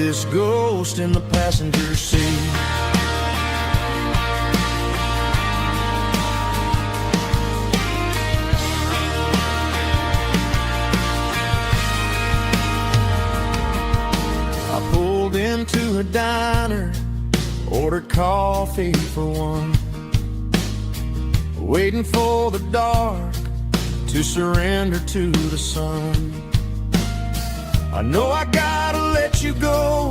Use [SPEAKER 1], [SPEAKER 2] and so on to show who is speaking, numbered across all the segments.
[SPEAKER 1] this ghost in the passenger seat. I pulled into a diner, ordered coffee for one, waiting for the dark to surrender to the sun. I know I gotta let you go,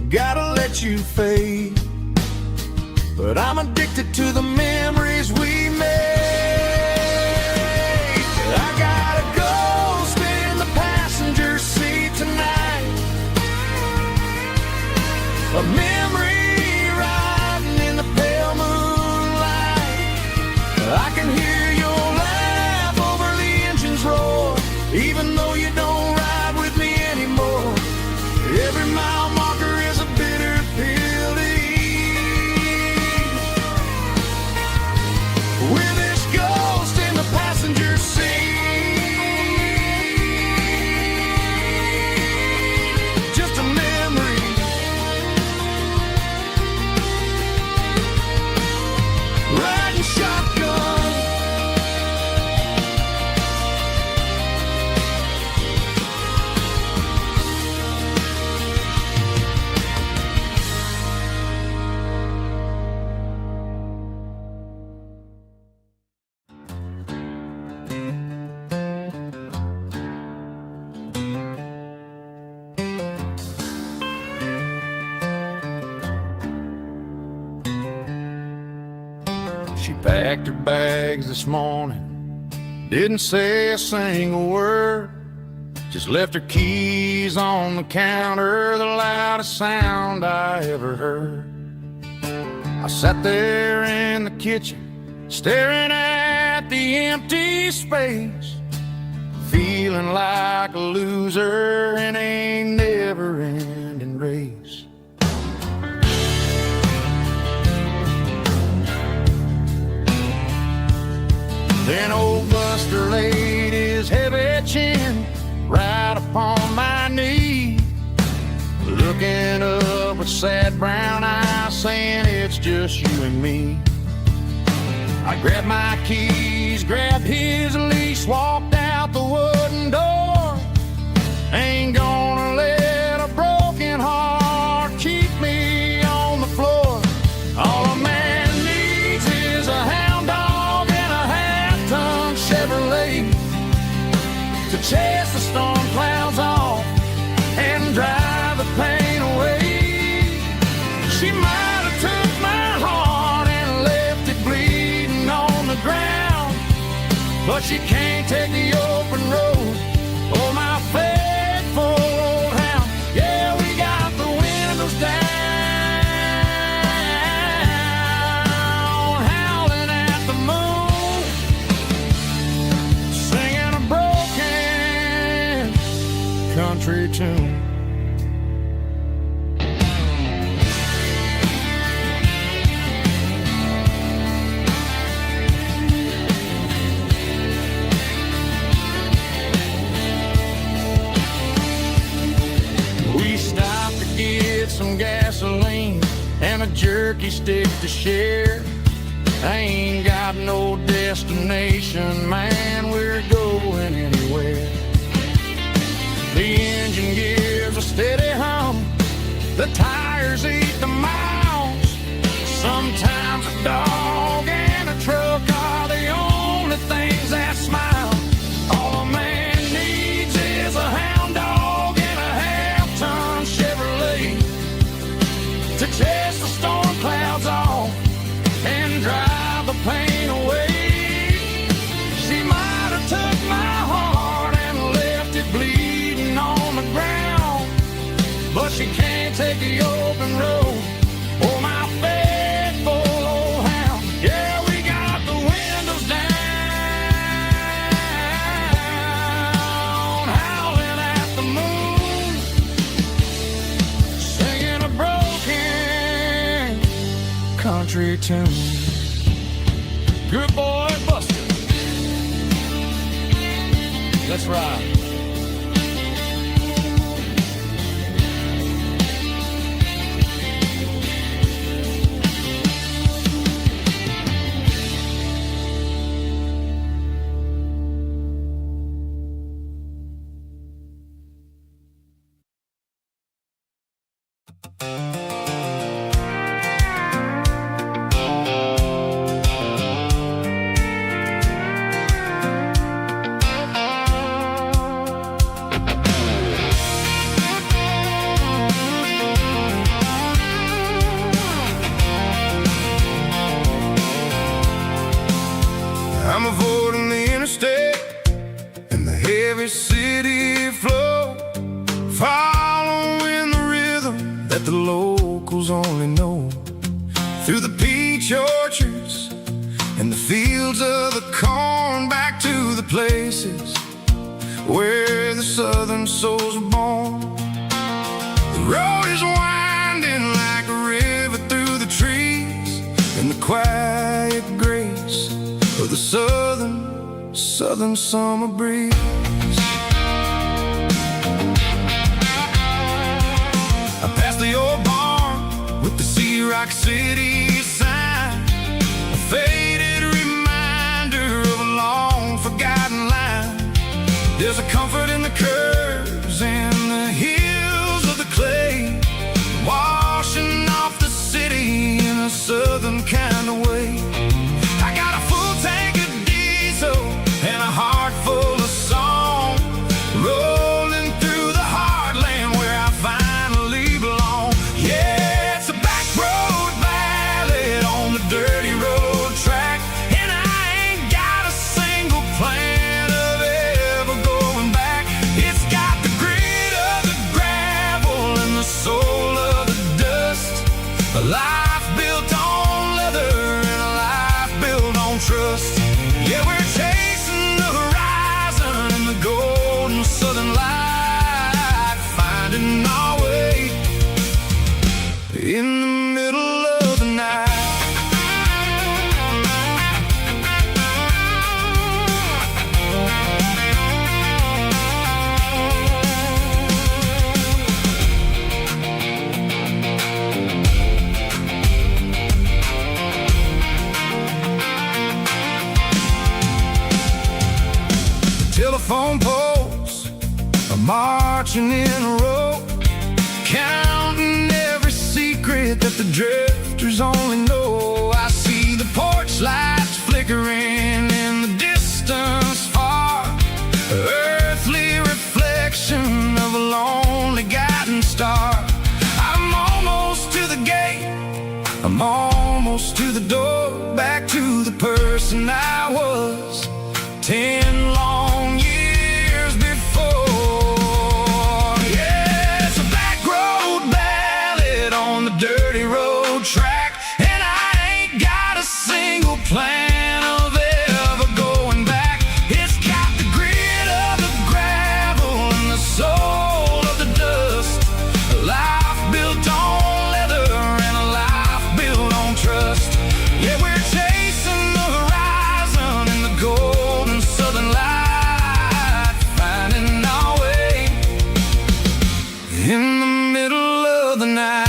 [SPEAKER 1] gotta let you fade, but I'm addicted to the memories we made. I got a ghost in the passenger seat tonight, a memory riding in the pale moonlight. I can hear your laugh over the engine's roar, even though you don't ride with me anymore. Every mile marker is a bitter pill to eat. With this ghost in the passenger seat, just a memory. Riding shotgun, she packed her bags this morning, didn't say a single word, just left her keys on the counter, the loudest sound I ever heard. I sat there in the kitchen, staring at the empty space, feeling like a loser in a never-ending race. Then old Buster laid his heavy chin right upon my knee, looking up with sad brown eyes, saying it's just you and me. I grabbed my keys, grabbed his leash, walked out the wooden door. Ain't gonna let a broken heart keep me on the floor. All a man needs is a hound dog and a half-ton Chevrolet to chase the storm clouds off and drive the pain away. She might have took my heart and left it bleeding on the ground, but she can't take the open road or my faithful old hound. Yeah, we got the windows down, howling at the moon, singing a broken country tune. We stopped to get some gasoline and a jerky stick to share. I ain't got no destination, man, we're going anywhere. The engine gives a steady hum, the tires eat the miles. Sometimes a dog and a truck are the only things that smile. All a man needs is a hound dog and a half-ton Chevrolet to chase the storm clouds off and drive the pain away. She might have took my heart and left it bleeding on the ground, but she can't take the open road or my faithful old hound. Yeah, we got the windows down, howling at the moon, singing a broken country tune. Good boy, Buster. Let's ride. I'm avoiding the interstate and the heavy city flow, following the rhythm that the locals only know. Through the peach orchards and the fields of the corn, back to the places where the southern souls are born. The road is winding like a river through the trees, in the quiet grace of the southern summer breeze. I passed the old barn with the Rock City sign, a faded reminder of a long forgotten line. There's a comfort in the curves and the hills of the clay, washing off the city in a southern kind of way. I got a full tank of diesel and a heart full of song, rolling through the heartland where I finally belong. Yeah, it's a back road ballad on the dirty road track, and I ain't got a single plan of ever going back. It's got the grit of the gravel and the soul of the dust, a life built on leather and a life built on trust. Yeah, we're chasing the horizon and the golden southern light, finding our way in the middle of the night. Telephone poles are marching in a row, counting every secret that the drifters only know. I see the porch lights flickering in the distance far, earthly reflection of a lonely guiding star. I'm almost to the gate, I'm almost to the door, back to the person I was 10 long years before. Yeah, it's a back road ballad on the dirty road track, and I ain't got a single plan of ever going back. It's got the grit of the gravel and the soul of the dust, a life built on leather and a life built on trust. Yeah, we're chasing the horizon and the golden southern light, finding our way in the middle of the night.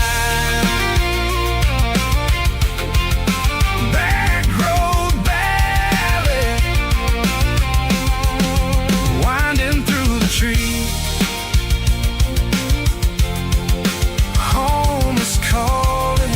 [SPEAKER 1] Back road ballad, winding through the trees. Home is calling.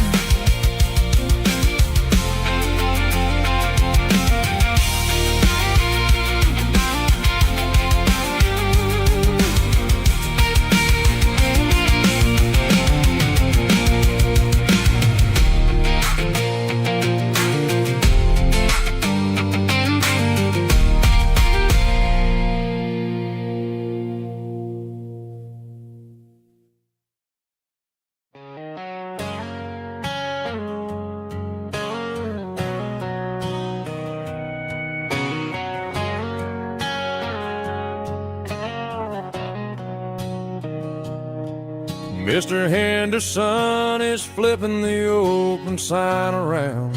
[SPEAKER 1] Mr. Henderson is flipping the open sign around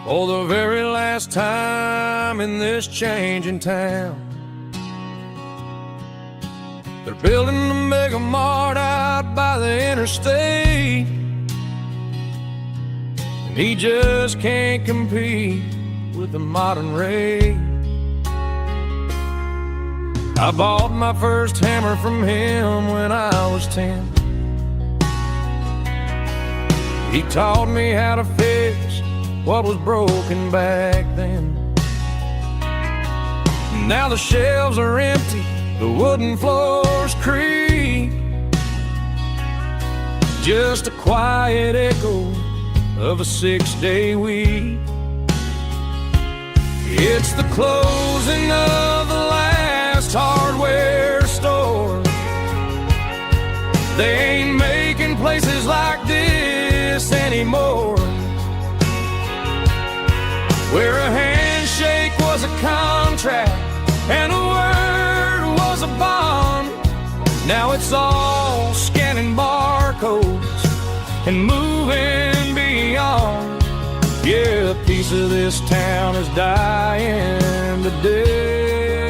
[SPEAKER 1] for the very last time in this changing town. They're building a mega mart out by the interstate, and he just can't compete with the modern rate. I bought my first hammer from him when I was 10. He taught me how to fix what was broken back then. Now the shelves are empty, the wooden floors creak, just a quiet echo of a 6-day week. It's the closing of the last hardware store. They ain't making places like this anymore, where a handshake was a contract and a word was a bond. Now it's all scanning barcodes and moving beyond. Yeah, a piece of this town is dying today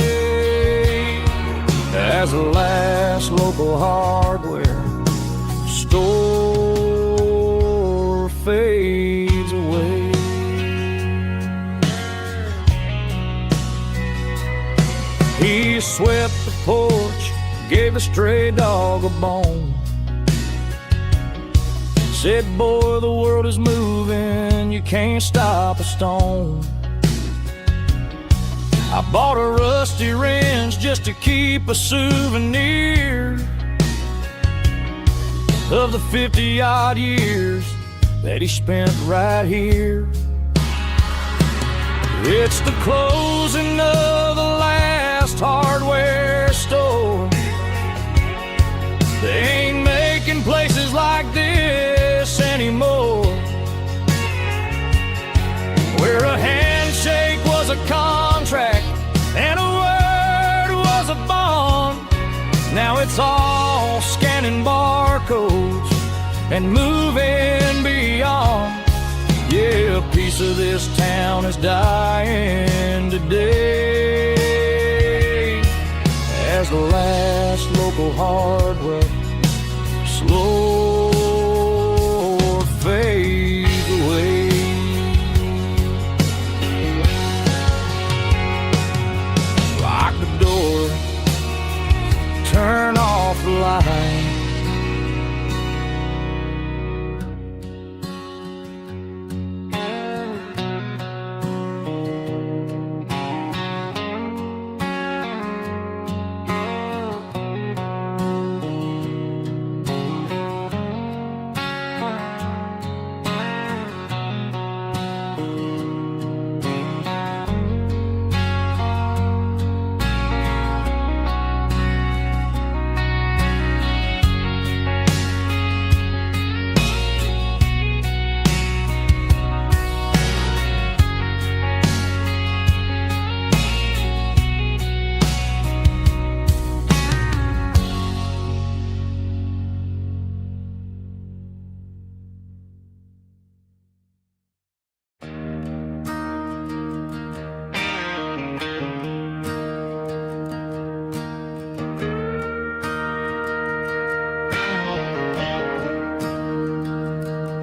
[SPEAKER 1] as the last local hardware store fades away. He swept the porch, gave a stray dog a bone, said, boy, the world is moving, you can't stop a stone. I bought a rusty wrench just to keep a souvenir of the 50-odd years that he spent right here. It's the closing of the last hardware store. They ain't making places like this anymore, where a handshake was a contract and a word was a bond. Now it's all scanning barcodes and moving beyond. Yeah, a piece of this town is dying today as the last local hardware slow fades away. Lock the door, turn off the light.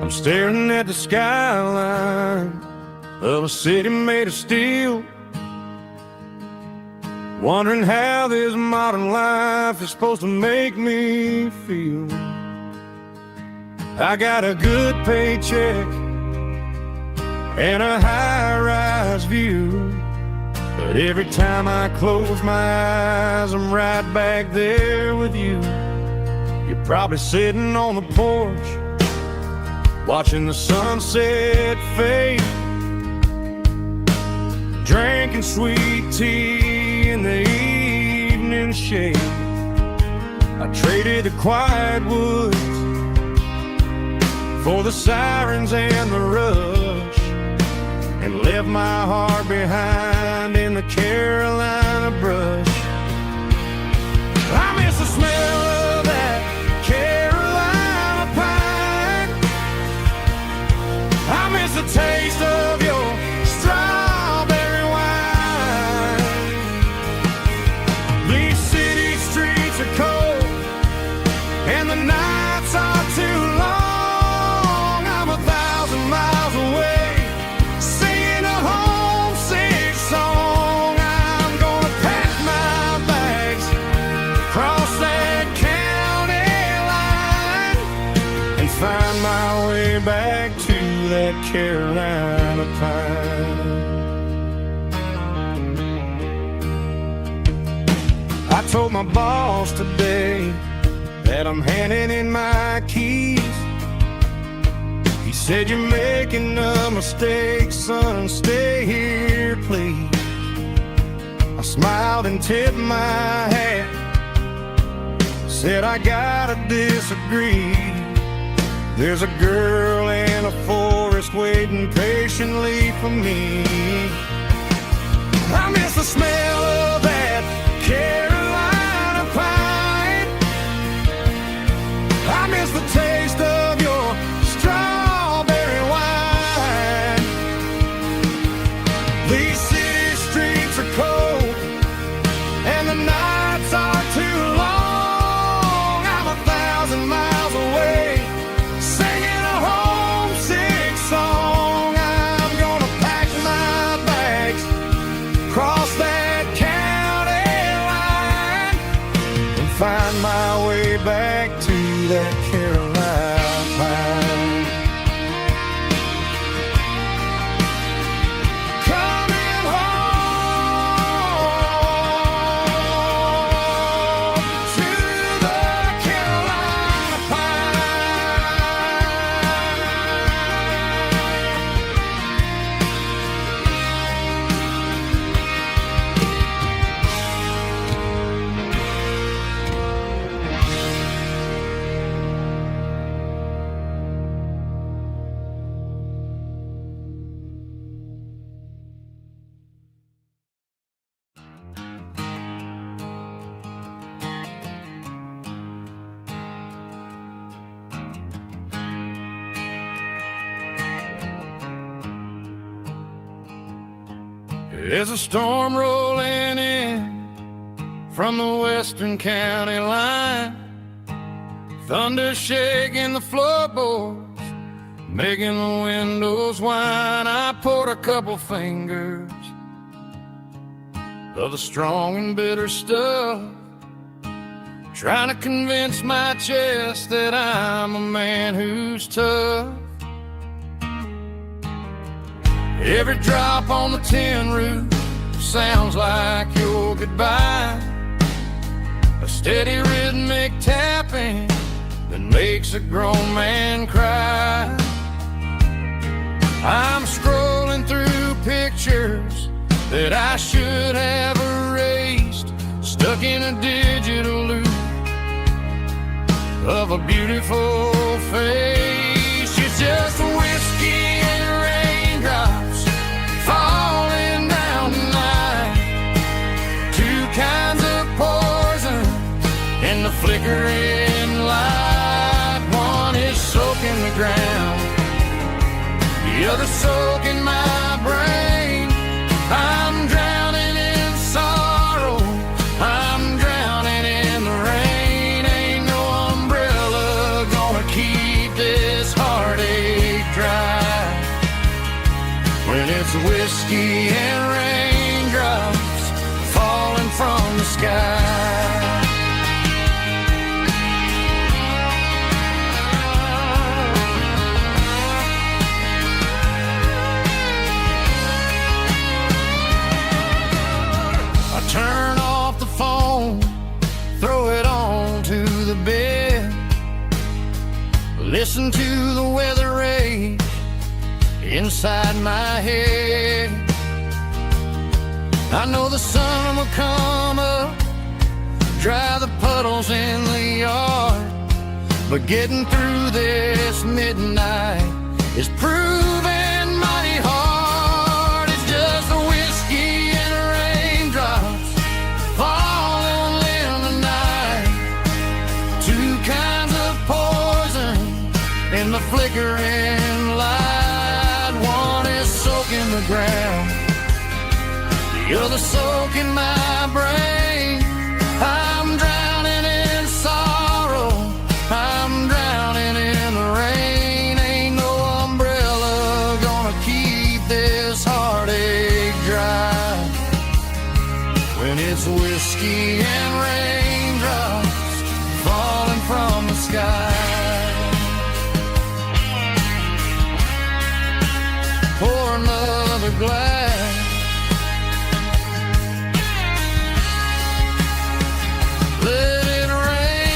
[SPEAKER 1] I'm staring at the skyline of a city made of steel, wondering how this modern life is supposed to make me feel. I got a good paycheck and a high-rise view, but every time I close my eyes, I'm right back there with you. You're probably sitting on the porch, watching the sunset fade, drinking sweet tea in the evening shade. I traded the quiet woods for the sirens and the rush, and left my heart behind in the Carolina brush. I miss the smell of that Carolina pine. I miss the taste of your strawberry wine. These city streets are cold and the nights are too long. I'm 1,000 miles away, singing a homesick song. I'm gonna pack my bags, cross that county line, and find my way back to that Carolina pine. I told my boss today that I'm handing in my keys. He said, you're making a mistake, son, stay here, please. smiled and tipped my hat, said I gotta disagree. There's a girl in a forest waiting patiently for me. I miss the smell of that Carolina pine. I miss the taste of your strawberry wine. These city streets are cold and the nights are too long. I'm 1,000 miles away singing a homesick song. I'm gonna pack my bags, cross that county line, and find my way back to that Carolina pine. Coming home to the Carolina There's a storm rolling in from the western county line, thunder shaking the floorboards, making the windows whine. I poured a couple fingers of the strong and bitter stuff, trying to convince my chest that I'm a man who's tough. Every drop on the tin roof sounds like your goodbye, a steady rhythmic tapping that makes a grown man cry. I'm scrolling through pictures that I should have erased, stuck in a digital loop of a beautiful face. It's just whiskey and raindrops falling down tonight, two kinds of poison in the flickering light. One is soaking the ground, the other soaking my brain. I'm drowning in sorrow, I'm drowning in the rain. Ain't no umbrella gonna keep this heartache dry when it's whiskey and raindrops falling from the sky. I turn off the phone, throw it on to the bed, listen to the weather rage inside my head. I know the sun will come up, dry the puddles in the yard, but getting through this midnight is proving mighty hard. It's just a whiskey and raindrops falling in the night, two kinds of poison in the flickering light. One is soaking the ground, the other soaking my brain. I'm drowning in sorrow, I'm drowning in the rain. Ain't no umbrella gonna keep this heartache dry when it's whiskey and raindrops falling from the sky. Pour another glass, let it rain.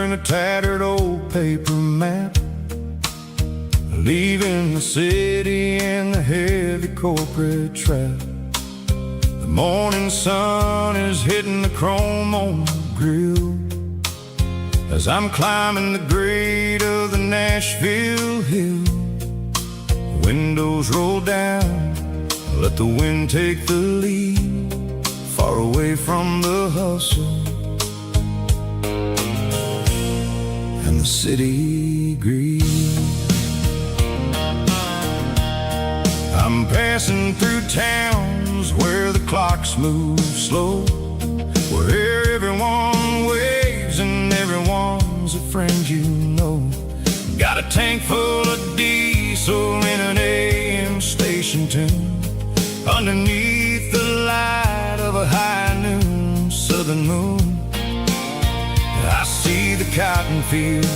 [SPEAKER 1] in a tattered old paper map, leaving the city in the heavy corporate trap. The morning sun is hitting the chrome on the grill as I'm climbing the grade of the Nashville hill. The windows roll down, let the wind take the lead, far away from the hustle and the city greed. I'm passing through towns where the clocks move slow, where everyone waves and everyone's a friend you know. Got a tank full of diesel in an AM station tune, underneath the light of a high noon southern moon. I see the cotton fields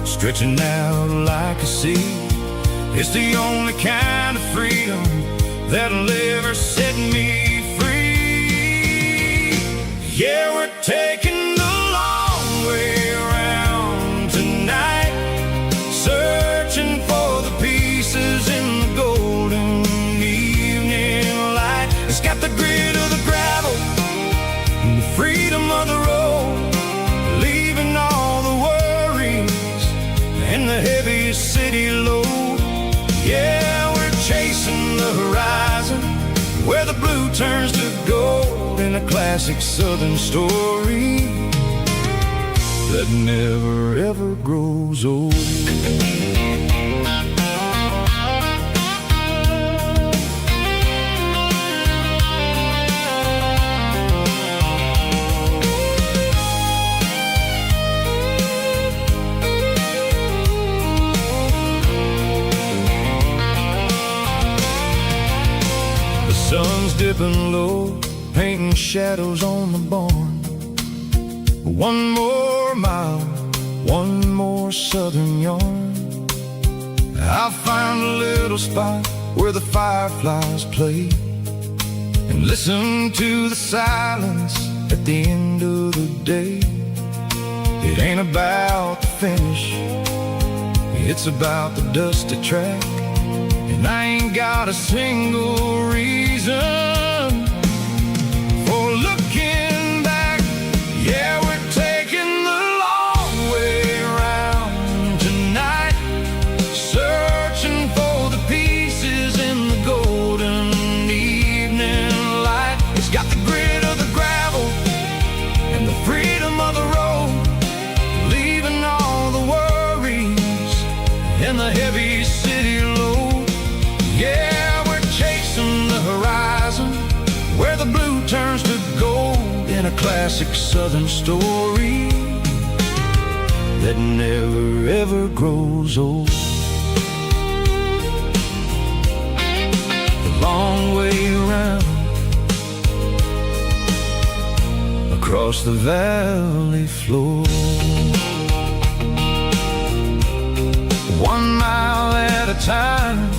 [SPEAKER 1] stretching out like a sea. It's the only kind of freedom that'll ever set me free. Yeah, we're taking the long way around tonight, searching for the pieces in the golden evening light. It's got the grit of the gravel and the freedom of the road, leaving all the worries and the heavy city load. Yeah, we're chasing the horizon, where the blue turns to gold, in a classic southern story that never ever grows old. Sun's dipping low, painting shadows on the barn. One more mile, one more southern yarn. I'll find a little spot where the fireflies play, and listen to the silence at the end of the day. It ain't about the finish, it's about the dusty track. And I ain't got a single reason for looking back. Yeah, we're taking the long way around tonight, searching for the pieces in the golden evening light. It's got the grit of the gravel and the freedom of the road, leaving all the worries and the heavy city load. Yeah, we're chasing the horizon, where the blue turns to gold, in a classic southern story that never ever grows old. The long way around, across the valley floor, 1 mile at a time.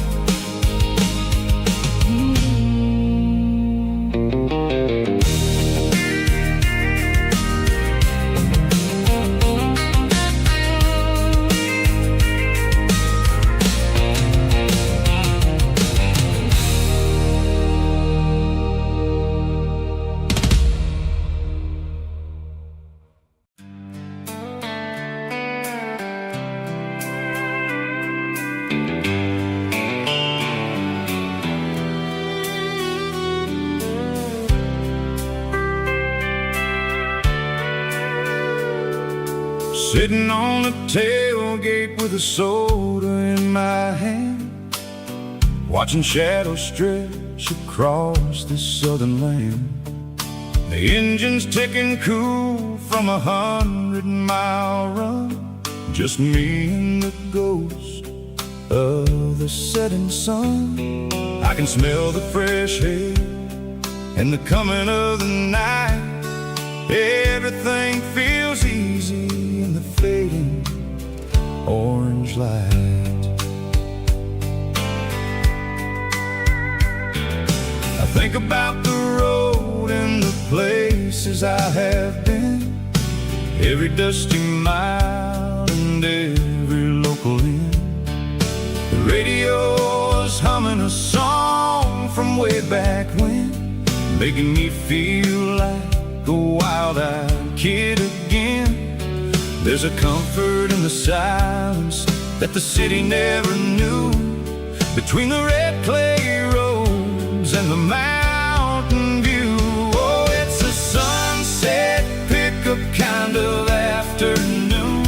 [SPEAKER 1] Sitting on the tailgate with a soda in my hand, watching shadows stretch across this southern land. The engine's ticking cool from a 100-mile run, just me and the ghost of the setting sun. I can smell the fresh air and the coming of the night. Everything feels easy in the fading orange light. I think about the road and the places I have been. every dusty mile and every local inn. The radio was humming a song from way back when, making me feel like a wild-eyed kid again. There's a comfort in the silence that the city never knew, between the red clay roads and the mountain view. Oh, it's a sunset pickup kind of afternoon,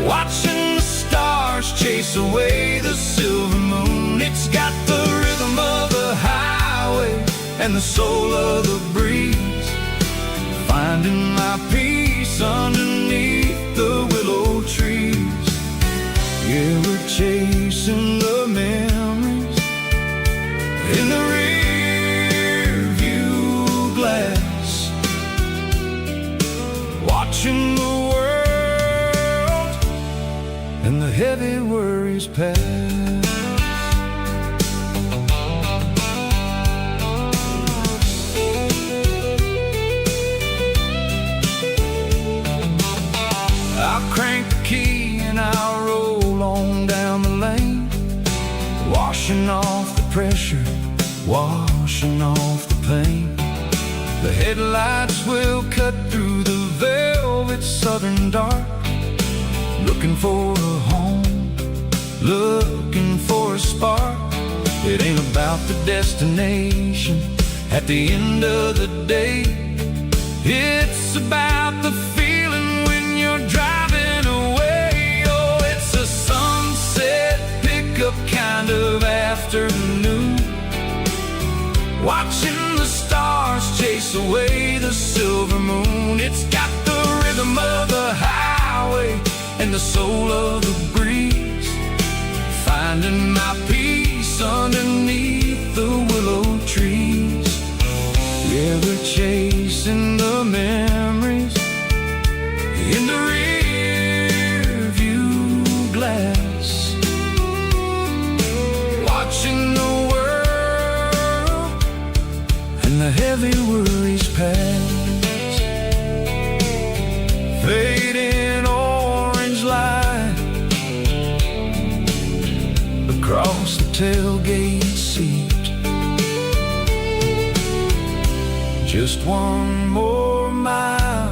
[SPEAKER 1] watching the stars chase away the silver moon. It's got the rhythm of the highway and the soul of the breeze, finding my peace underneath the willow trees. Yeah, we're chasing the memories in the rear view glass, watching the world and the heavy worries pass. I'll crank the key and I'll roll on down the lane, washing off the pressure, washing off the pain. The headlights will cut through the velvet southern dark, looking for a home, looking for a spark. It ain't about the destination at the end of the day, it's about the feeling when you're driving away. Oh, it's a sunset pickup kind of afternoon, watching the stars chase away the silver moon. It's got the rhythm of the highway and the soul of the breeze, finding my peace underneath the willow trees. Yeah, we're chasing the memories in the rear view glass, watching the world and the heavy worries pass. Fading orange light across the tailgate seat, just one more mile.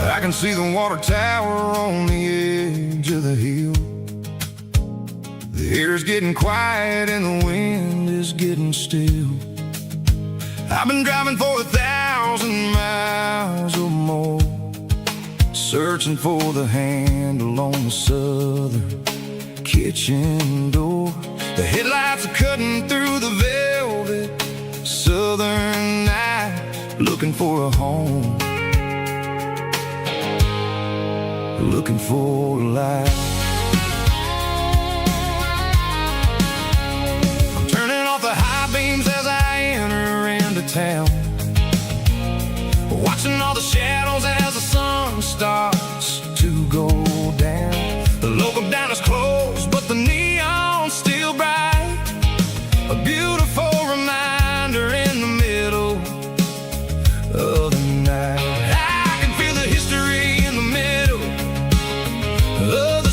[SPEAKER 1] I can see the water tower on the edge of the hill. The air's getting quiet and the wind is getting still. I've been driving for 1,000 miles or more, searching for the handle on the southern kitchen door. The headlights are cutting through the velvet southern night, looking for a home, looking for a light. I'm turning off the high beams as I enter into town, watching all the shadows as the sun starts to go down. The local diner's closed, but the neon's still bright, a beautiful reminder in the middle of the night. I can feel the history in the middle of the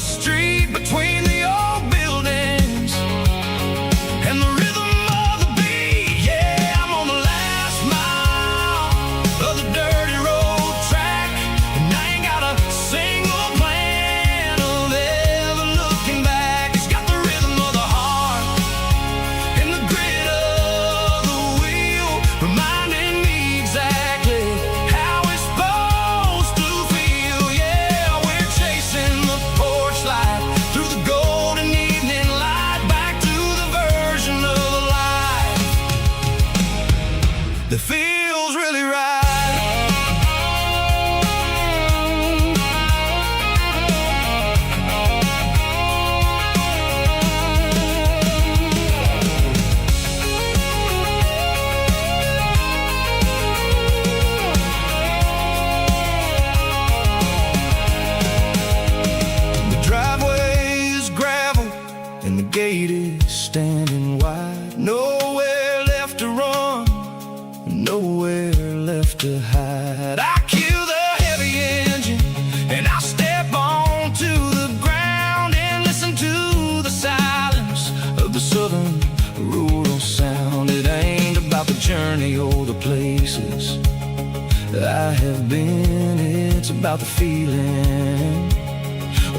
[SPEAKER 1] I have been. It's about the feeling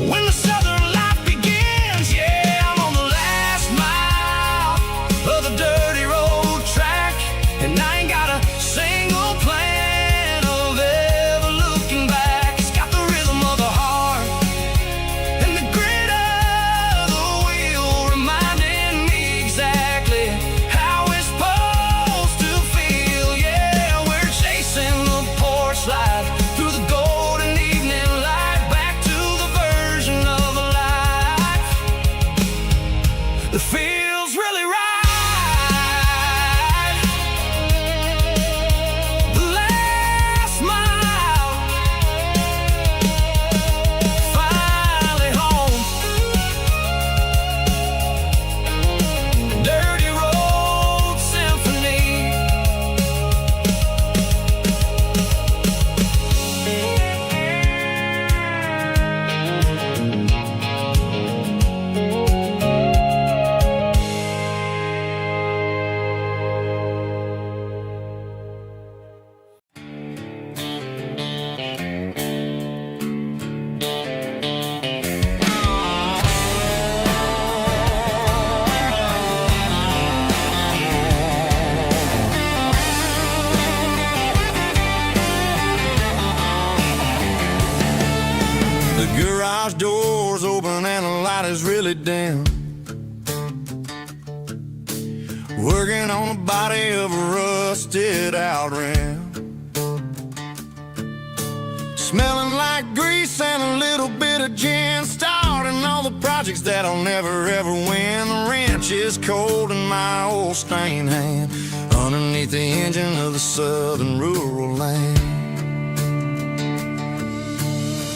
[SPEAKER 1] when the southern life begins. Yeah, I'm on the last mile of the dirty road track, and I ain't got a single plan of ever looking back. It's got the rhythm of the heart and the grit of the wheel, reminding me exactly how it's supposed to feel. Yeah, we're chasing the porch light through the golden evening light, back to the version of a life that feels really right. The last mile, finally home. Dirty Road Symphony. The garage door's open and the light is really dim. Working on the body of a rusted out rim. Smelling like grease and a little bit of gin. Starting all the projects that I'll never ever win. The wrench is cold in my old stained hand, underneath the engine of the southern rural land.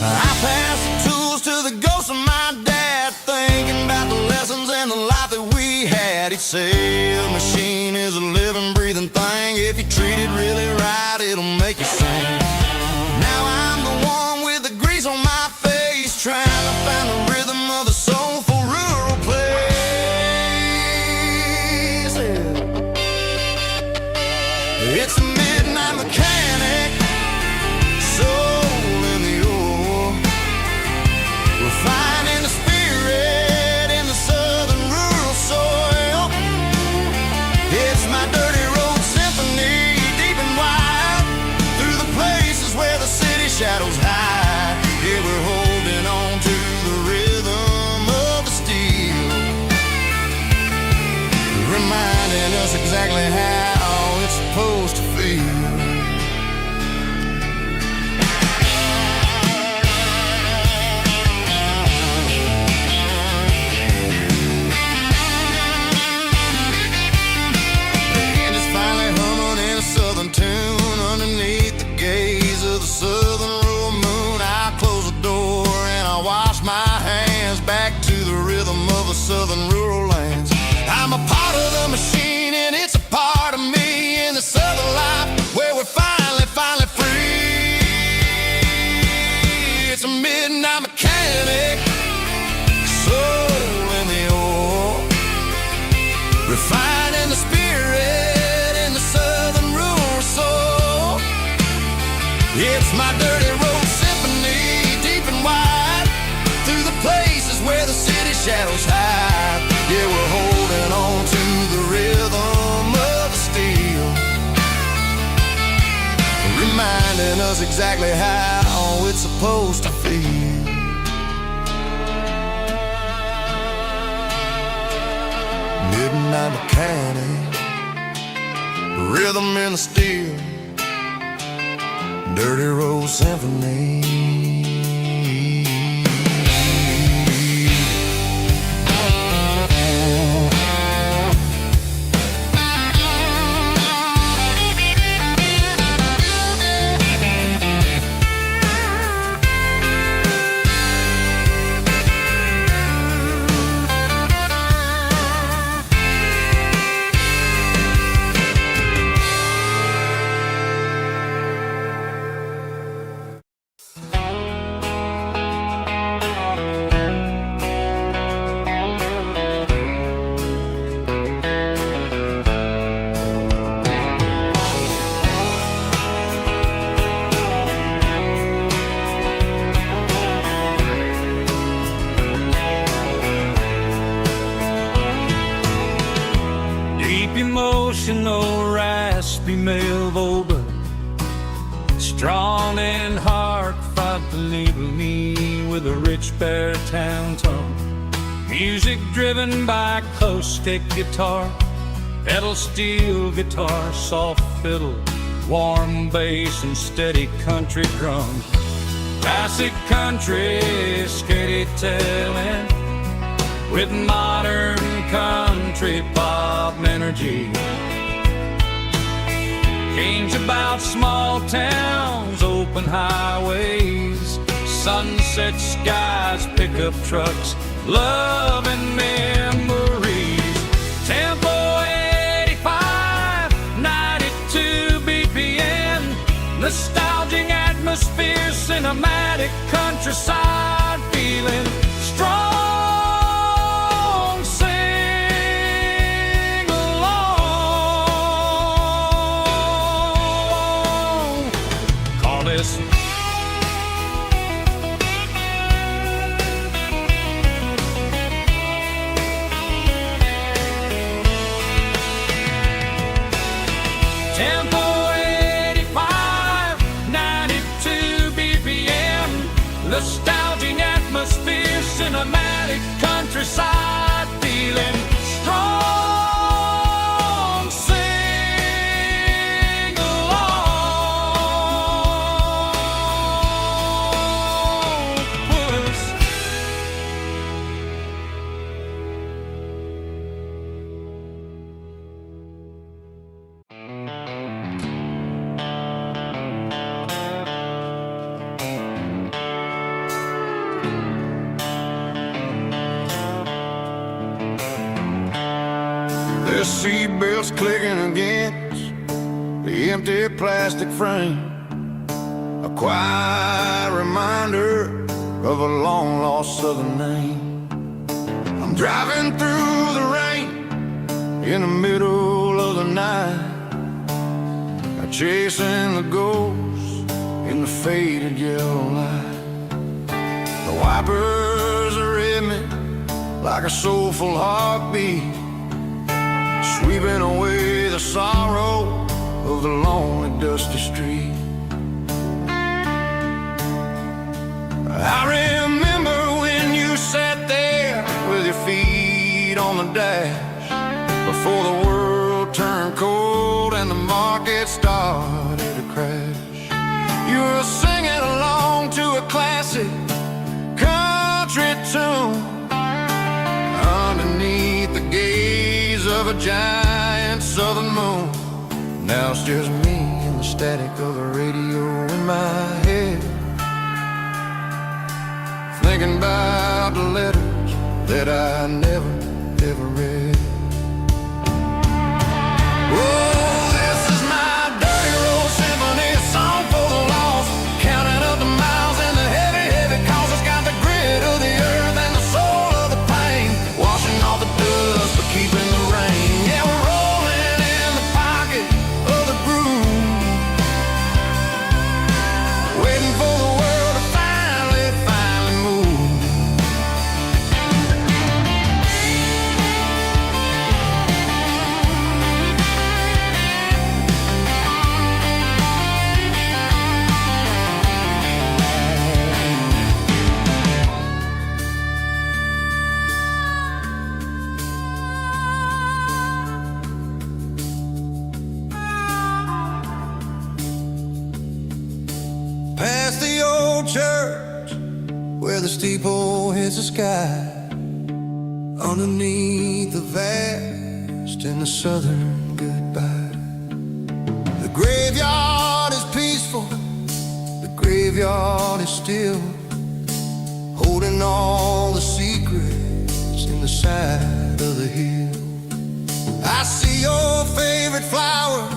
[SPEAKER 1] I pass the tools to the ghost of my dad, thinking about the lessons and the life that we had. He'd say a machine is a living, breathing thing. If you treat it really right, it'll make you sing. Now I'm the one with the grease on my face, trying to find the rhythm of the soulful rural place. It's a midnight mechanic, soul in the ore, refining the spirit in the southern rural soil. It's my dirty road symphony, deep and wide, through the places where the city shadows hide. Yeah, we're holding on to the rhythm of the steel, reminding us exactly how it's supposed to feel. Tune underneath the gaze of the southern rural moon. I close the door and I wash my hands, back to the rhythm of the southern rural lands. I'm a part of the machine and it's a part of me, in the southern life where we're finally free. It's a midnight mechanic, soul in the ore, refining the spirit in the southern rural soul. It's my dirty road symphony, deep and wide, through the places where the city shadows hide. Yeah, we're holding on to the rhythm of the steel, reminding us exactly how it's supposed to feel. Midnight mechanic, rhythm in the steel, dirty road symphony. with a rich baritone tone. Music driven by acoustic guitar, pedal steel guitar, soft fiddle, warm bass and steady country drums. Classic country storytelling with modern country pop energy. Games about small towns, open highways, sunset skies, pickup trucks, love and memories. Tempo 85, 92 BPM, nostalgic atmosphere, cinematic countryside feeling strong. Sing along. Call this Tempo 85, 92 BPM, nostalgic atmosphere, cinematic countryside feeling strong. Sing along. Puss.
[SPEAKER 2] The seatbelts clicking against the empty plastic frame, a quiet reminder of a long-lost southern name. I'm driving through the rain in the middle of the night, chasing the ghosts in the faded yellow light. The wipers are in me like a soulful heartbeat, sweeping away the sorrow of the lonely, dusty street. I remember when you sat there with your feet on the dash, before the world turned cold and the market started to crash. You were singing along to a classic country tune underneath the gaze of a giant southern moon. Now it's just me and the static of the radio in my head, thinking about the letters that I never, ever read. Oh, this is my dirty road symphony, a song for the lost, counting up the miles and the heavy, heavy calls. It's got the grit of the earth and the soul of the pain, washing off the dust but keeping the rain. Yeah, we're rolling in the pocket of the groove, waiting for the world to finally move. Past the old church where the steeple hits the sky, underneath the vast and the southern goodbye. The graveyard is peaceful, the graveyard is still, holding all the secrets in the side of the hill. I see your favorite flower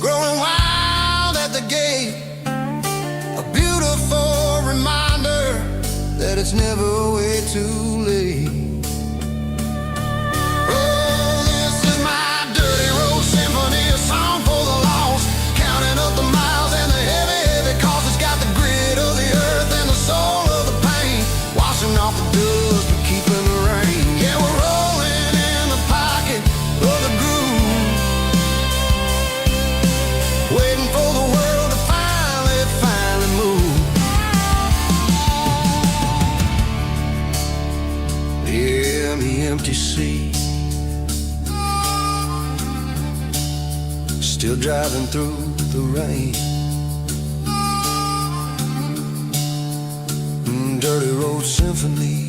[SPEAKER 2] growing wild at the gate, a beautiful reminder that it's never way too late. Oh, this is my dirty road symphony, a song for the lost, counting up the miles and the heavy, heavy calls. It's got the grit of the earth and the soul of the pain, washing off the dust but keeping the rain. Yeah, we're rolling in the pocket of the groove, waiting for the world to finally move. empty sea. Still driving through the rain. Dirty road symphony.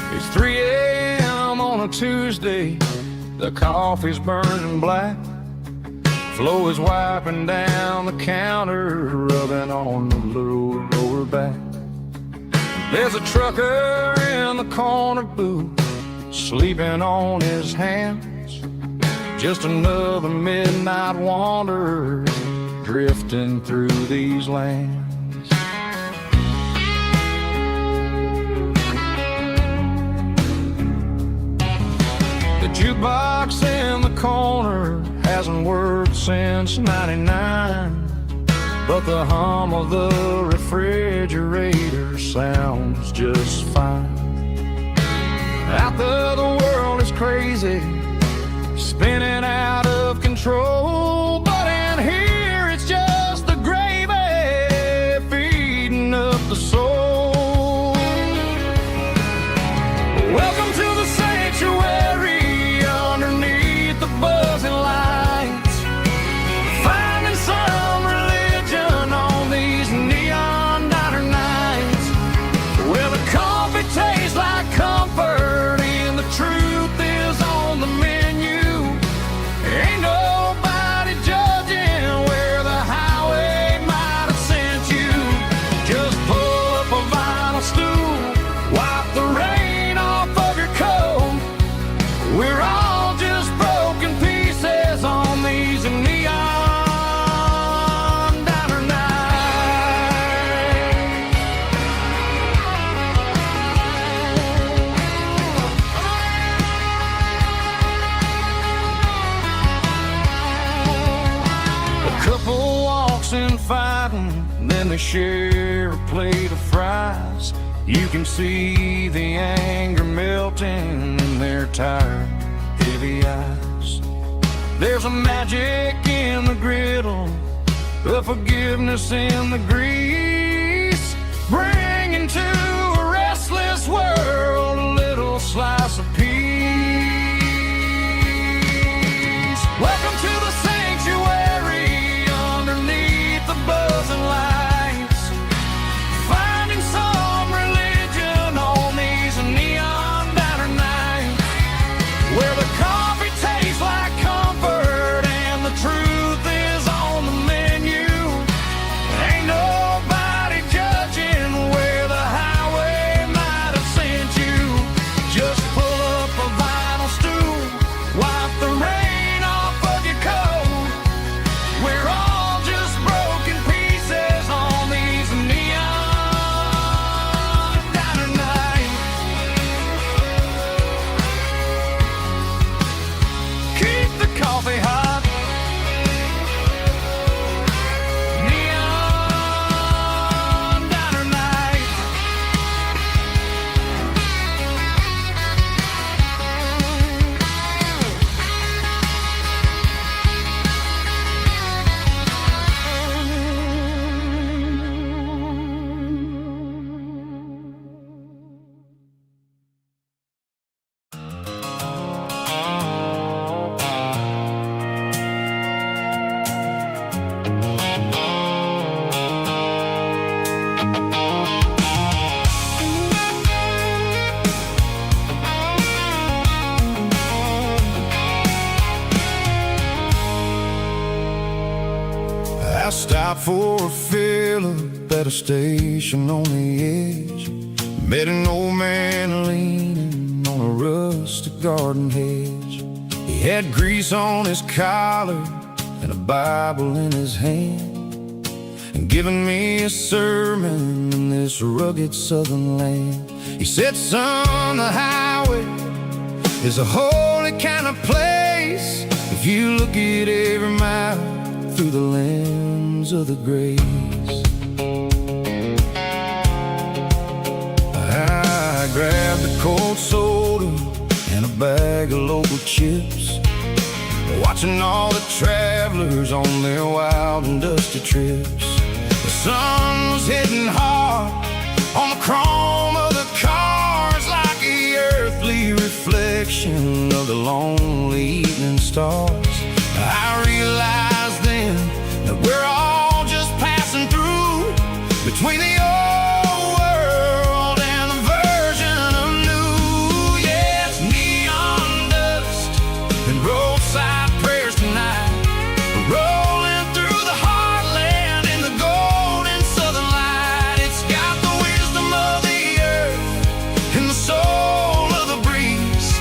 [SPEAKER 1] It's 3 a.m. on a Tuesday. The coffee's burning black. Flo is wiping down the counter, rubbing on the little lower back. There's a trucker in the corner booth, sleeping on his hands. Just another midnight wanderer, drifting through these lands. The jukebox in the corner hasn't worked since '99, but the hum of the refrigerator sounds just fine. Out there the world is crazy, spinning out of control, but in here it's just the gravy feeding up the soul. Welcome to the sanctuary underneath the buzzing lights, finding some religion on these neon diner nights, where the coffee tastes like comfort and the truth is on the menu. Ain't nobody judging where the highway might have sent you. Just pull up a vinyl stool, wipe the rain off of your coat. We're all just broken pieces on these neon diner nights. A couple walks in fighting, then they share a plate of fries. You can see the anger melting in their tired, heavy eyes. There's a magic in the griddle, a forgiveness in the grease, bringing to a restless world a little slice of peace. Welcome to the sanctuary underneath the buzzing lights, finding some religion on these neon diner nights, where the coffee tastes like comfort and the truth is on the menu. Ain't nobody judging where the highway
[SPEAKER 2] stopped for a fill-up at a station on the edge. Met an old man leaning on a rustic garden hedge. He had grease on his collar and a Bible in his hand, and giving me a sermon in this rugged southern land. He said, son, the highway is a holy kind of place if you look at every mile through the lens of the grace. I grabbed a cold soda and a bag of local chips, watching all the travelers on their wild and dusty trips. The sun was hitting hard on the chrome of the cars, like the earthly reflection of the lonely evening stars. I realized then that we're all just passing through between the old world and the version of new. Yeah, it's neon dust and roadside prayers tonight, rolling through the heartland in the golden southern light. It's got the wisdom of the earth and the soul of the breeze,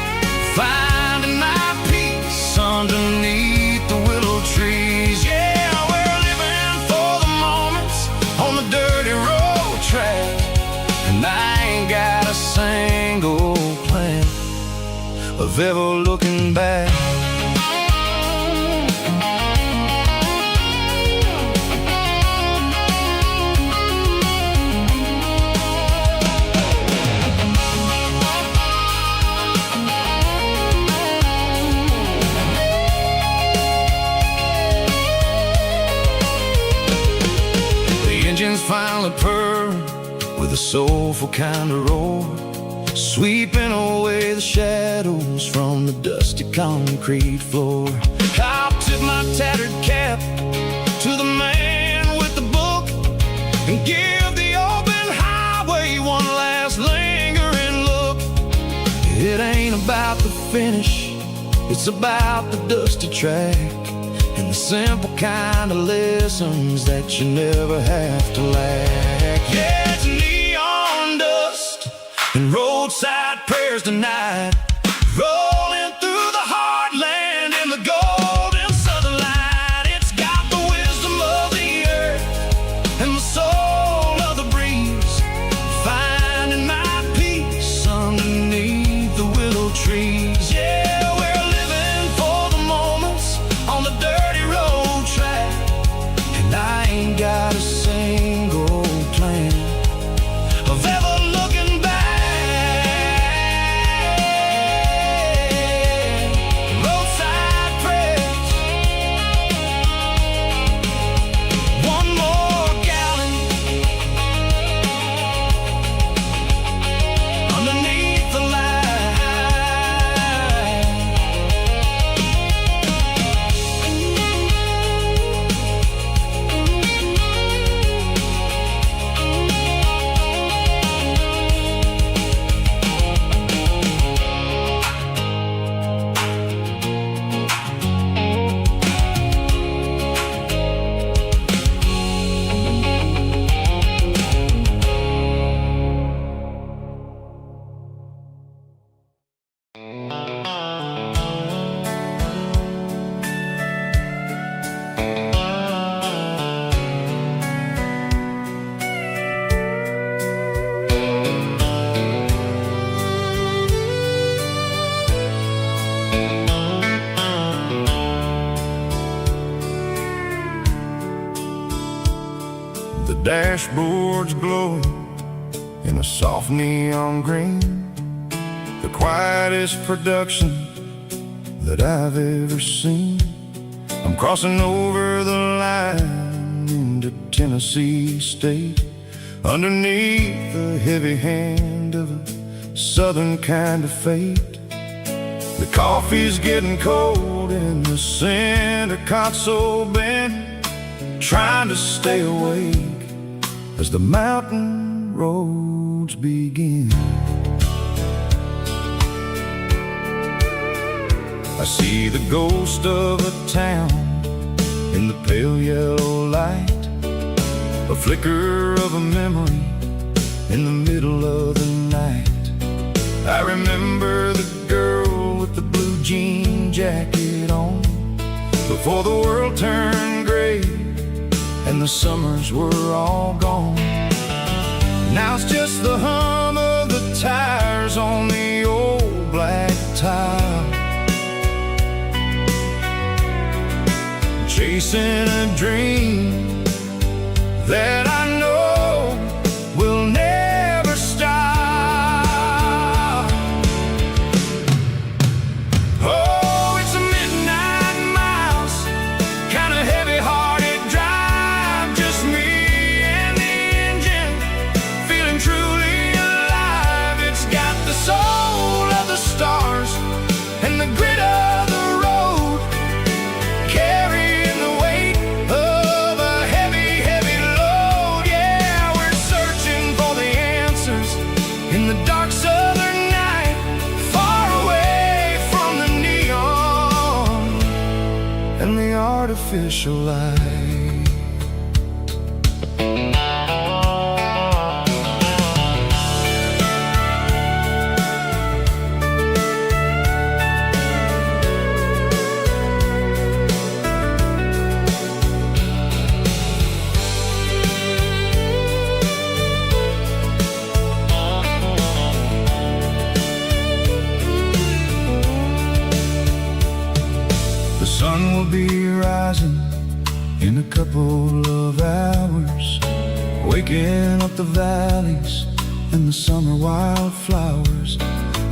[SPEAKER 2] finding my peace underneath the willow trees. Yeah, we're living for the moments on the dirty road track, and I ain't got a single plan of ever looking back. Engines finally purr with a soulful kind of roar, sweeping away the shadows from the dusty concrete floor. I'll tip my tattered cap to the man with the book and give the open highway one last lingering look. It ain't about the finish, it's about the dusty track and the simple kind of lessons that you never have to lack. Yeah, it's neon dust and roadside prayers tonight, rolling through the heartland in the golden southern light. It's got the wisdom of the earth and the soul of the breeze, finding my peace underneath the willow trees. Yeah, we're living for the moments on the dirty road track, and I ain't got a single plan of ever looking back. Roadside prayers, one more gallon underneath the light. The dashboard's glowing in a soft neon green, the quietest production that I've ever seen. I'm crossing over the line into Tennessee State, underneath the heavy hand of a southern kind of fate. The coffee's getting cold in the center console bin, trying to stay awake as the mountain roads begin. I see the ghost of a town in the pale yellow light, a flicker of a memory in the middle of the night. I remember the girl with the blue jean jacket on, before the world turned gray and the summers were all gone. Now it's just the hum of the tires on the old black tile, chasing a dream that I know will never stop. Oh, it's a midnight mouse, kind of heavy-hearted drive, just me and the engine, feeling truly alive. It's got the soul of the stars and the grit of the road, carrying the weight of a heavy, heavy load. Yeah, we're searching for the answers in the dark southern night, far away from the neon and the artificial light. The sun will be rising in a couple of hours, waking up the valleys and the summer wildflowers.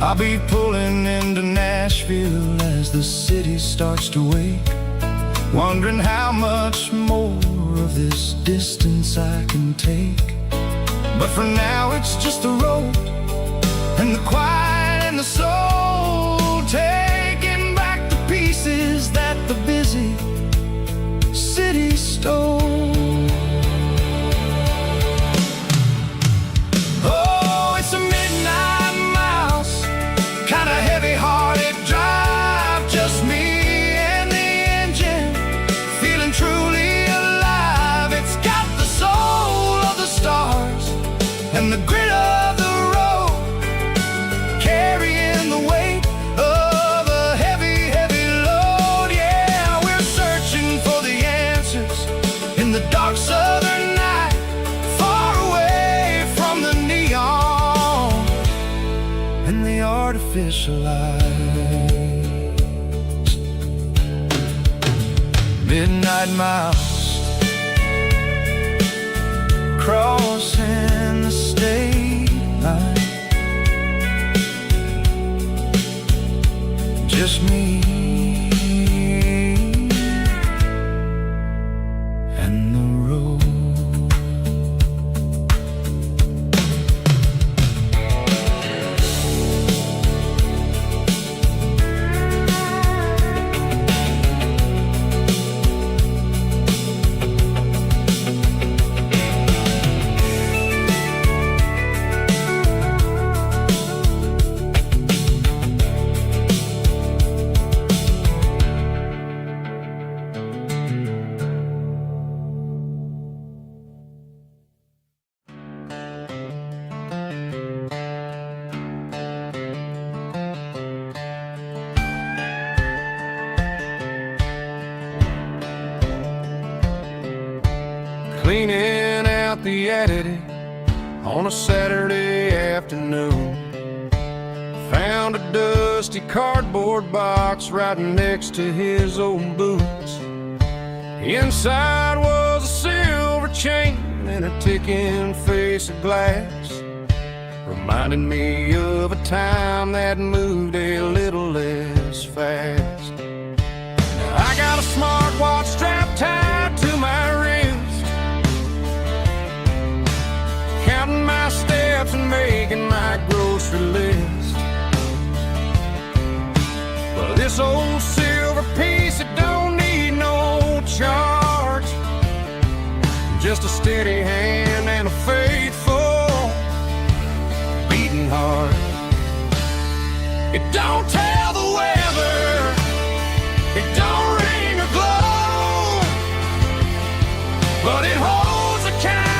[SPEAKER 2] I'll be pulling into Nashville as the city starts to wake, wondering how much more of this distance I can take. But for now it's just the road and the quiet and the soul, taking back the pieces that the busy city stole. Oh, it's a midnight mouse, kind of heavy-hearted drive, just me and the engine, feeling truly alive. It's got the soul of the stars and the grit of the road, carrying the weight of a heavy, heavy load. Yeah, we're searching for the answers in the dark southern night, far away from the neon and the artificial lights. Midnight mouse, crossing the state line, just me and the road. Cleaning out the attic on a Saturday afternoon, found a dusty cardboard box right next to his old boots. Inside was a silver chain and a ticking face of glass, reminding me of a time that moved a little less fast. Now I got a smartwatch strapped tied to my wrist, counting my steps and making my grocery list. Well, this old silver piece, it don't need no charge, just a steady hand and a faithful beating heart. It don't tell the weather, it don't ring or glow, but it holds a kind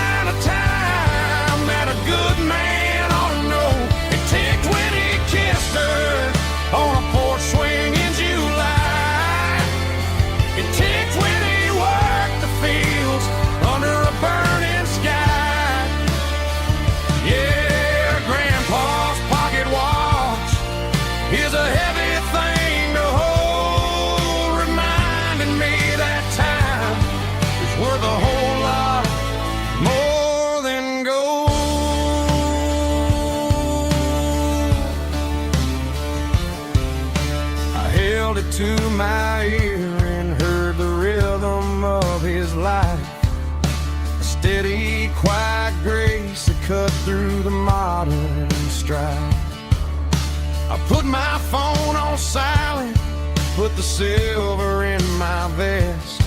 [SPEAKER 1] whispered to my ear and heard the rhythm of his life. A steady, quiet grace that cut through the modern strife. I put my phone on silent, put the silver in my vest.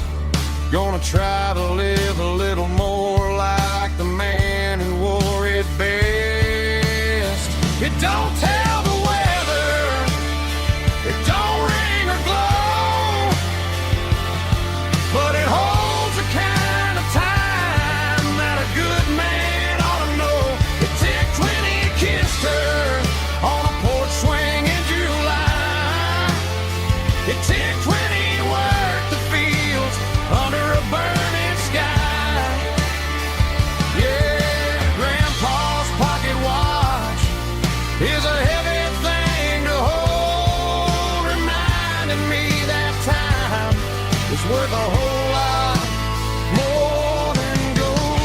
[SPEAKER 1] Gonna try to live a little more like the man who wore it best. It don't tell the weather, it don't ring or glow, but it holds the kind of time that a good man ought to know. It ticked when he kissed her on a porch swing in July. It ticked when he worked the fields under a burning sky. Yeah, Grandpa's pocket watch is a heavy thing to hold, reminding me that time is worth a whole lot more than gold.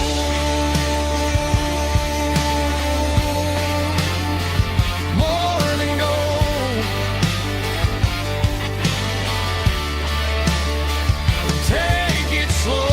[SPEAKER 1] More than gold. Take it slow.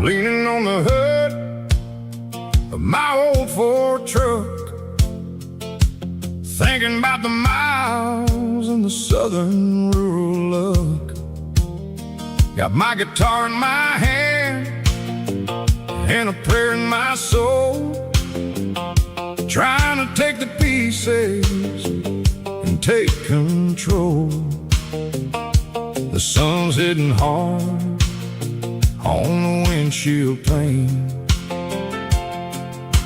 [SPEAKER 1] Leaning on the hood of my old Ford truck, thinking about the miles and the southern rural look. Got my guitar in my hand and a prayer in my soul, trying to take the pieces and take control. The sun's hitting hard on the windshield pane,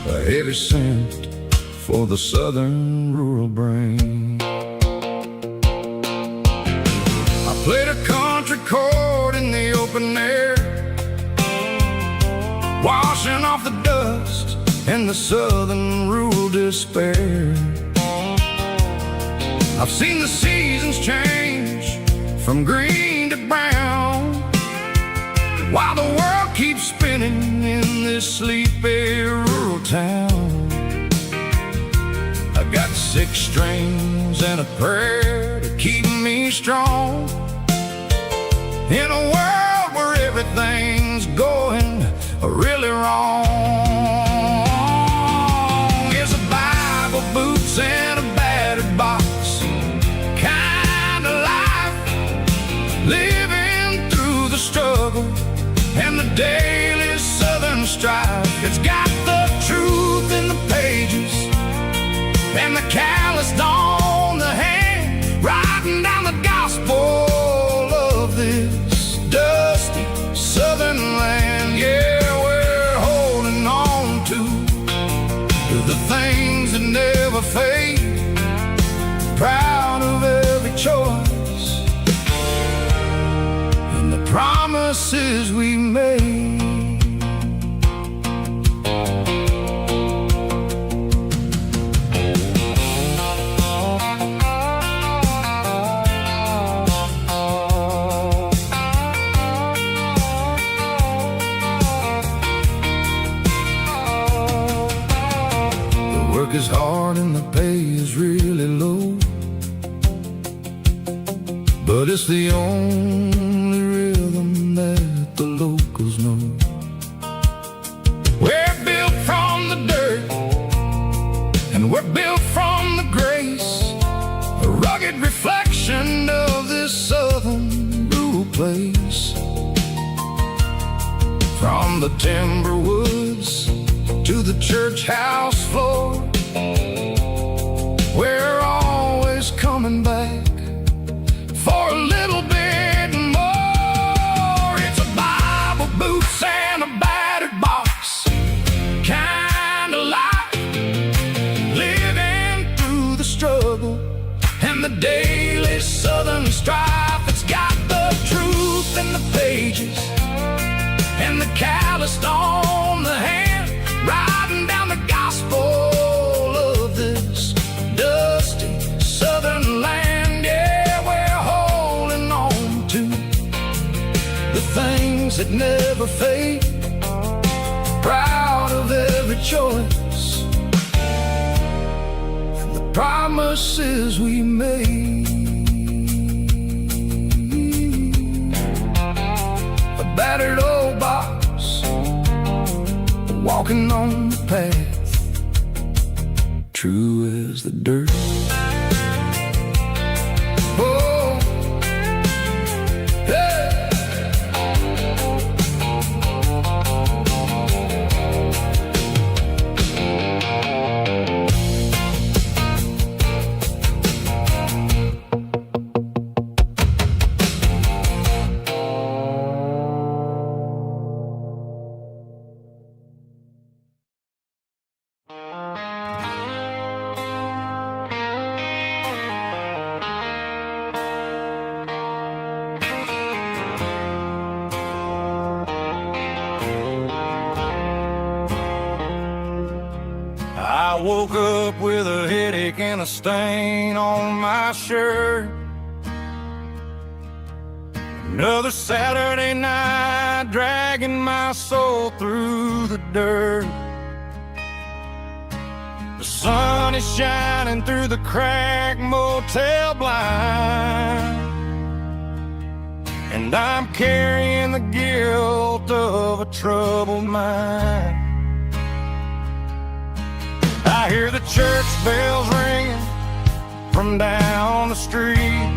[SPEAKER 1] a heavy scent for the southern rural brain. I played a country chord in the open air, washing off the dust and the southern rural despair. I've seen the seasons change from green to brown, while the world keeps spinning in this sleepy rural town. I got 6 strings and a prayer to keep me strong, in a world where everything's going really wrong. It's a Bible, boots, and a battered box kind of life, living through the struggle and the daily southern strife. It's got the truth in the pages and the calloused on the hand, writing down the gospel of this dusty southern land. Yeah, we're holding on to the things that never fade, proud of every choice and the promises we made.
[SPEAKER 2] work is hard and the pay is really low, but it's the only rhythm that the locals know. We're built from the dirt, and we're built from the grace, a rugged reflection of this southern rural place. From the timber woods to the church house floor, we're always coming back for a little bit more. It's a Bible, boots, and a battered box kind of life, living through the struggle and the daily southern strife. It's got the truth in the pages and the calloused on the hand, riding down the gospel of this dusty southern land. Yeah, we're holding on to the things that never fade, proud of every choice and the promises we made. A battered old box, walking on the path, true as the dirt. Oh, hey. I woke up with a headache and a stain on my shirt. Another Saturday night, dragging my soul through the dirt. The sun is shining through the cracked motel blind, and I'm carrying the guilt of a troubled mind. I hear the church bells ringing from down the street,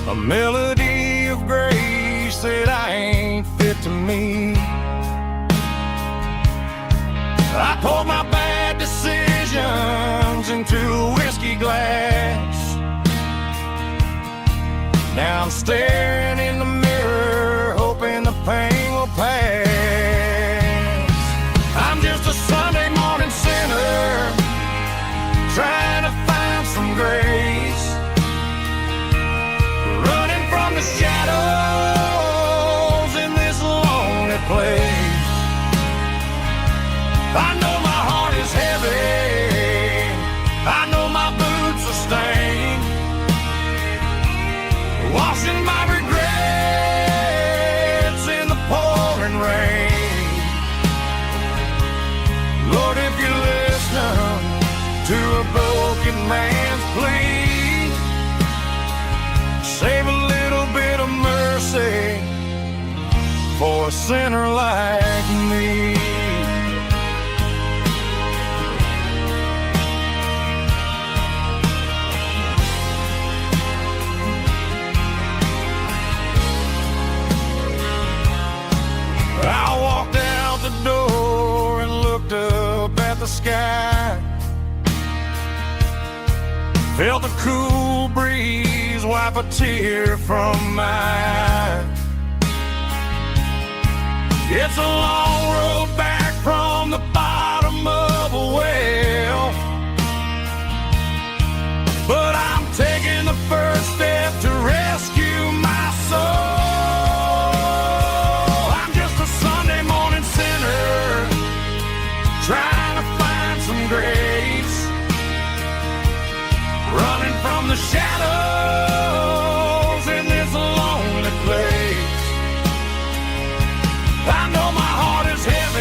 [SPEAKER 2] a melody of grace that I ain't fit to meet. I poured my bad decisions into a whiskey glass. Now I'm staring in the mirror, hoping the pain will pass. I'm just a Sunday morning sinner, trying to find some grace, running from the shadows in this lonely place. I know my heart is heavy, I know my boots are stained, washing my regrets in the pouring rain. Lord, if you listen to a broken man's plea, save a little bit of mercy for a sinner like me. I walked out the door and looked up at the sky, felt the cool breeze wipe a tear from my eye. It's a long road back from the bottom of a well, but I'm taking the first step to rescue my soul. Trying to find some grace, running from the shadows in this lonely place. I know my heart is heavy,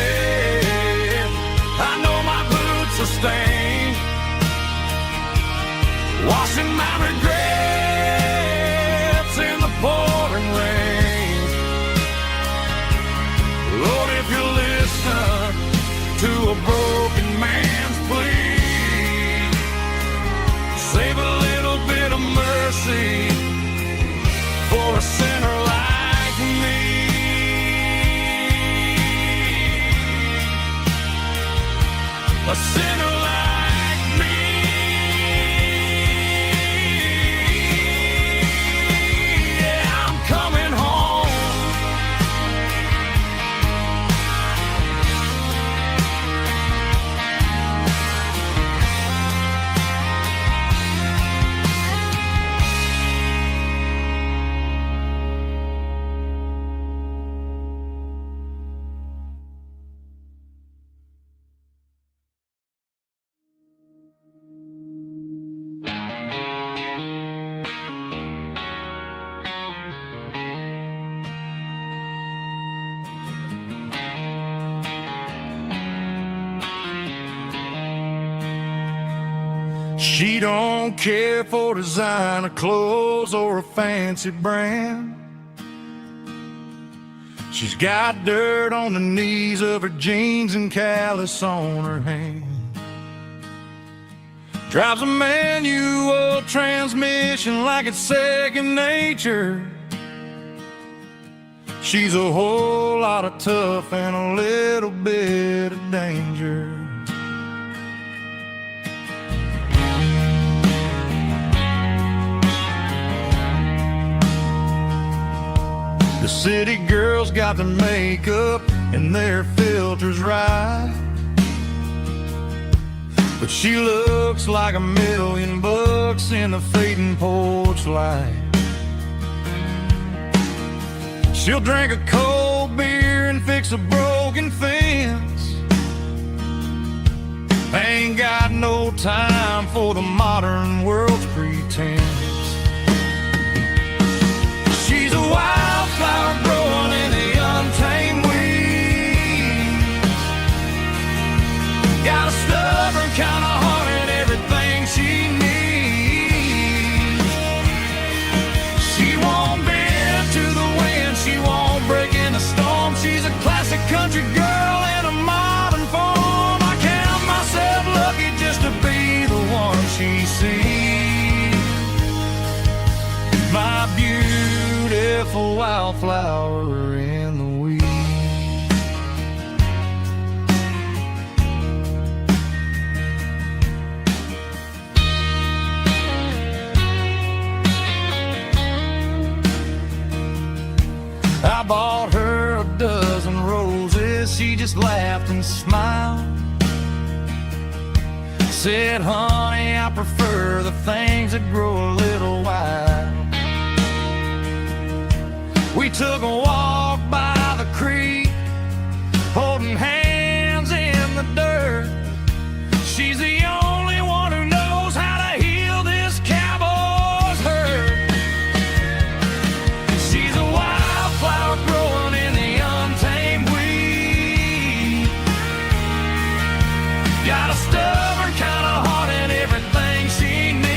[SPEAKER 1] a sinner like me. Yeah, I'm coming home. She don't care for designer clothes or a fancy brand. She's got dirt on the knees of her jeans and callus on her hand. Drives a manual transmission like it's second nature. She's a whole lot of tough and a little bit of danger. The city girls got their makeup and their filters right, but she looks like $1,000,000 in the fading porch light. She'll drink a cold beer and fix a broken fence. Ain't got no time for the modern world's pretense. She's a wildflower growing in the untamed weeds. Got a stubborn kind of heart and everything she needs. She won't bend to the wind, she won't break in the storm. She's a classic country girl in a modern form. I count myself lucky just to be the one she sees. My beautiful wildflower in the weeds. I bought her a dozen roses, she just laughed and smiled. Said, honey, I prefer the things that grow a little wild. We took a walk by the creek, holding hands in the dirt. She's the only one who knows how to heal this cowboy's hurt. She's a wildflower growing in the untamed weed. Got a stubborn kind of heart and everything she needs.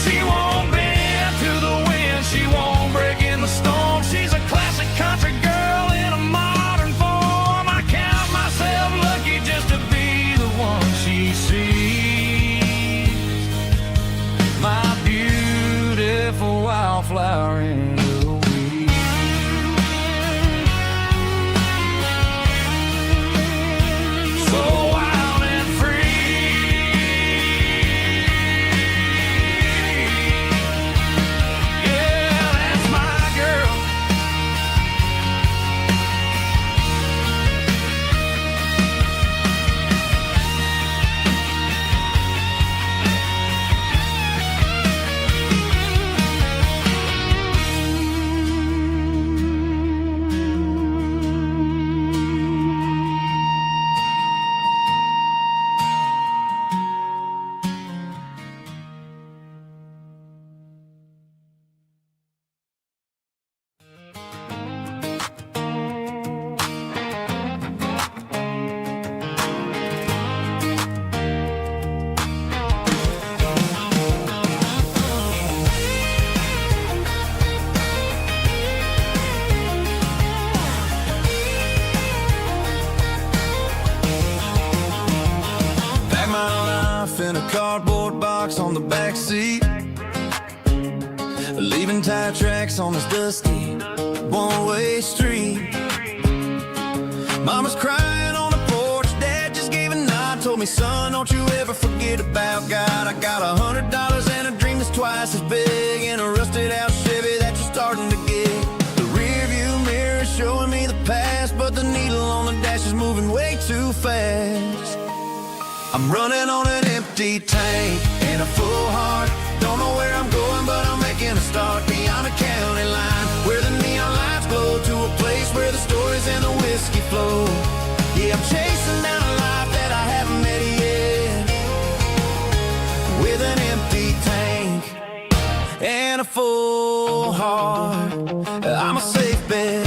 [SPEAKER 1] She won't bend to the wind, she won't break in the storm. She's a classic country girl in a modern form. I count myself lucky just to be the one she sees. My beautiful wildflower in the weeds. So wild and free. Yeah, that's my girl. Pack my life in a cardboard box on the back seat, leaving tire tracks on this dusty one-way street. Mama's crying
[SPEAKER 2] me, son, don't you ever forget about God. I got $100 and a dream that's twice as big, and a rusted out Chevy that you're starting to get. The rear view mirror is showing me the past, but the needle on the dash is moving way too fast. I'm running on an empty tank and a full heart. Don't know where I'm going, but I'm making a start beyond the county line, where the neon lights glow, to a place where the stories and the whiskey flow. Yeah, I'm chasing down a life that I haven't met yet, with an empty tank and a full heart. I'm a safe bet.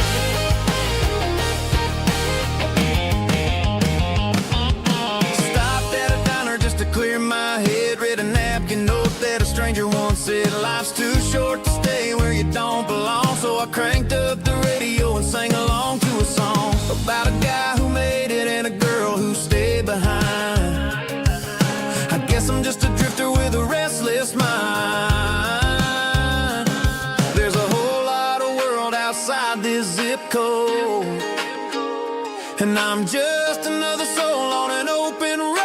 [SPEAKER 2] Stopped at a diner just to clear my head, read a napkin note that a stranger once said, life's too short to stay where you don't belong. So I cranked up the radio and sang along to a song about a guy who made it and a girl who stayed behind. I guess I'm just a drifter with a restless mind. There's a whole lot of world outside this zip code, and I'm just another soul on an open road.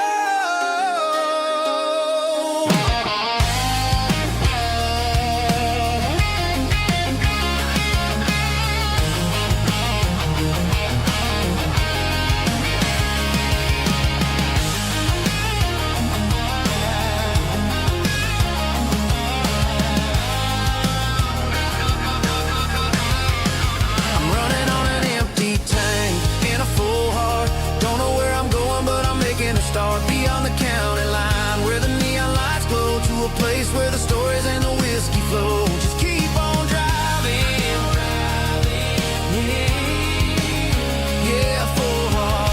[SPEAKER 2] Start beyond the county line, where the neon lights glow, to a place where the stories and the whiskey flow. Just keep on driving, yeah, full heart.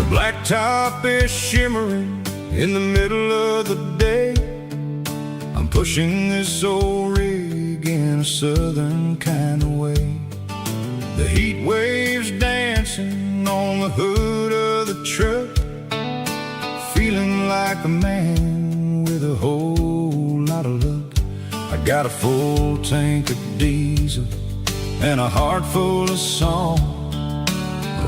[SPEAKER 1] Blacktop is shimmering in the middle of the day. I'm pushing this old rig in a southern kind of way. The heat waves dancing on the hood of the truck, feeling like a man with a whole lot of luck. I got a full tank of diesel and a heart full of song,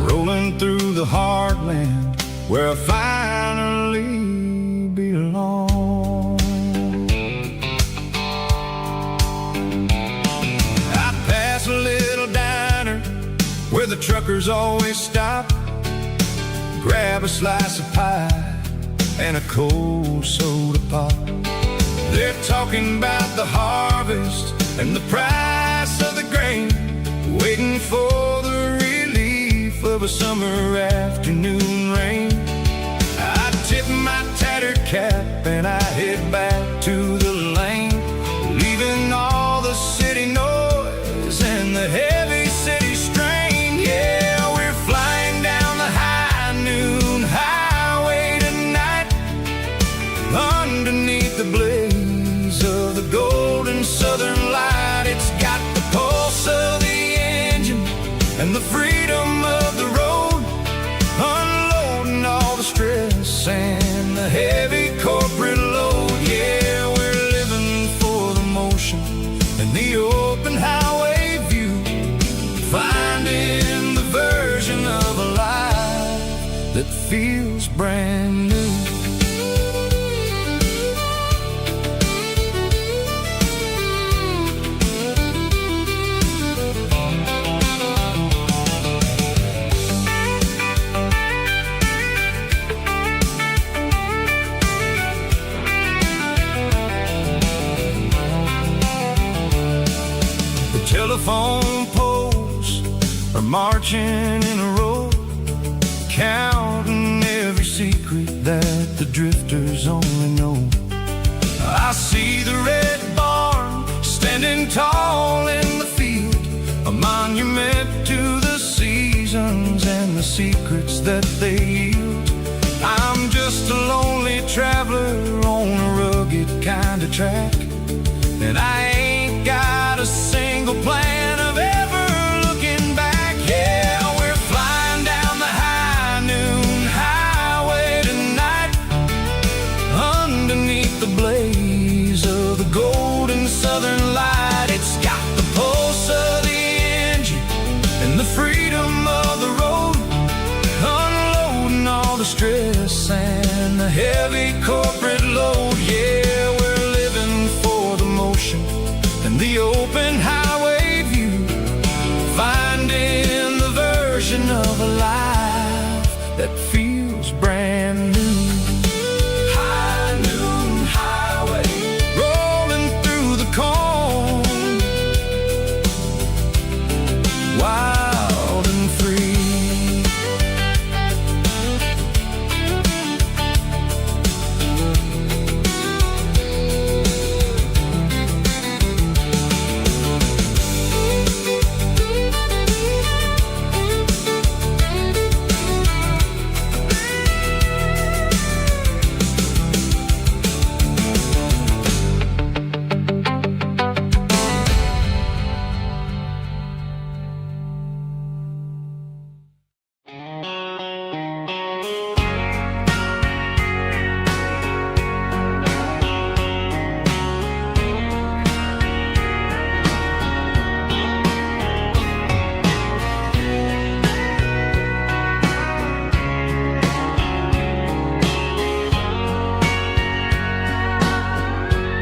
[SPEAKER 1] rolling through the heartland where I finally belong. I pass a little diner where the truckers always stop, grab a slice of pie and a cold soda pop. They're talking about the harvest and the price of the grain, waiting for the relief of a summer afternoon rain. I tip my tattered cap and I head back to the lane, leaving all the city noise and the heavy city strain. Yeah, we're flying down the high noon highway tonight, underneath the blaze of the golden southern light. It's got the pulse of the engine and the freedom of the road, unloading all the stress and the heavy corporate load. Yeah, we're living for the motion and the open highway view, finding the version of a life that feels brand new. Telephone poles are marching in a row, counting every secret that the drifters only know. I see the red barn standing tall in the field, a monument to the seasons and the secrets that they yield. I'm just just a lonely traveler on a rugged kind of track. And I ain't got a single plan of ever looking back. Yeah, we're flying down the high noon highway tonight, underneath the blaze of the golden southern light. It's got the pulse of the engine and the freedom of the road, unloading all the stress and the heavy corporate load. Yeah, we're living for the motion and the open highway view, finding the version of a life that feels brand new. High noon highway, rolling through the corn, wild and free.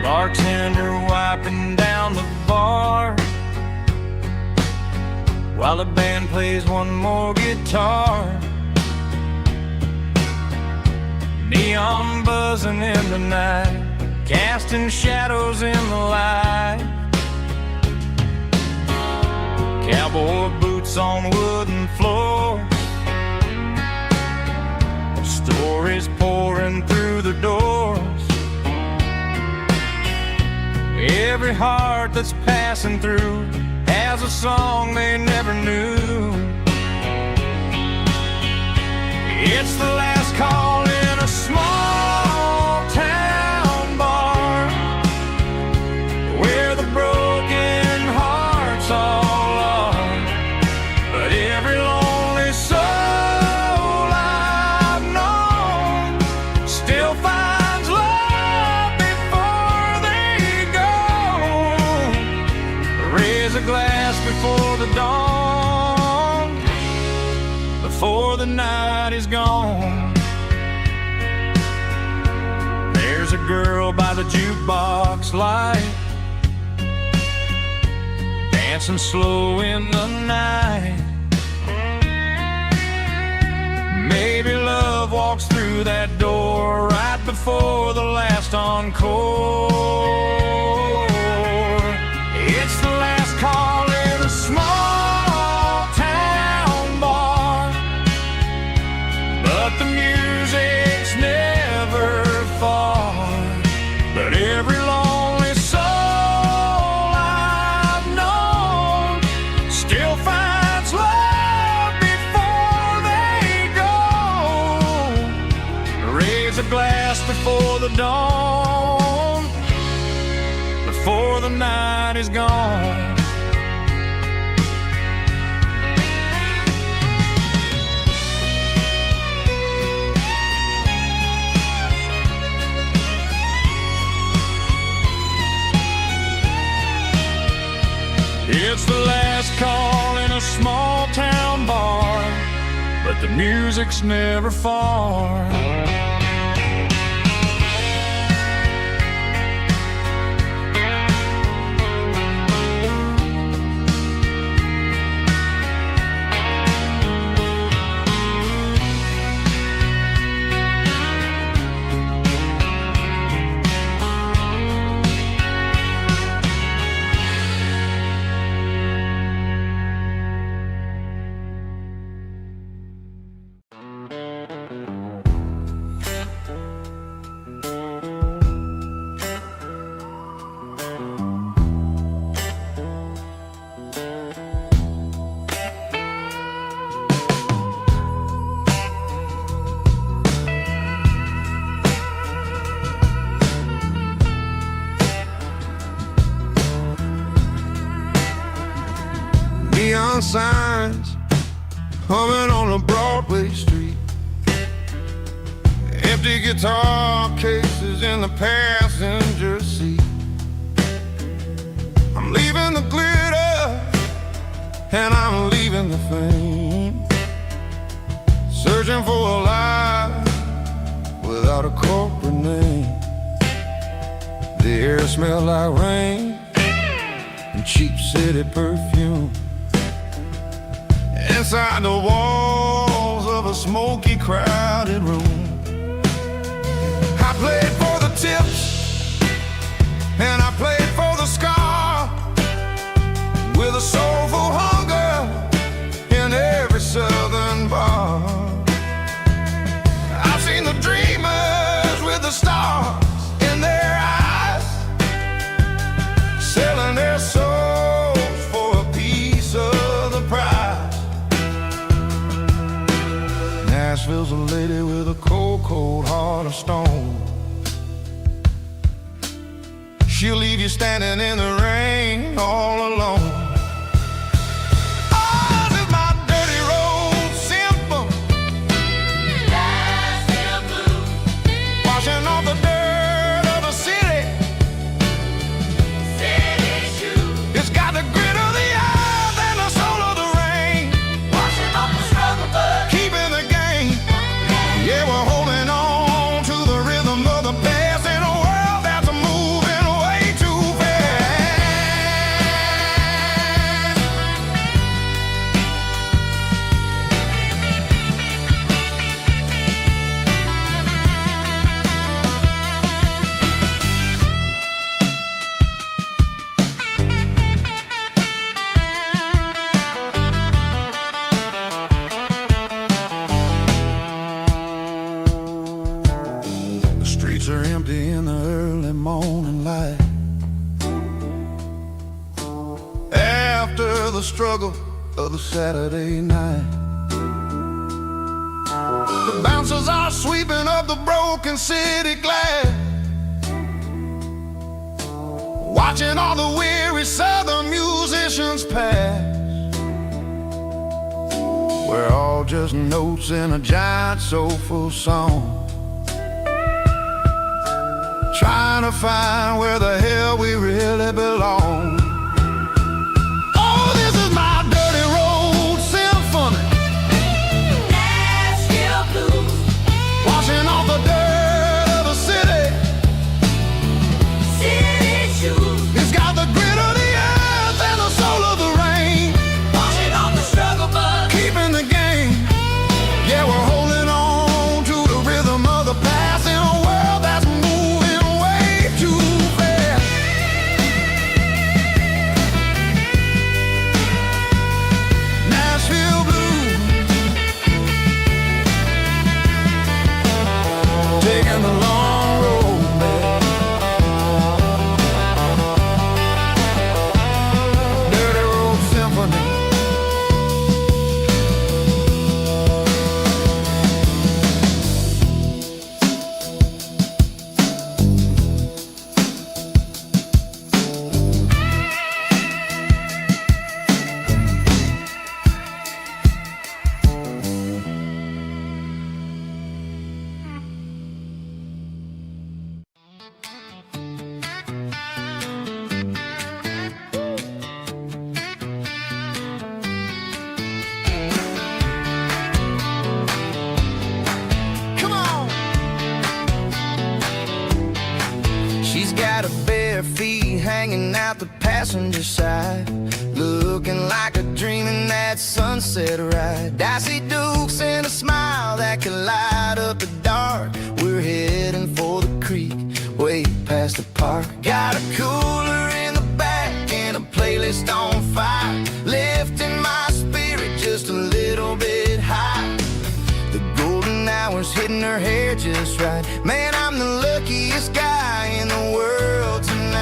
[SPEAKER 1] Bartender wiping down the bar while the band plays one more guitar. Neon buzzing in the night, casting shadows in the light. Cowboy boots on wooden floors, stories pouring through the doors. Every heart that's passing through has a song they never knew. It's the last call in a small town bar, where the broken hearts all are. But every lonely soul I've known still finds love before they go. Raise a glass before the dawn, before the night is gone. There's a girl by the jukebox light, dancing slow in the night. Maybe love walks through that door right before the last encore. It's the last call in a small town bar, but the music's never far. But every lonely soul I've known still finds love before they go. Raise a glass before the dawn, before the night is gone. It's the last call in a small town bar, but the music's never far.
[SPEAKER 2] drumming on a Broadway street. Empty guitar cases in the passenger seat. I'm leaving the glitter and I'm leaving the fame, searching for a life without a corporate name. The air smelled like rain and cheap city perfume. Inside the walls of a smoky, crowded room, I played for the tips and I played for the scar, with a soulful hunger in every southern bar. I've seen the dreamers with the stars in their eyes, selling their souls for a piece of the prize. Nashville's a lady with a cold, cold heart of stone. She'll leave you standing in the rain all alone. Oh, this is my dirty road symphony, Nashville blues, washing off the dirt of the city, city shoes. It's got the grit of the earth and the soul of the rain, washing off the struggle but keeping the game. Yeah, we're holding on to the rhythm of the past in a world that's moving way too fast. The streets are empty in the early morning light, after the struggle of the Saturday night. The bouncers are sweeping up the broken city glass, watching all the weary southern musicians pass. We're all just notes in a giant soulful song, trying to find where the hell we really belong. Oh, this is my dirty road symphony, Nashville blues, washing off the dirt of the city, city shoes. It's got the grit of the earth and the soul of the rain, washing off the struggle but keeping the game. Yeah, we're holding on to the rhythm of the past in a world that's moving way too fast. Nashville blues, taking the long road back. Dirty road symphony. Come on. She's got her bare feet hanging out the passenger side, looking like a dream in that sunset ride. I see Dukes and a smile that can light up the dark. We're heading for the creek, way past the park. Got a cooler in the back and a playlist on fire, lifting my spirit just a little bit high. The golden hours hitting her hair just right. Man, I'm the luckiest guy in the world tonight.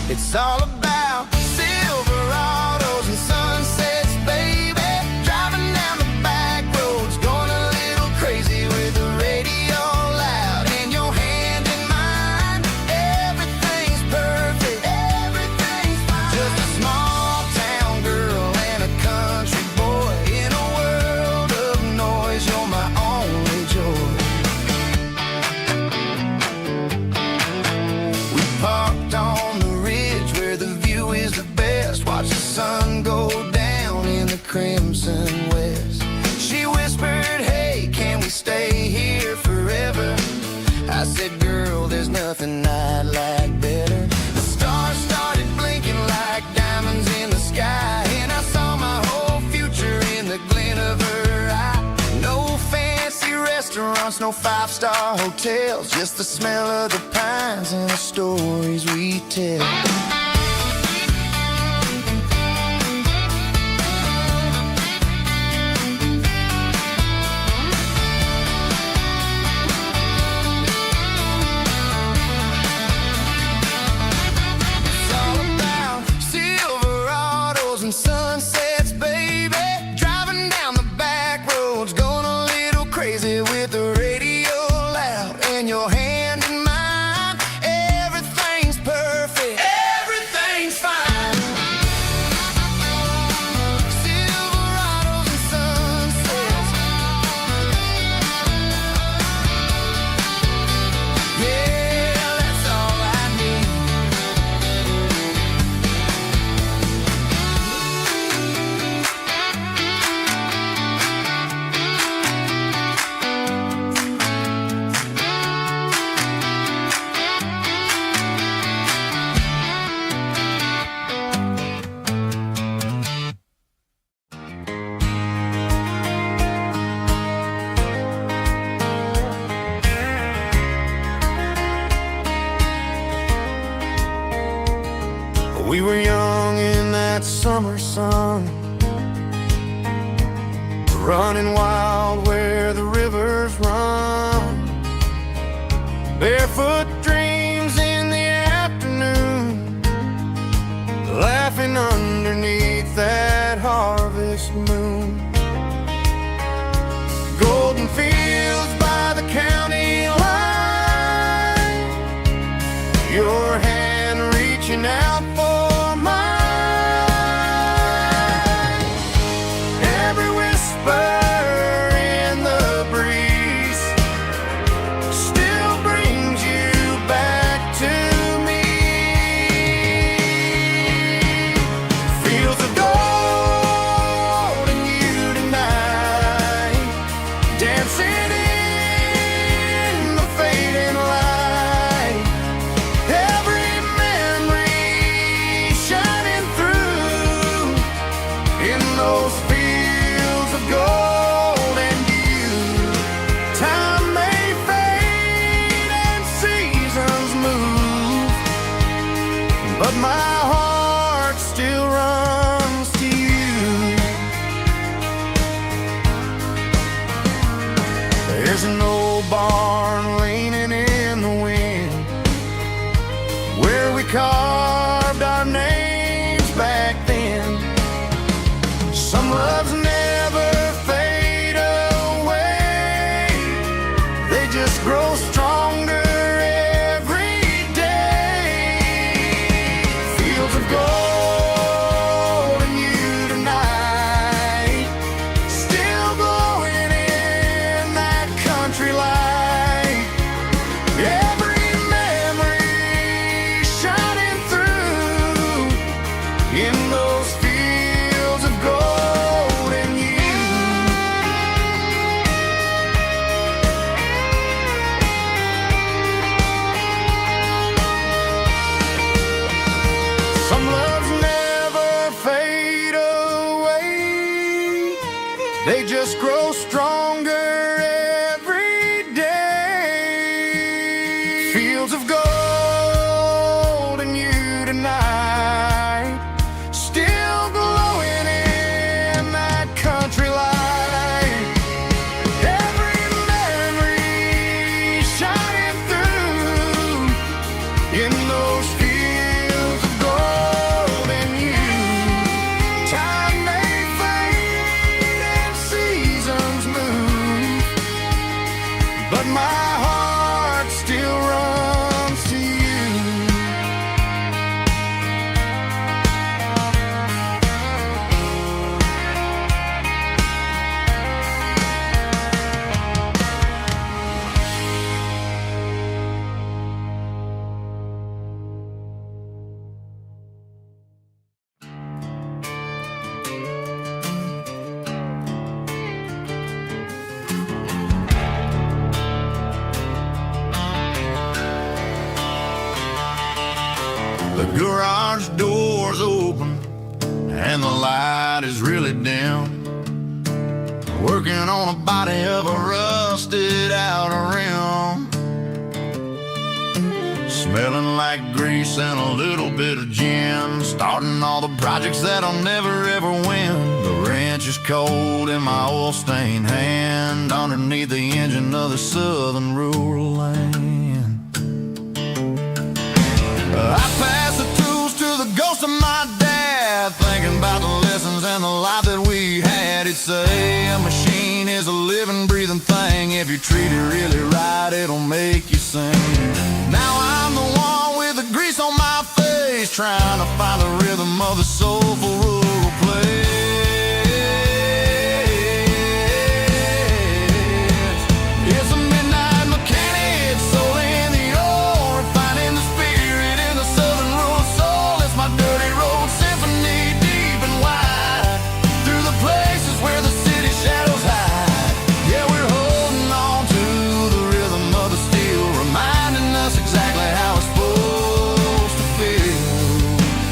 [SPEAKER 2] It's all about Silverados and sunsets, baby. Driving down the back roads, going a little crazy with the radio loud and your hand in mine. Everything's perfect, everything's fine. Just a small town girl and a country boy in restaurants, no five-star hotels, just the smell of the pines and the stories we tell. It's all about Silverados and sunsets, baby. Driving down the back roads, going a little crazy with the radio loud and your hand in mine. Everything's perfect, everything's fine. Silverados and sunsets, yeah, that's all I need. We were young in that summer sun, running wild where the rivers run. Barefoot dreams in the afternoon, laughing underneath that harvest moon. Golden fields by the county line, your hand reaching out for mine. Every whisper in the breeze still brings you back to me. Fields of gold and you tonight, dancing in the fading light. Every memory shining through in those fields of gold and you. Time may fade and seasons move, but my heart still runs to you. There's an old barn leaning in the wind where we carved our names back then. Some loves never fade away, they just grow stronger every day. Fields of gold and you tonight, still glowing in that country light. Every memory shining through in those fields of gold and you. Some loves never fade away, they just grow stronger every day. Fields of gold and you tonight, still glowing in that country light. Every memory shining through in those fields of gold and you. Time may fade and seasons move, but my heart still runs to you. The garage door's open and the light is really dim.
[SPEAKER 1] working on a body of a rusted out rim, smelling like grease and a little bit of gin, starting all the projects that'll never ever win. The wrench is cold in my oil-stained hand, underneath the engine of the southern rural land. I pass the tools to the ghost of my dad, thinking about the lessons and the life that we had. He'd say a machine is a living, breathing thing. If you treat it really right, it'll make you sing. Now I'm the one with the grease on my face, trying to find the rhythm of the soulful rural place. It's a midnight mechanic, soul in the ore, refining the spirit in the southern rural soul. It's my dirty road symphony, deep and wide, through the places where the city shadows hide. Yeah, we're holding on to the rhythm of the steel, reminding us exactly how it's supposed to feel.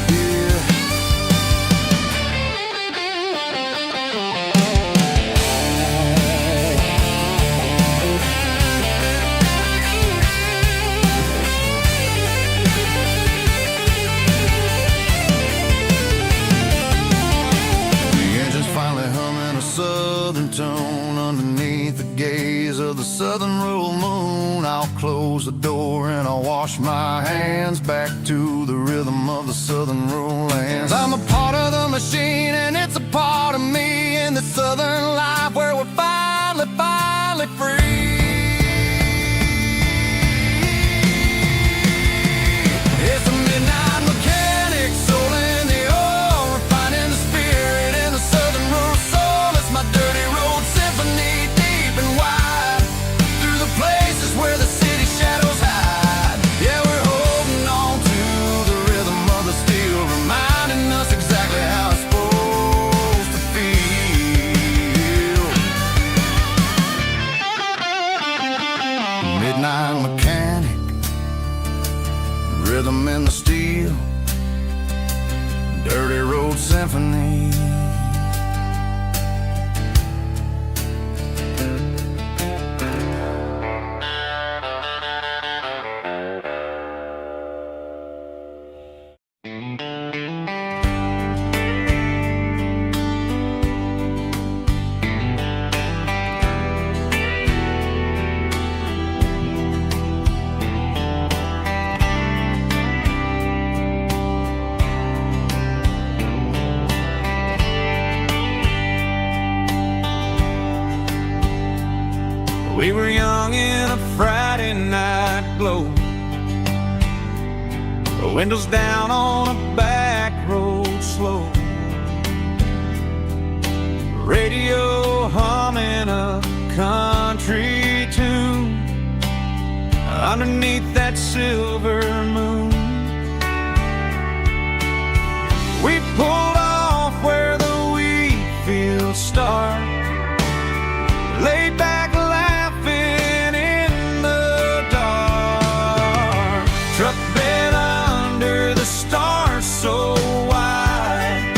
[SPEAKER 1] Yeah. The engine's finally humming a southern tune underneath the gaze of the southern rural moon. I'll close the door and I'll wash my hands back to the rhythm of the southern rural lands. I'm a part of the machine and it's a part of me in the southern life where we're finally free. It's a midnight mechanic, soul in the ore, refining the spirit in the southern rural soul. It's my dirty road symphony, deep and wide, through the places where the city shadows hide. Yeah, we're holding on to the rhythm of the steel, reminding us exactly how it's supposed to feel. Midnight mechanic, rhythm in the steel, dirty road symphony.
[SPEAKER 3] We were young in a Friday night glow, the windows down on a back road slow, radio humming a country tune underneath that silver moon. We pulled off where the wheat fields start, laid back laughing in the dark, truck bed under the stars so wide,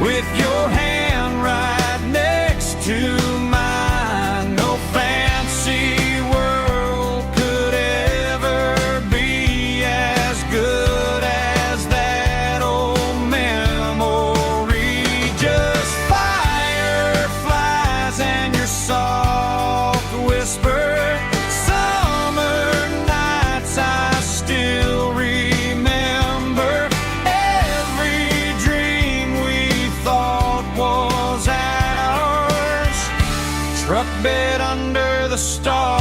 [SPEAKER 3] with your hand right next to mine. No fancy world could ever be as good as that old memory. Just fireflies and your soft whisper. Summer nights I still remember. Every dream we thought was ours, truck bed under the stars.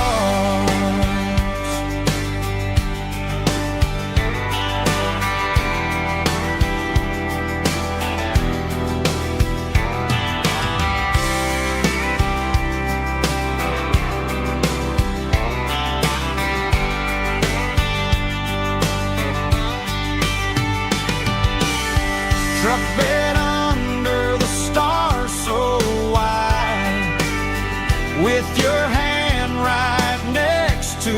[SPEAKER 3] Truck bed under the stars so wide, with your hand right next to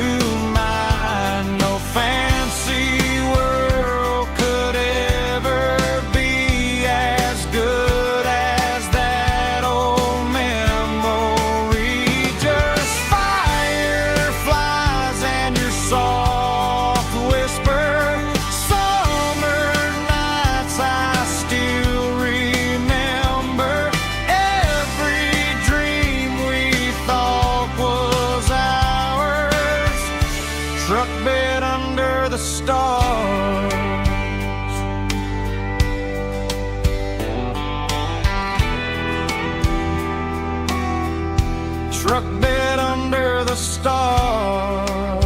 [SPEAKER 3] mine. No fancy world could ever be as good as that old memory. truck bed under the stars.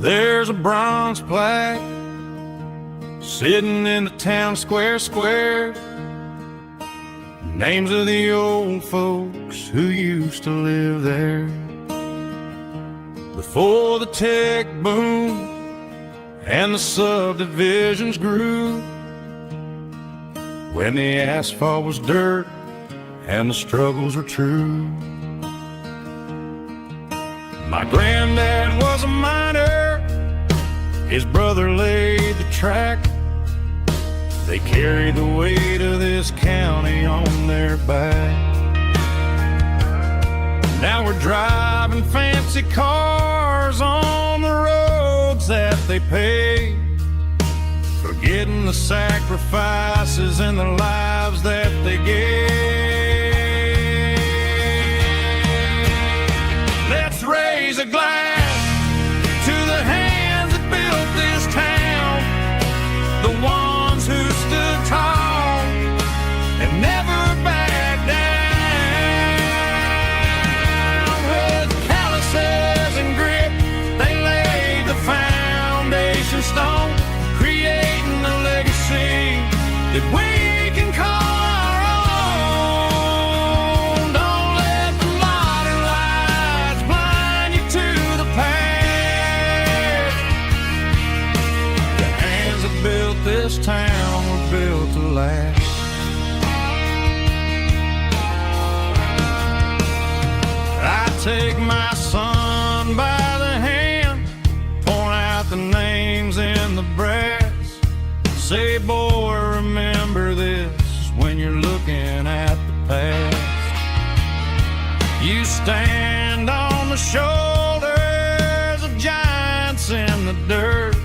[SPEAKER 3] There's a bronze plaque sitting in the town square. Names of the old folks who used to live there before the tech boom and the subdivisions grew, when the asphalt was dirt and the struggles were true. My granddad was a miner, his brother laid the track. They carried the weight of this county on their back. Now we're driving fancy cars on the roads that they paved, forgetting the sacrifices and the lives that they gave. Let's raise a glass to the hands that built this town, the ones who stood tall and never backed down. With calluses and grit, they laid the foundation stone, creating a legacy that we can call our own. Don't let the modern lights blind you to the past. The hands that built this town were built to last. I take my son by the hand, point out the names in the brass. Say, boy, remember this when you're looking at the past. You stand on the shoulders of giants in the dirt,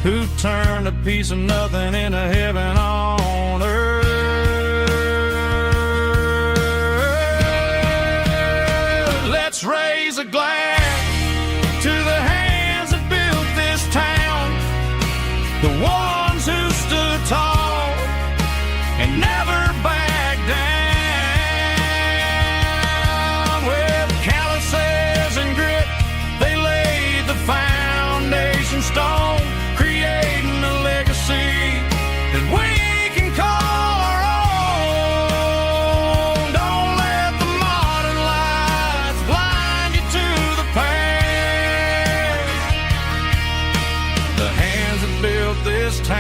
[SPEAKER 3] who turned a piece of nothing into heaven on earth. Let's raise a glass to the hands that built this town, the ones who stood tall and never backed down. With calluses and grit, they laid the foundation stone, creating a legacy that we can call our own. Don't let the modern lights blind you to the past. The hands that built this town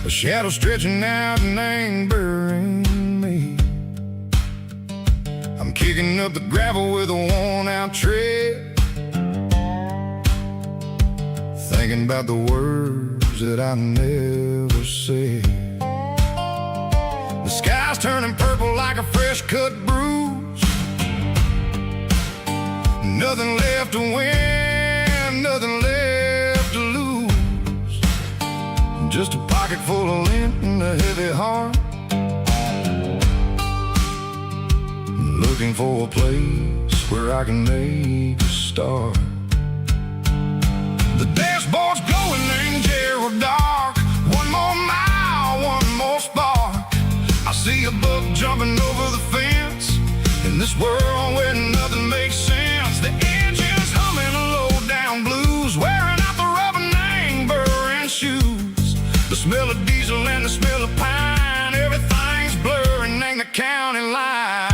[SPEAKER 2] a shadow stretching out and ain't burying me. I'm kicking up the gravel with a worn-out tread, thinking about the words that I never said. The sky's turning purple like a fresh-cut bruise. Nothing left to win, nothing left to lose. Just a pocket full of lint and a heavy heart, looking for a place where I can make a start. The dashboard's glowing in Gerald dark. One more mile, one more spark. I see a buck jumping over the fence in this world where nothing makes sense. The engine's humming a low-down blues, wearing out the rubber name burring shoes. The smell of diesel and the smell of pine, everything's blurring in the county line.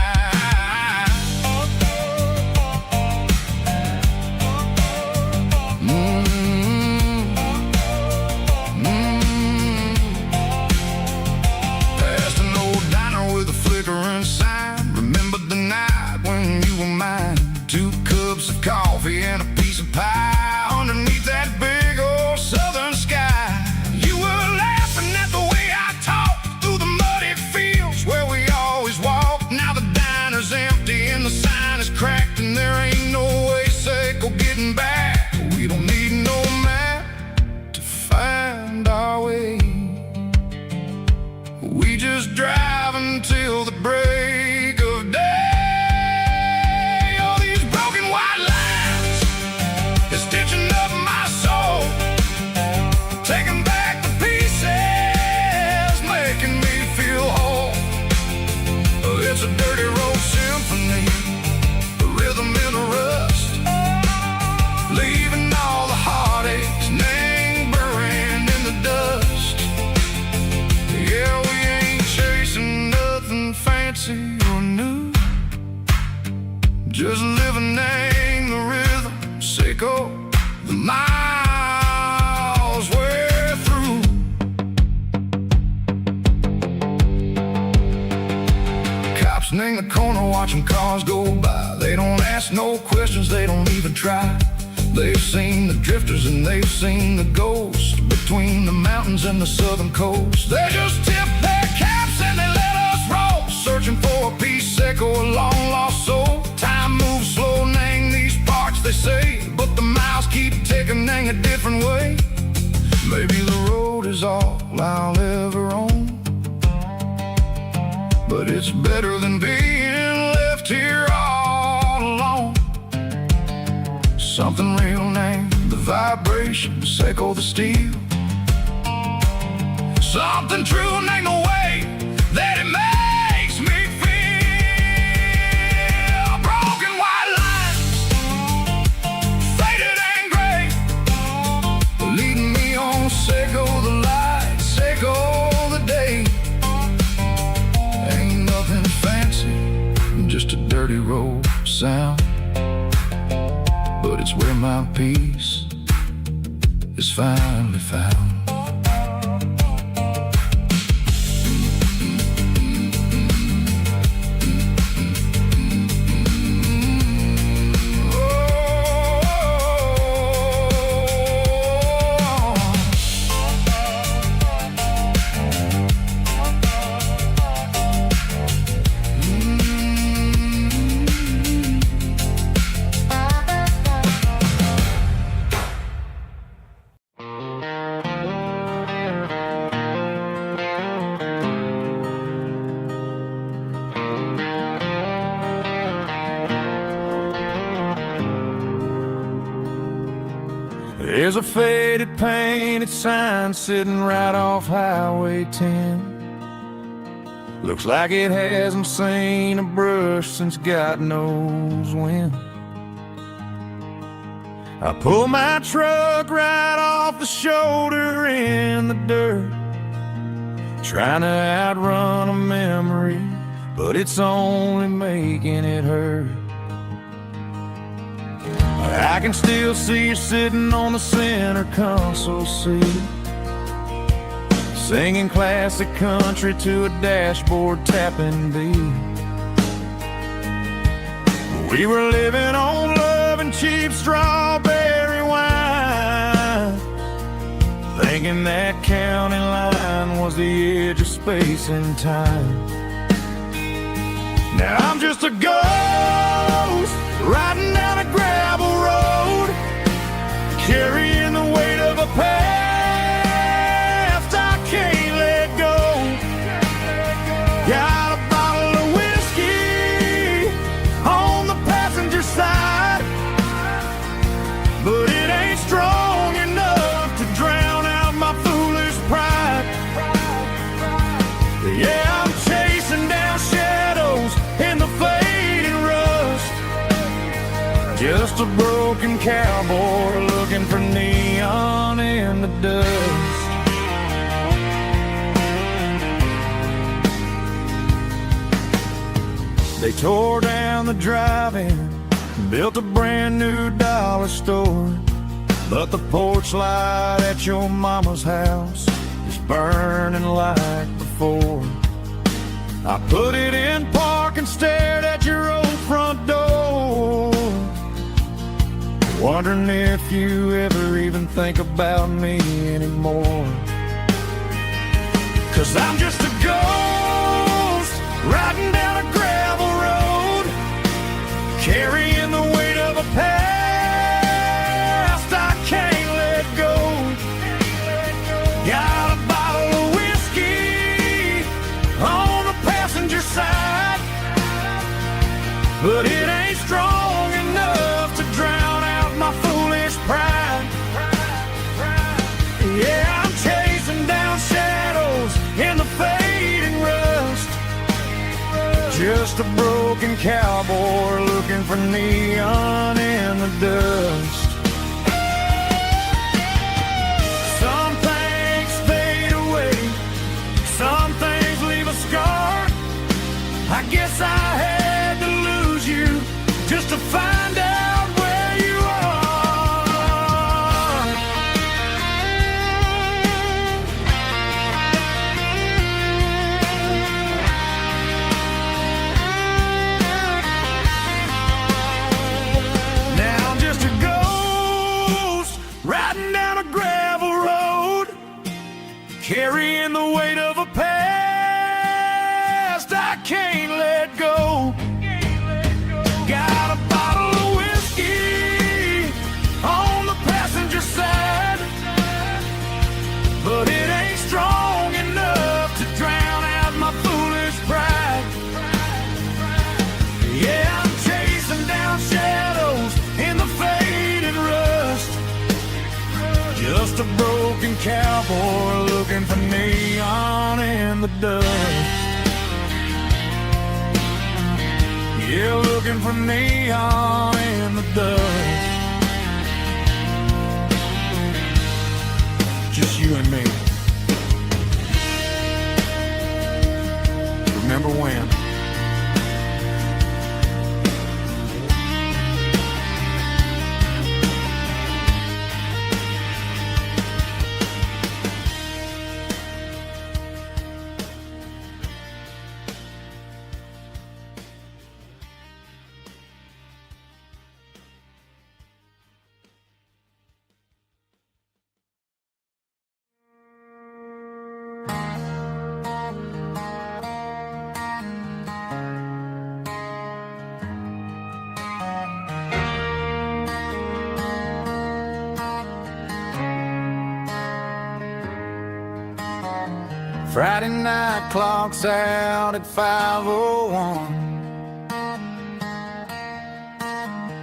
[SPEAKER 2] Coffee and a piece of pie underneath that big old southern sky. You were laughing at the way I talked through the muddy fields where we always walked. Now the diner's empty and the sign is cracked, and there ain't no way safe or getting back. We don't need no map to find our way. We just drive until the break of day. It's a dirty road symphony, a rhythm in the rust, leaving all the heartaches, name buried in the dust. Yeah, we ain't chasing nothing fancy or new, just living in the rhythm, sick of the miles we're through. In the corner watching cars go by, they don't ask no questions, they don't even try. They've seen the drifters and they've seen the ghosts between the mountains and the southern coast. They just tip their caps and they let us roll, searching for a piece sick or a long lost soul. Time moves slow, nang these parts they say, but the miles keep ticking, nang a different way. Maybe the road is all I'll ever own, but it's better than being left here all alone. Something real named the vibration, echo the steel. Something true named the way that it makes me feel. Broken white lines, faded and gray, leading me on, echo the light, echo the day. Just a dirty road sound, but it's where my peace is finally found.
[SPEAKER 3] There's a faded painted sign sitting right off Highway 10. Looks like it hasn't seen a brush since God knows when. I pull my truck right off the shoulder in the dirt, trying to outrun a memory, but it's only making it hurt. I can still see you sitting on the center console seat, singing classic country to a dashboard tapping beat. We were living on love and cheap strawberry wine, thinking that county line was the edge of space and time. Now I'm just a ghost riding down a gravel road, carrying the weight of a past I can't let go. Got a bottle of whiskey on the passenger side, but it ain't strong enough to drown out my foolish pride. Yeah, I'm chasing down shadows in the fading rust, just a broken cowboy looking for neon in the dust. They tore down the drive-in, built a brand new dollar store, but the porch light at your mama's house is burning like before. I put it in park and stared at your old front door, wondering if you ever even think about me anymore. 'Cause I'm just a ghost riding down a gravel road, carrying the weight of a past I can't let go. Got a bottle of whiskey on the passenger side, but it ain't strong enough to drown out my foolish pride. Yeah, I'm chasing down shadows in the fading rust, just a broken cowboy looking for neon in the dust. Some things fade away, some things leave a scar. I guess I had to lose you just to find out where you are. Now I'm just a ghost riding down a gravel road, carrying the weight of a past I can't let go. Got a bottle of whiskey on the passenger side, but it ain't strong enough to drown out my foolish pride. Yeah, I'm chasing down shadows in the fading rust, just a broken cowboy looking for neon in the dust. Yeah, looking for neon in the dust. Just you and me. Remember when? Friday night clock's out at 5:01.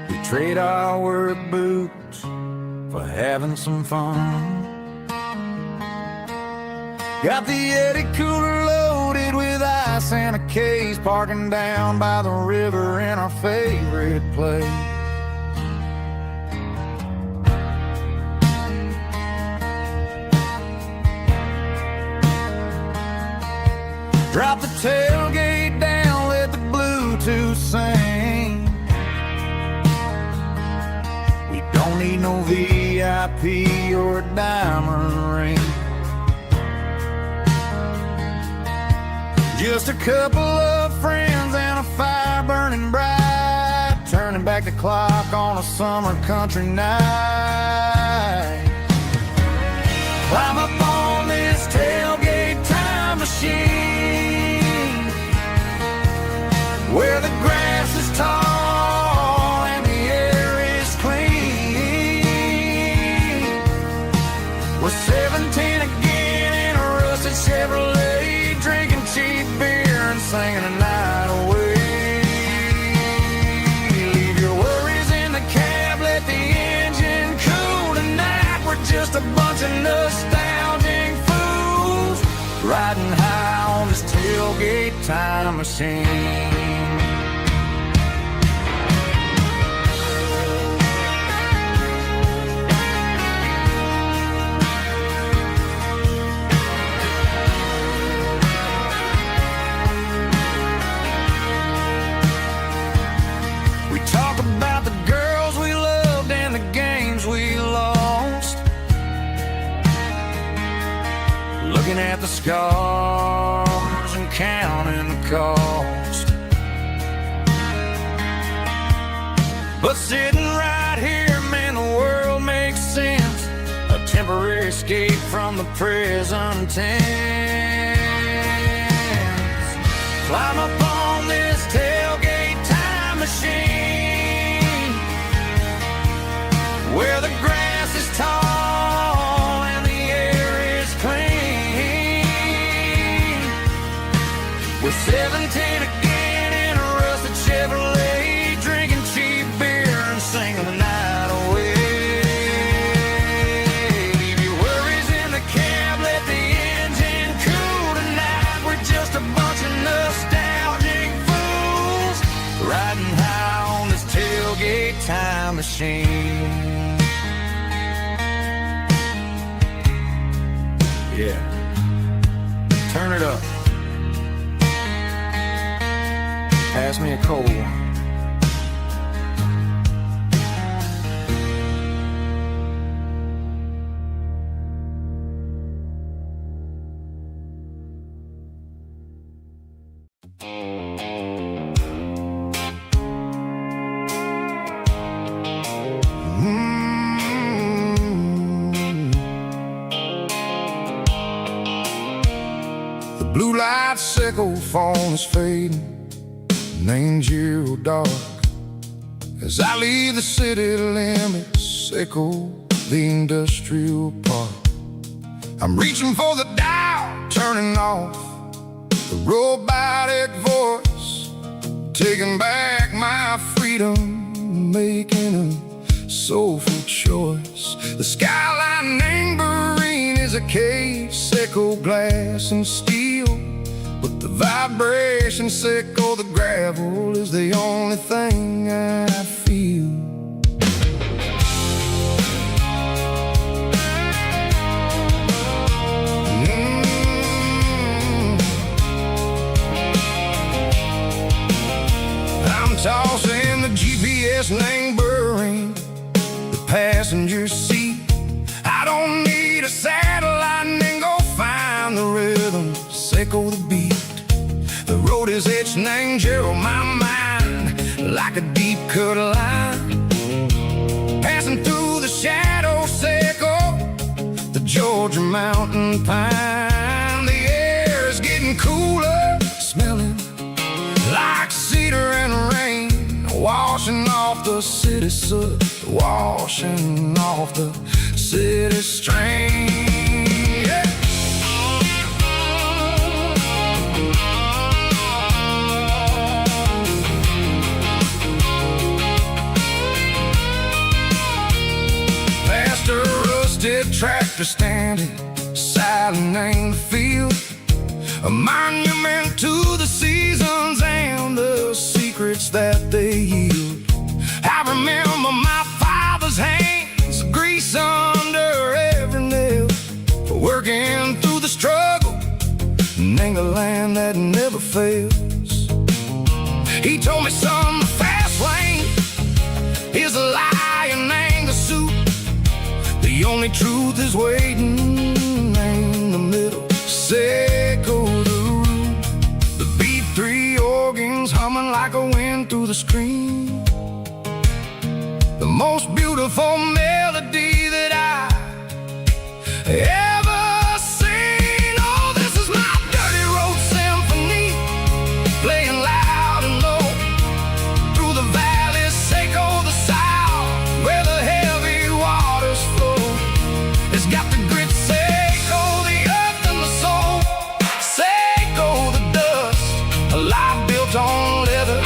[SPEAKER 3] We trade our work boots for having some fun. Got the Yeti cooler loaded with ice and a case, parking down by the river in our favorite place. Drop the tailgate down, let the Bluetooth sing. We don't need no VIP or a diamond ring. Just a couple of friends and a fire burning bright, turning back the clock on a summer country night. Climb up on this tailgate time machine, where the grass is tall and the air is clean. We're 17 again in a rusted Chevrolet, drinking cheap beer and singing the night away. Leave your worries in the cab, let the engine cool tonight. We're just a bunch of nostalgic fools, riding high on this tailgate time machine. Looking at the scars and counting the cost, but sitting right here, man, the world makes sense. A temporary escape from the present tense. Climb up on this tailgate time machine, where the grass is tall and the air is clean. We're 17 again in a rusted Chevrolet, drinking cheap beer and singing the night away. Leave your worries in the cab, let the engine cool tonight. We're just a bunch of nostalgic fools, riding high on this tailgate time machine. Yeah, turn it up. Pass me a cold one.
[SPEAKER 2] The blue light sickle phone is fading, angel dark, as I leave the city limits, sickle the industrial park. I'm reaching for the dial, turning off the robotic voice, taking back my freedom, making a soulful choice. The skyline neighboring is a cave, sickle glass and steel, but the vibration sickle, the gravel, is the only thing I feel. I'm tossing the GPS neighboring the passenger seat. I don't need a satellite and go find the rhythm, sickle the beat. The road is etched and angel on my mind, like a deep cut line, passing through the shadow sickle, the Georgia mountain pine. The air is getting cooler, smelling like cedar and rain, washing off the city soot, washing off the city strain. Yeah. Past a rusted tractor standing silent in the field, a monument to the seasons and the secrets that they yield. I remember my father's hands, grease under every nail, for working through the struggle in the land that never fails. He told me, son, the fast lane is a lie and ain't the suit. The only truth is waiting in the middle, sickle the root. screen. The most beautiful melody that I ever seen. Oh, this is my dirty road symphony, playing loud and low through the valleys, Seco the south, where the heavy waters flow. It's got the grit, Seco the earth and the soul, Seco the dust, a life built on leather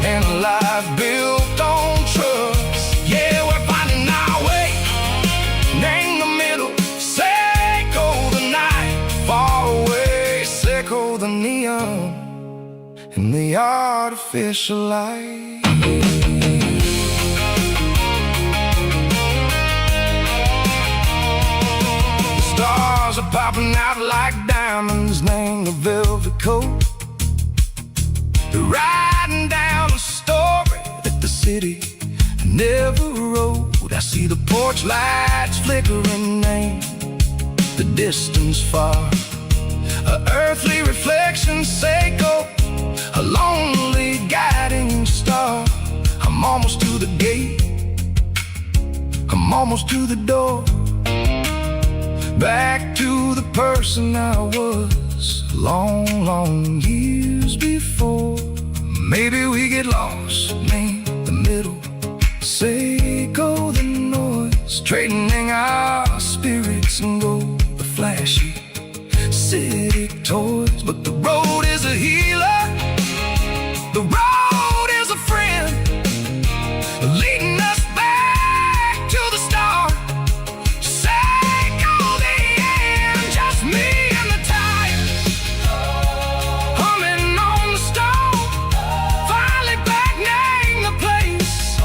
[SPEAKER 2] and a life built on trust. Yeah, we're finding our way, name the middle, Seco the night, far away, Seco the neon and the artificial light. The stars are popping out like diamonds, name the velvet coat. They're riding down a story that the city never wrote. I see the porch lights flickering, name the distance far, a earthly reflection, Seco, a lonely guiding star. I'm almost to the gate, I'm almost to the door, back to the person I was long, long years before. Maybe we get lost, name the middle, Seco the noise, trading our spirits and gold, the flashy city toys. But the road is a healer, the road is a friend, leading us back to the start. Seco the end, just me and the tires, humming on the stove, finally back, name the place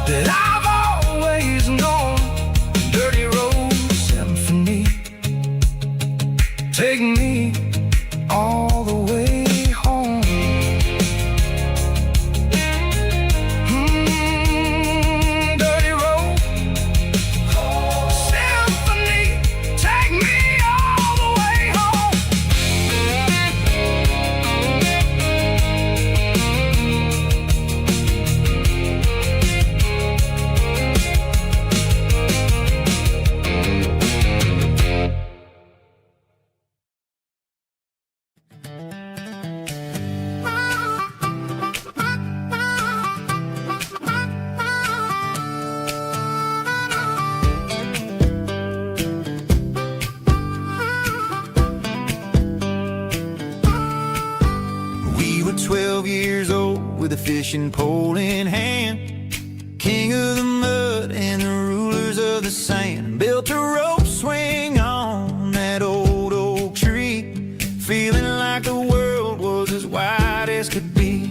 [SPEAKER 2] that I've always known. Dirty road symphony, take me all the way home. Dirty road symphony, take me all the way home.
[SPEAKER 4] We were 12 years old with a fishing pole in hand, king of the mud and the rulers of the sand. Built a rope swing on that old oak tree, feeling like the world was as wide as could be.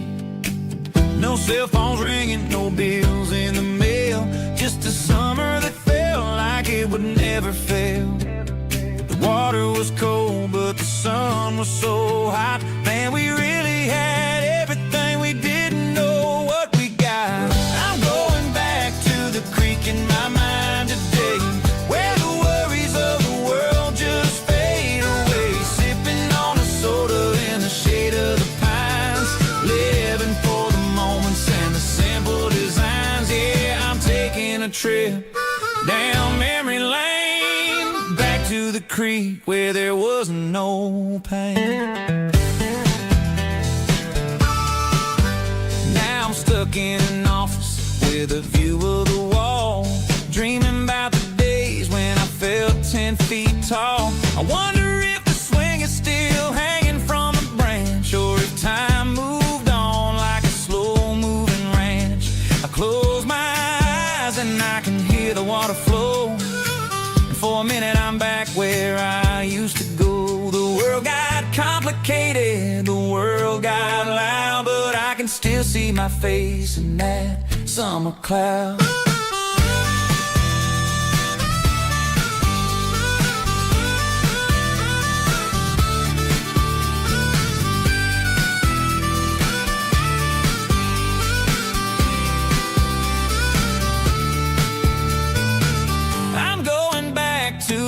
[SPEAKER 4] No cell phones ringing, no bills in the mail, just a summer that felt like it would never fail. The water was cold, but the sun was so hot. Man, we really had everything, we didn't know what we got. I'm going back to the creek in my mind today, where the worries of the world just fade away. Sipping on a soda in the shade of the pines, living for the moments and the simple designs. Yeah, I'm taking a trip down memory lane, back to the creek where there was no pain. Now I'm stuck in an office with a view of the wall, dreaming about the days when I felt 10 feet tall. I wonder if the swing is still hanging from a branch, or if time moved on like a slow-moving ranch. I close my eyes and I can hear the water flow, and for a minute I'm back where I used to go. The world got complicated, the world got loud, but I can still see my face in that summer cloud.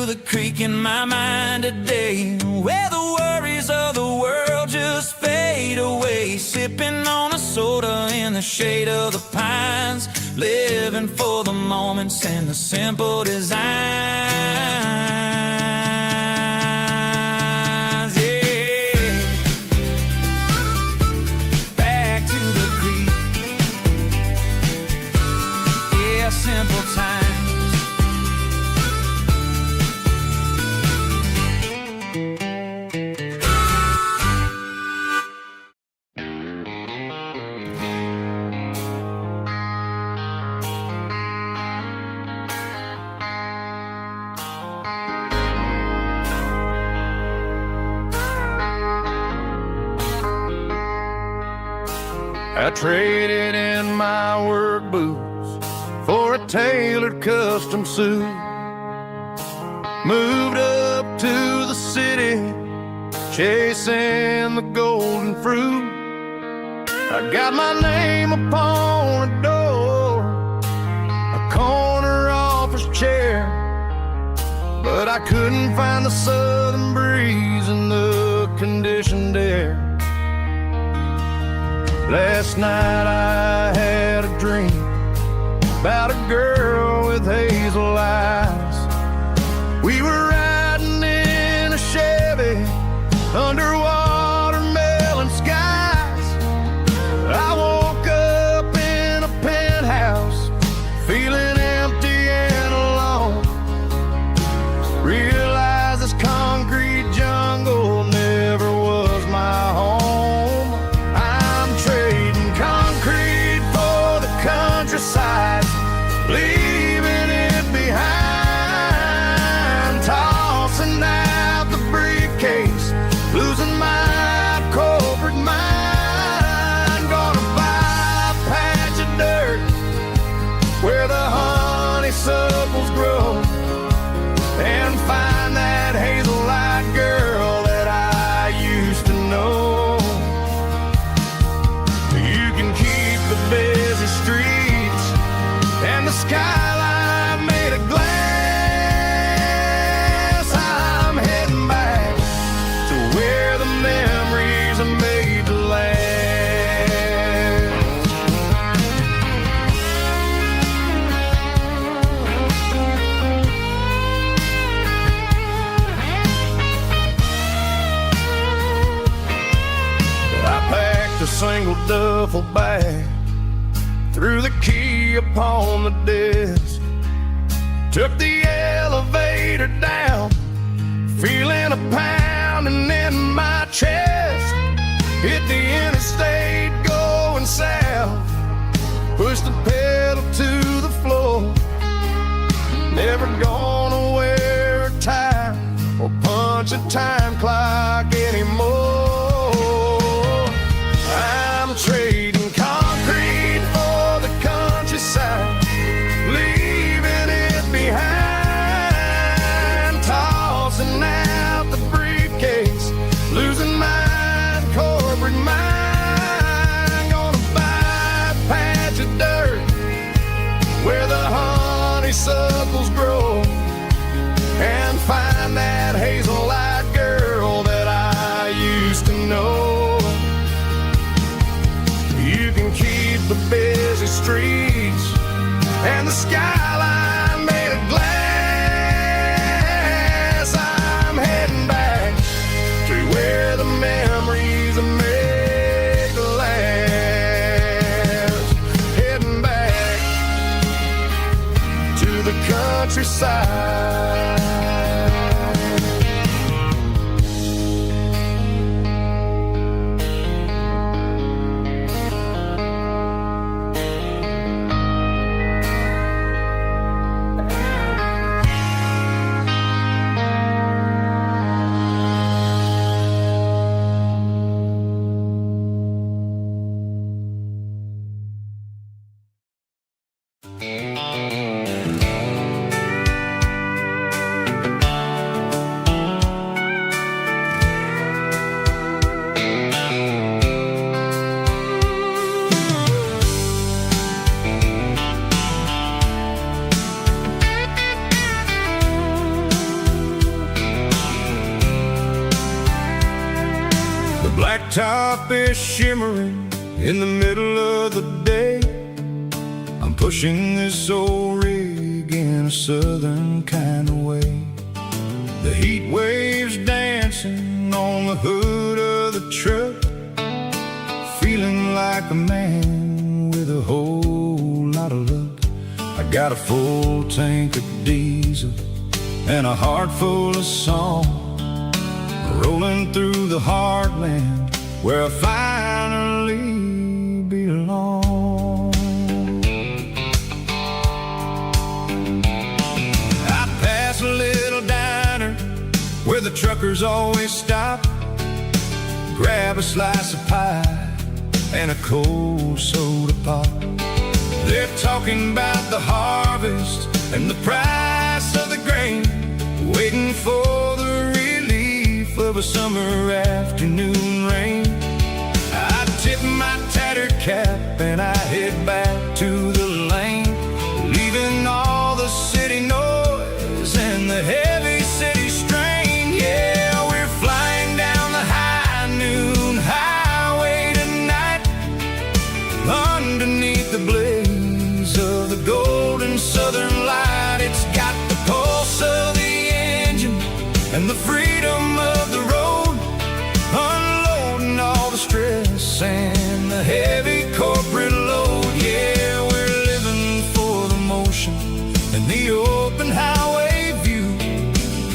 [SPEAKER 4] The creek in my mind today, where the worries of the world just fade away. Sipping on a soda soda in the shade of the pines, living for the moments and the simple designs. Yeah, back to the creek. Yeah, simple times.
[SPEAKER 3] I traded in my work boots for a tailored custom suit. Moved up to the city, chasing the golden fruit. I got my name upon a door, a corner office chair, but I couldn't find the southern breeze in the conditioned air. Last night I had a dream about a girl with hazel eyes. We were riding in a Chevy under watermelon skies. I woke up in a penthouse feeling empty and alone. Realized this concrete jungle never was my home. Countryside, leaving it behind, tossing out the briefcase, losing my corporate mind. Gonna buy a patch of dirt where the honeysuckles grow and find that hazel-eyed girl that I used to know. You can keep the busy streets and the skyline made of glass. I'm heading back to where the memories are made to last. I packed a single duffel bag, threw the key upon the desk, took the elevator down, feeling a pounding in my chest. Hit the interstate going south, pushed the pedal to the floor. Never gonna wear a tie or punch a time clock anymore. I'm trading concrete for the countryside, leaving it behind, tossing out the briefcase, losing my corporate mind. Gonna buy a patch of dirt where the honeysuckles grow and find that hazel-eyed girl that I used to know. You can keep the busy streets and the skyline made of glass. I'm heading back to where the memories are made to last. Heading back to the countryside. Blacktop is shimmering
[SPEAKER 4] In the middle of the day, I'm pushing this old rig in a southern kind of way. The heat waves dancing on the hood of the truck, feeling like a man with a whole lot of luck. I got a full tank of diesel and a heart full of song, rolling through the heartland where I finally belong. I pass a little diner where the truckers always stop, grab a slice of pie and a cold soda pop. They're talking about the harvest and the price of the grain, waiting for the relief of a summer afternoon rain. I tip my tattered cap and I head back to the lane, leaving all the city noise and the heavy city strain. Yeah, we're flying down the high noon highway tonight, underneath the blaze of the golden southern light. It's got the pulse of the engine and the freedom of the road, unloading all the stress and the heavy corporate load. Yeah, we're living for the motion and the open highway view,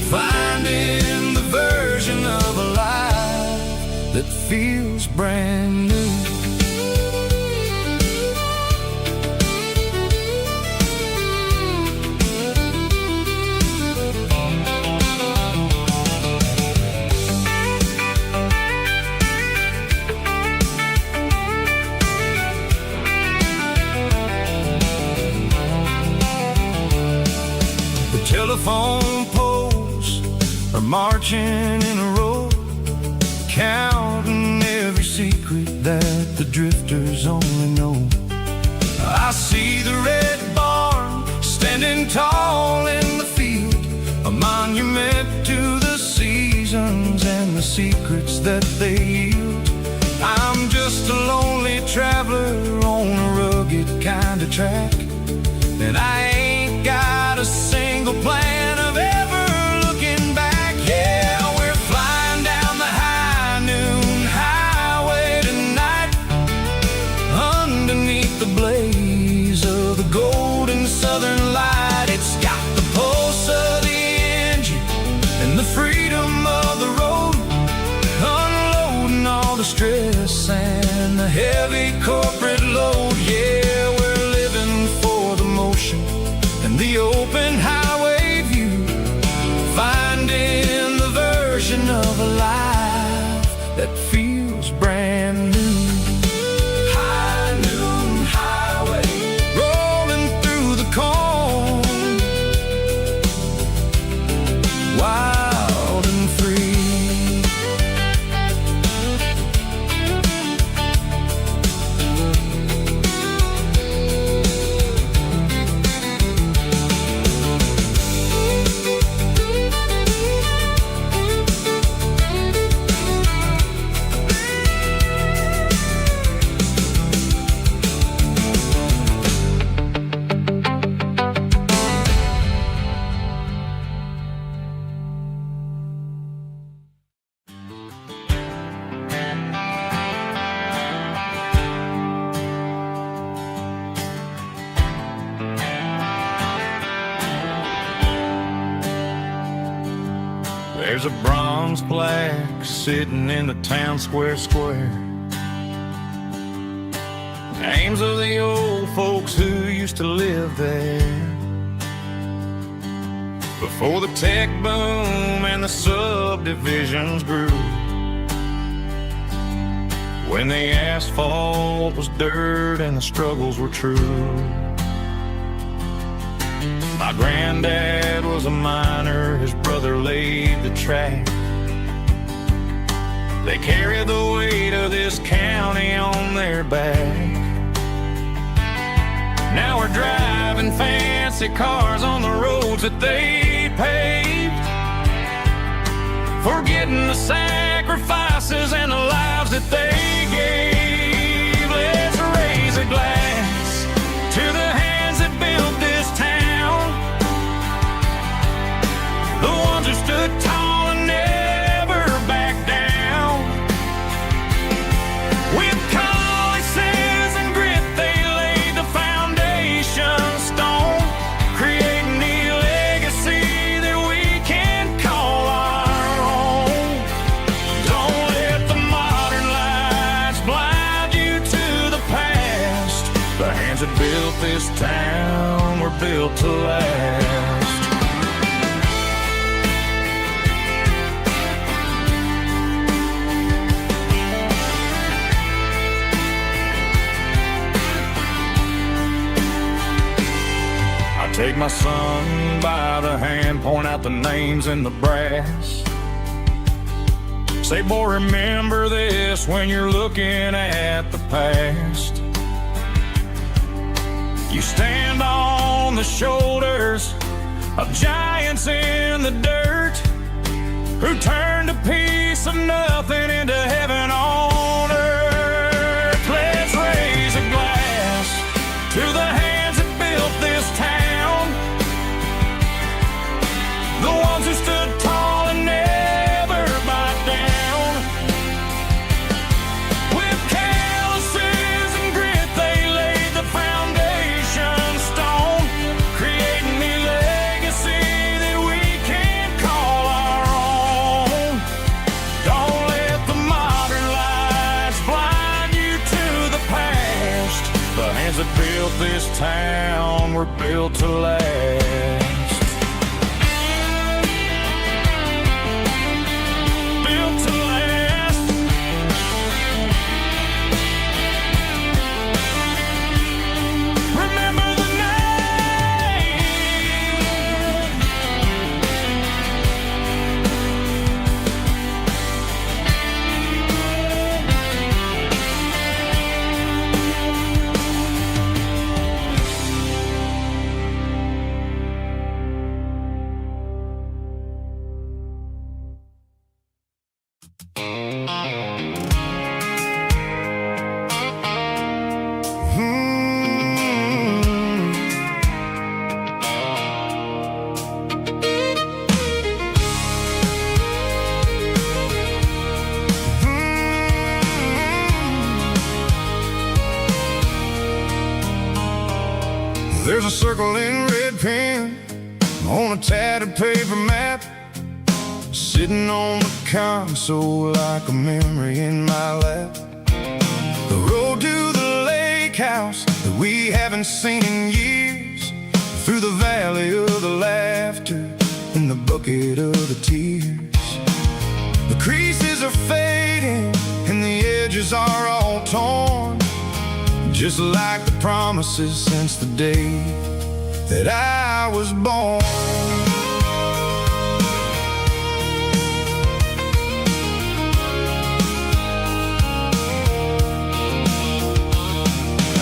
[SPEAKER 4] finding the version of a life that feels brand new. Telephone poles are marching in a row, counting every secret that the drifters only know. I see the red barn standing tall in the field, a monument to the seasons and the secrets that they yield. I'm just a lonely traveler on a rugged kind of track, and I ain't got a single plan of ever looking back. Yeah, we're flying down the high noon highway tonight, underneath the blaze of the golden southern light. It's got the pulse of the engine and the freedom of the road, unloading all the stress and the heavy corporate load. Yeah, we're living for the motion and the open highway view, finding the version of a life that feels brand new. High noon highway, rolling through the corn, wild and free. There's a bronze plaque sitting in the town square. Names of the old folks who used to live there before the tech boom and the subdivisions grew, when the asphalt was dirt and the struggles were true. My granddad was a miner, his brother laid the track. They carried the weight of this county on their back. Now we're driving fancy cars on the roads that they paved, forgetting the sacrifices and the lives that they gave.
[SPEAKER 3] built this town, we're built to last. Take my son by the hand, point out the names in the brass. Say, boy, remember this when you're looking at the past. You stand on the shoulders of giants in the dirt, who turned a piece of nothing into heaven on earth. Let's raise a glass to the hands that built this town, the ones who stood tall and never backed down. With calluses and grit, they laid the foundation stone, creating a legacy that we can call our own. Don't let the modern lights blind you to the past. The hands that built this town were built to last.
[SPEAKER 2] There's a circle in red pen on a tattered paper map, sitting on the console like a memory in my lap. The road to the lake house that we haven't seen in years, through the valley of the laughter and the bucket of the tears. The creases are fading and the edges are all torn, just like the promises since the day that I was born.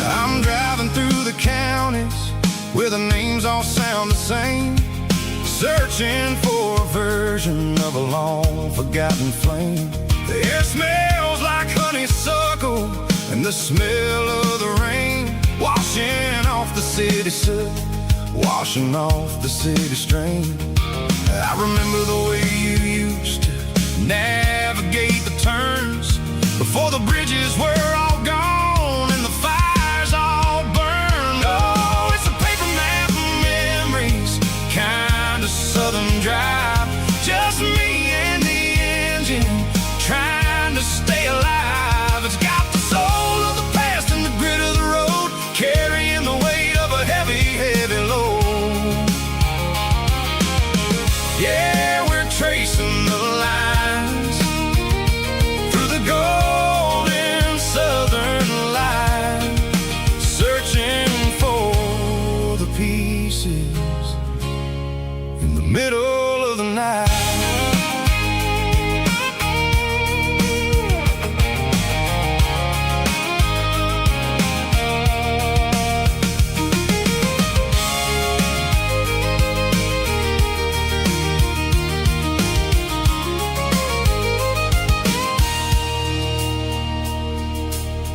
[SPEAKER 2] I'm driving through the counties where the names all sound the same, searching for a version of a long forgotten flame. The air smells like honeysuckle and the smell of the rain, washing off the city soot, washing off the city strain. I remember the way you used to navigate the turns, before the bridges were all gone and the fires all burned. Oh, it's a paper map of memories, kind of southern drive, just me and the engine trying to stay alive. It's got the soul of the past and the grit of the road, carrying the weight of a heavy, heavy load. Yeah, we're tracing the lines through the golden southern light, searching for the pieces in the middle of the night.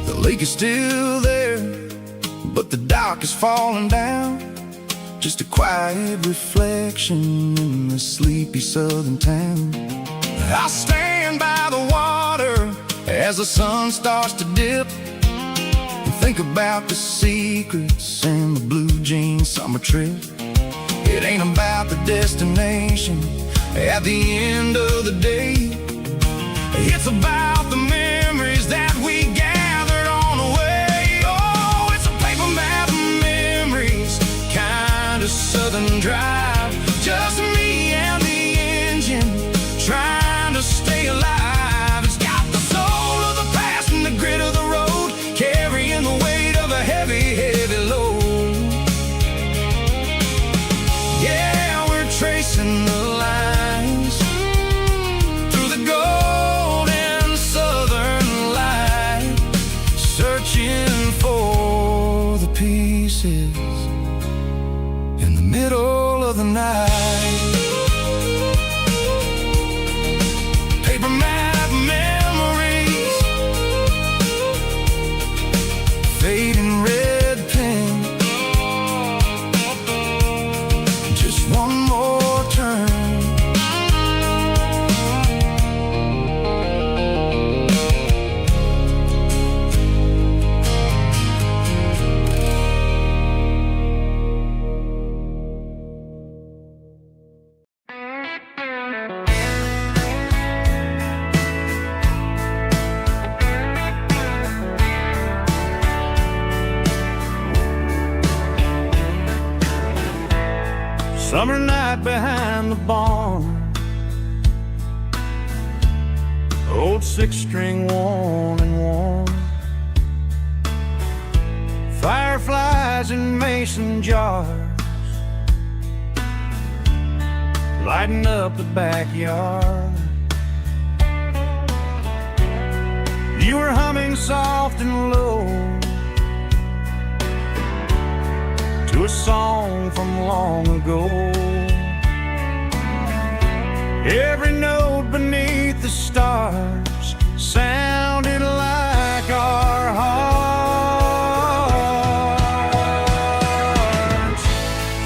[SPEAKER 2] The lake is still there, but the dock is falling down, just a quiet reflection in the sleepy southern town. I stand by the water as the sun starts to dip, and think about the secrets and the blue jean summer trip. It ain't about the destination at the end of the day, it's about the memories that we gathered on the way. Oh, it's a paper map of
[SPEAKER 3] Summer night behind the barn, old 6-string worn and worn. Fireflies in mason jars, lighting up the backyard. You were humming soft and low to a song from long ago. Every note beneath the stars sounded like our hearts.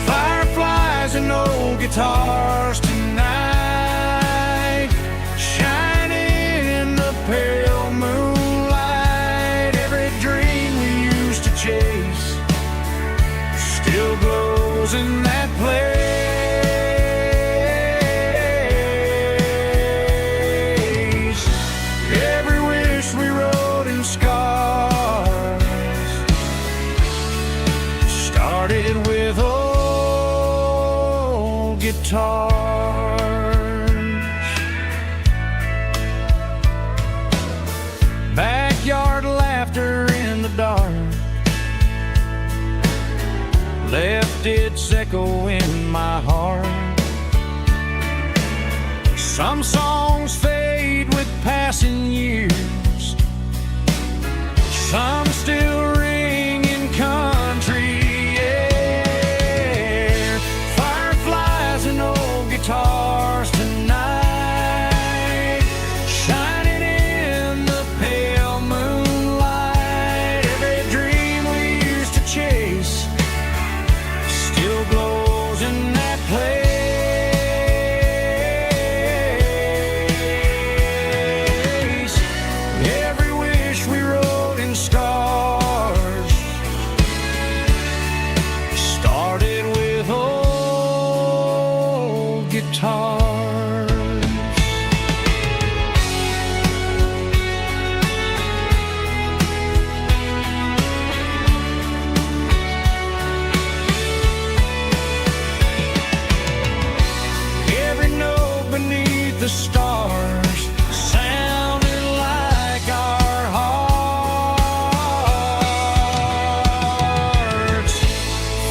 [SPEAKER 3] Fireflies and old guitars tonight, shining in the pale moonlight. Every dream we used to chase still glows in that place. Every wish we wrote in scars started with old guitars. Backyard laughter in the dark left its echo in my heart. Some songs fade with passing years, some still ring in country air. Fireflies and old guitars tonight, shining in the pale moonlight. Every dream we used to chase still glows in that place. Every wish we wrote in scars started with old guitars. Every note beneath the stars sounded like our hearts.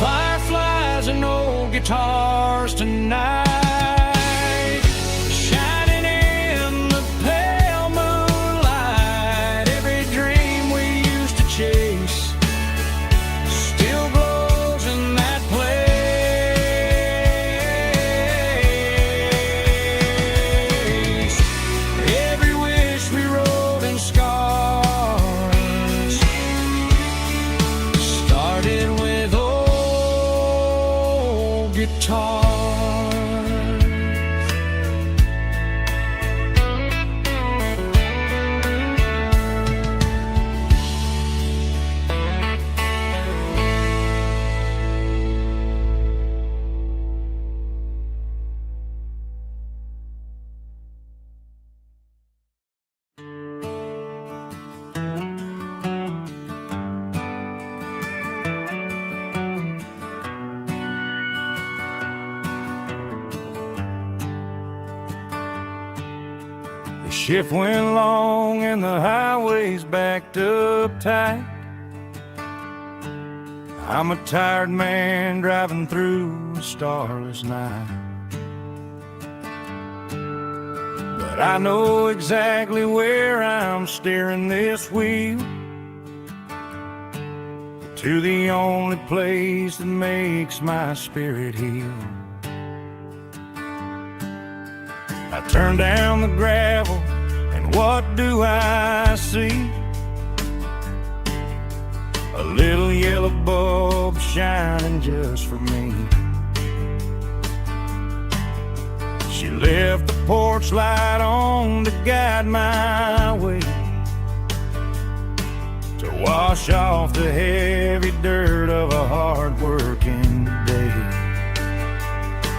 [SPEAKER 3] Fireflies and old guitars tonight, shining in the pale moonlight. Every dream we used to chase still glows in that place. Every wish we wrote in scars started with old guitars. The shift went long and the highways backed up tight. I'm a tired man driving through a starless night, but I know exactly where I'm steering this wheel, to the only place that makes my spirit heal. I turn down the gravel, and what do I see? A little yellow bulb shining just for me. She left the porch light on to guide my way, to wash off the heavy dirt of a hard-working day.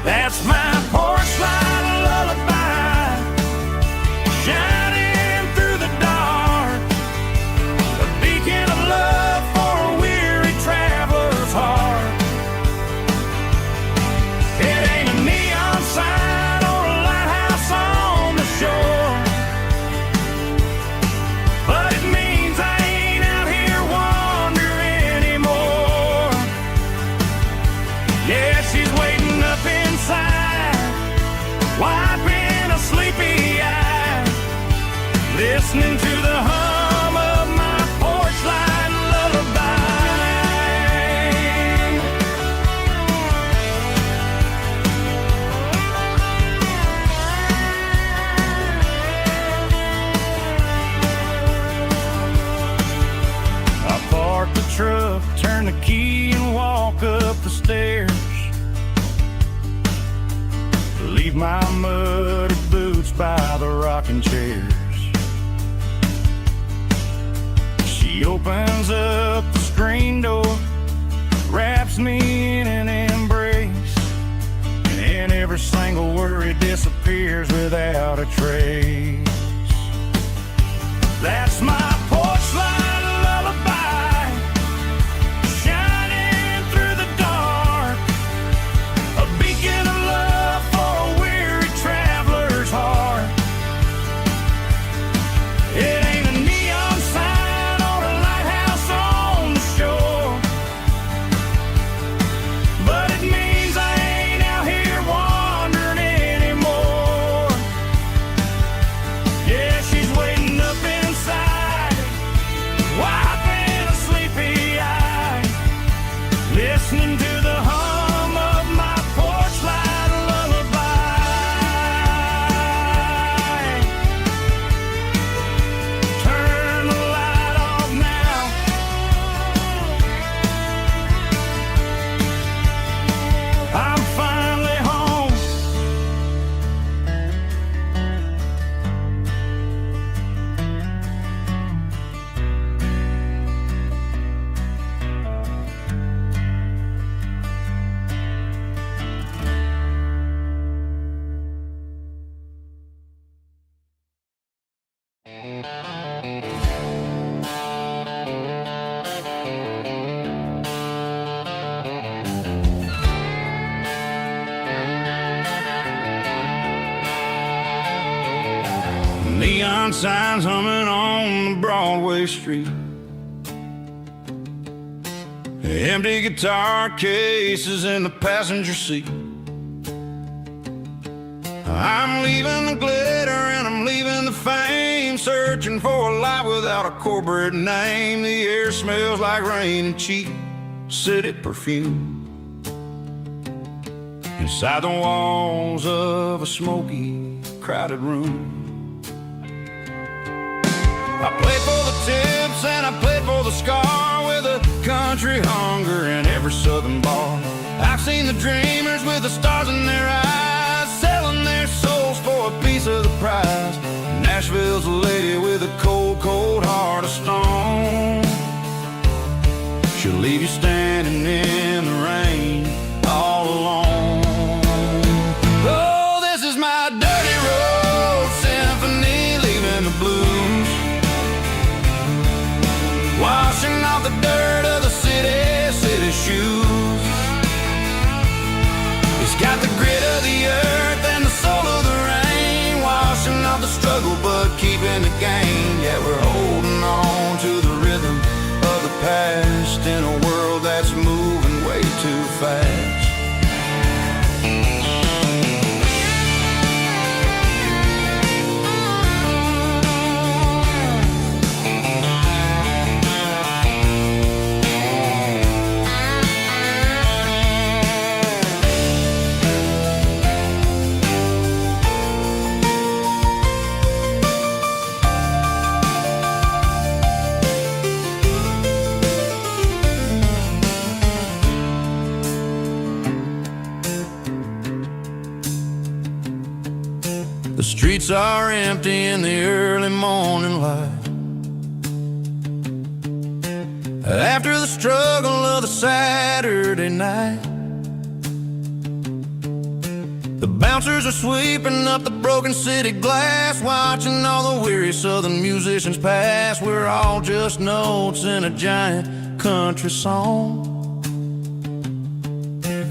[SPEAKER 3] That's my porch light lullaby, shining through the dark, a beacon of love for a weary traveler's heart. It listening to the hum of my porch light lullaby. I park the truck, turn the key and walk up the stairs. Leave my muddy boots by the rocking chairs. She opens up the screen door, wraps me in an embrace, and every single worry disappears without a trace. That's my porch light lullaby, shining through the dark, a beacon of love for a weary traveler's heart. It ain't a neon sign or a lighthouse on the shore, but it means I ain't out here wandering anymore. Yeah, she's waiting up inside, wiping a sleepy eye, listening to the hum of my porch light lullaby. Turn the light off now. I'm finally home. Neon signs humming on the Broadway street, empty guitar cases in the passenger seat. I'm leaving the glitter and I'm leaving the fame, searching for a life without a corporate name. The air smells like rain and cheap city perfume inside the walls of a smoky, crowded room. I played for the tips and I played for the scar, with a country hunger in every southern bar. I've seen the dreamers with the stars in their eyes, selling their souls for a piece of the prize. Nashville's a lady with a cold, cold heart of stone. She'll leave you standing in the rain all alone. Oh, this is my dirty road symphony, leaving the blues, washing off the dirt of the city shoes. It's got the grit of the earth and the soul of the rain, washing off the struggle but keeping the gain. Yeah, we're holding on to the rhythm of the past in a world that's moving way too fast. The streets are empty in the early morning light, after the struggle of the Saturday night. The bouncers are sweeping up the broken city glass, watching all the weary southern musicians pass. We're all just notes in a giant country song,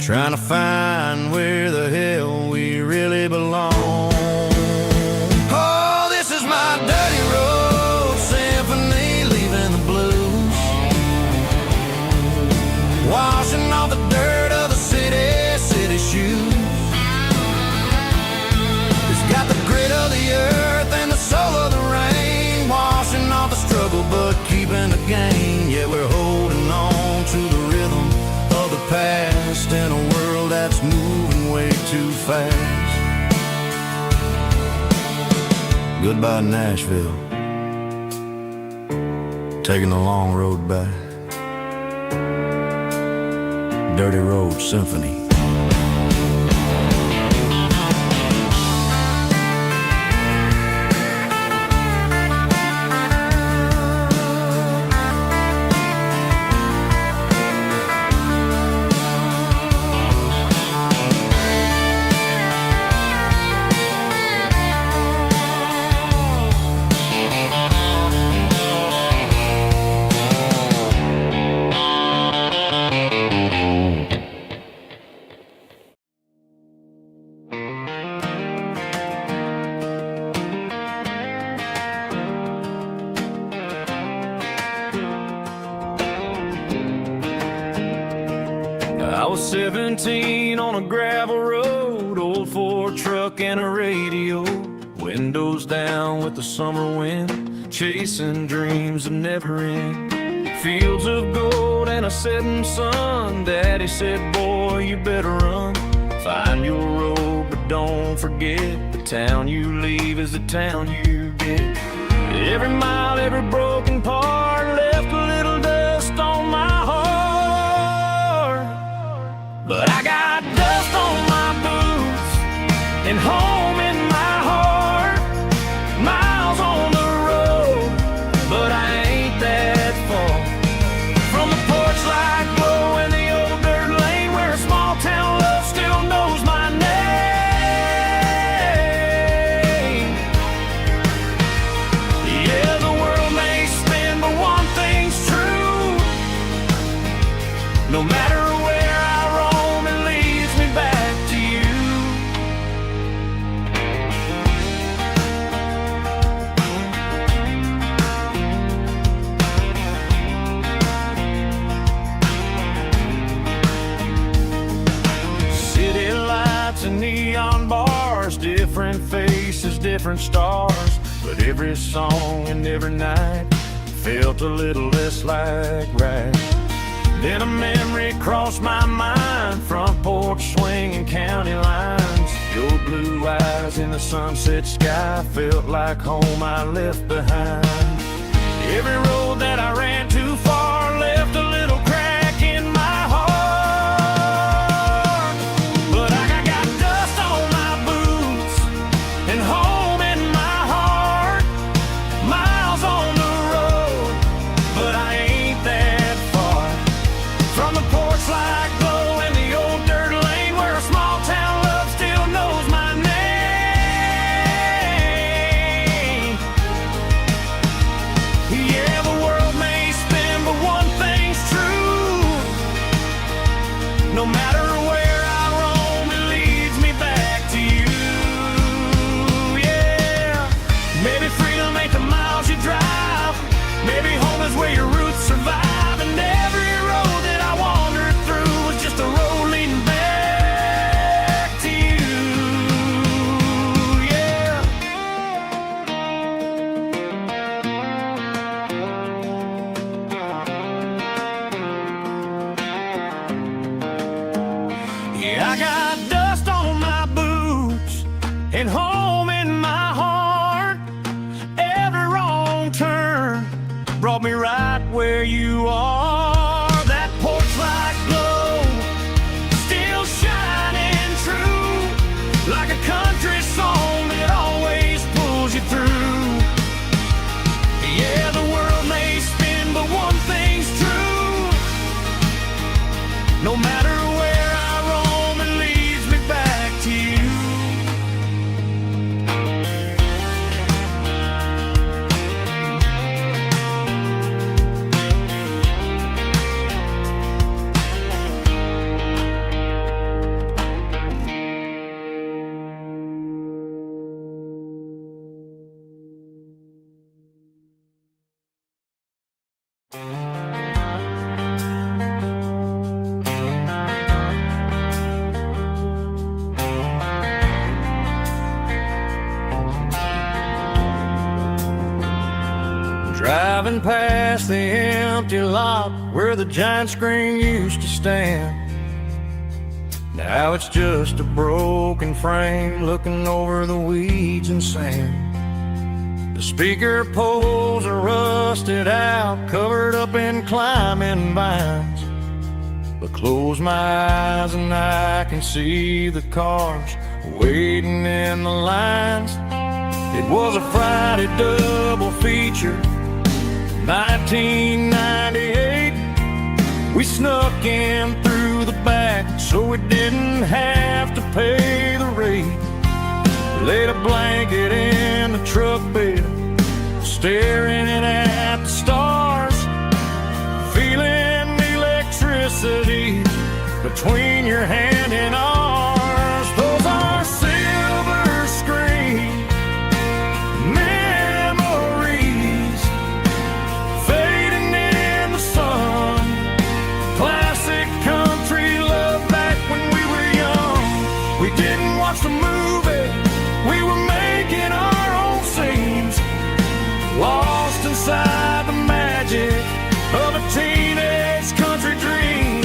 [SPEAKER 3] trying to find where the hell we really belong. Oh, this is my dirty road symphony, leaving the blues, washing off the dirt of the city shoes. It's got the grit of the earth and the soul of the rain,
[SPEAKER 4] fast. Goodbye Nashville, taking the long road back. Dirty Road Symphony.
[SPEAKER 3] I was 17 on a gravel road, old Ford truck and a radio, windows down with the summer wind, chasing dreams of never end. Fields of gold and a setting sun. Daddy said, boy, you better run. Find your road, but don't forget, the town you leave is the town you get. Every mile, every broken part left a little dust on my heart. But I got dust on my boots and home in my heart. Miles on the road, but I ain't that far from the porch light glow and the old dirt lane where a small town love still knows my name. Yeah, the world may spin, but one thing's true. No matter where I roam, it leads me back to you. City lights and neon bars, different faces, different stars, but every song and every night felt a little less like right. Then a memory crossed my mind, front porch swinging county lines. Your blue eyes in the sunset sky felt like home I left behind. Every road that I ran too far left a little crack in my heart. But I got dust on my boots and home in my heart. Miles on the road, but I ain't that far from the porch light glow and the old dirt lane where a small town love still knows my name. Yeah, the world may spin, but one thing's true. No matter where I roam, it leads me back to you. Yeah, maybe freedom ain't the miles you drive. Maybe home is where your roots survive. And every road that I wandered through was just a road leading back to you. Yeah. Yeah, I got dust on my boots and home in my heart. Every wrong turn brought me right where you are. That porch light glow still shining true, like a country song that always pulls you through. Yeah, the world may spin, but one thing's true. No matter where I roam, it leads me back to you. Driving past the empty lot where the giant screen used to stand. Now Now it's just a broken frame looking over the weeds and sand. The speaker poles are rusted out, covered up in climbing vines. But close my eyes and I can see the cars waiting in the lines. It was a Friday double feature, 1998. We snuck in through the back so we didn't have to pay the rate. Laid a blanket in the truck bed, staring at the stars, feeling the electricity between your hand and ours. Those are silver screen memories fading in the sun. Classic country love back when we were young. We didn't watch the movie, we were making our own scenes, lost inside the magic of a teenage country dream.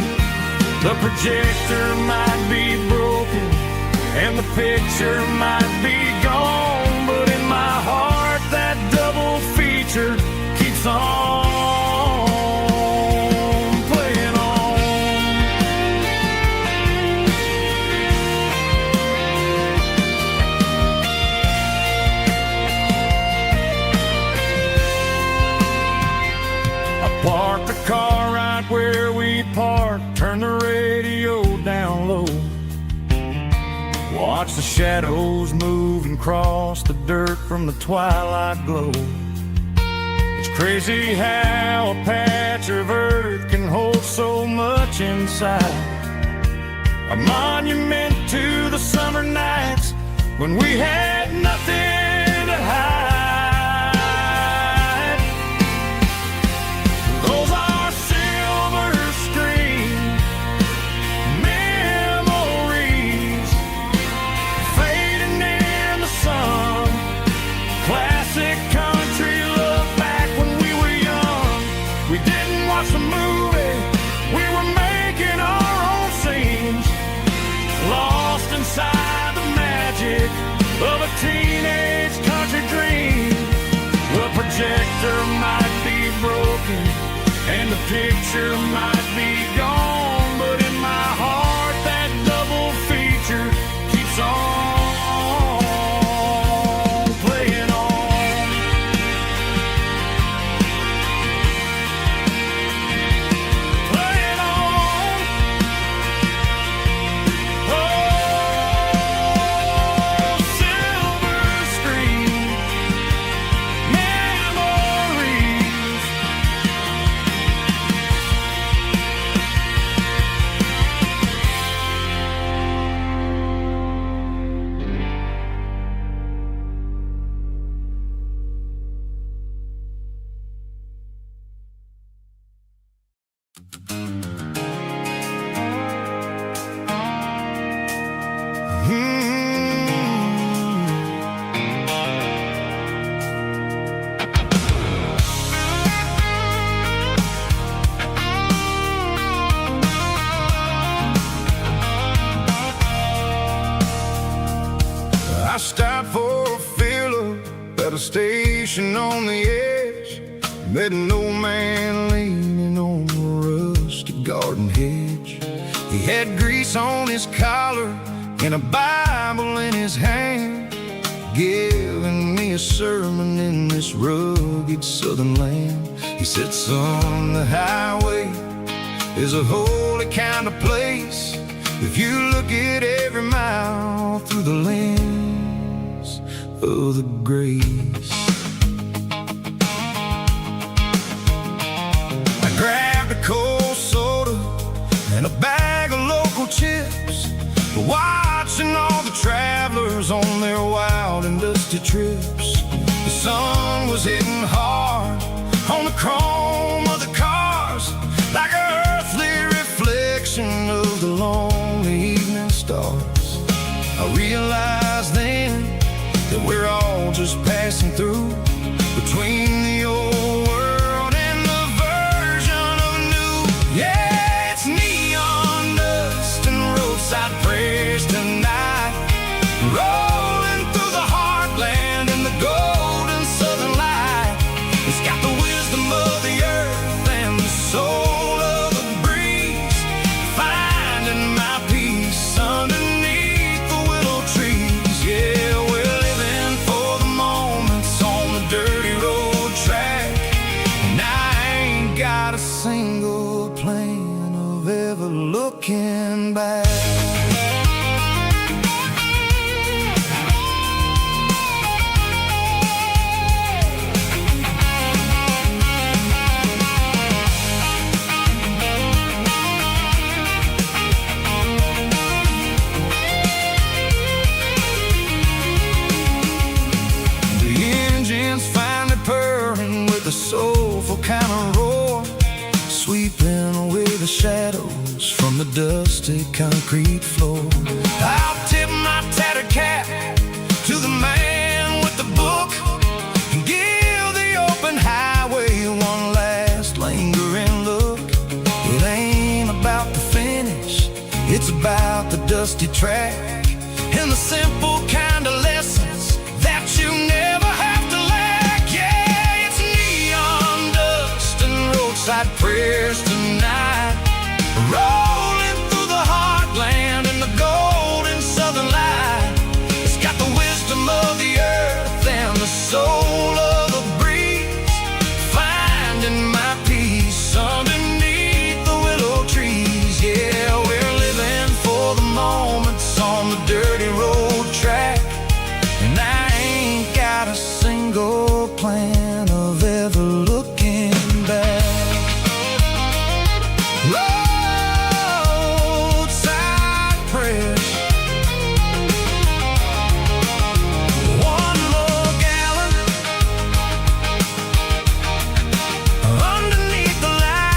[SPEAKER 3] The projector might be broken and the picture might be gone, but in my heart that double feature keeps on playing on. I parked the car right where we parked, turned the radio down low, watch the shadows move and cross the dirt from the twilight glow. It's crazy how a patch of earth can hold so much inside. A monument to the summer nights when we had nothing to hide. Those are silver screen memories fading in the sun. Classic country love back when we were young. We didn't watch the movie, we were making our own scenes, lost inside the magic of a teenage country dream. The projector might be broken and the picture might be gone, but in my heart that double feature keeps on playing on. Playing on. Oh, silver screen memories. I stopped for a fill-up at a station on the edge. Met an old man leaning on a rusty garden hedge. He had grease on his collar and a Bible in his hand, giving me a sermon in this rugged southern land. He said, son, the highway is a holy kind of place if you look at every mile through the lens of the grace. I grabbed a cold soda and a bag of local chips, watching all the travelers on their wild and dusty trips. The sun was hitting hard on the chrome of the cars, like an earthly reflection of the lonely evening stars. I realized then that we're all just passing through between the old world and the version of new. Yeah, it's neon dust and roadside prayer.
[SPEAKER 2] the dusty concrete floor.
[SPEAKER 4] I'll tip my tattered cap to the man with the book and give the open highway one last lingering look. It ain't about the finish, it's about the dusty track and the simple kind of lessons that you never have to lack. Yeah, it's neon dust and roadside prayers tonight, rolling through the heartland in the golden southern light. It's got the wisdom of the earth and the soul of the breeze, finding my peace underneath the willow trees. Yeah, we're living for the moments on the dirty road track, and I ain't got a single plan of ever looking back. Roadside prayers, one more gallon underneath the light.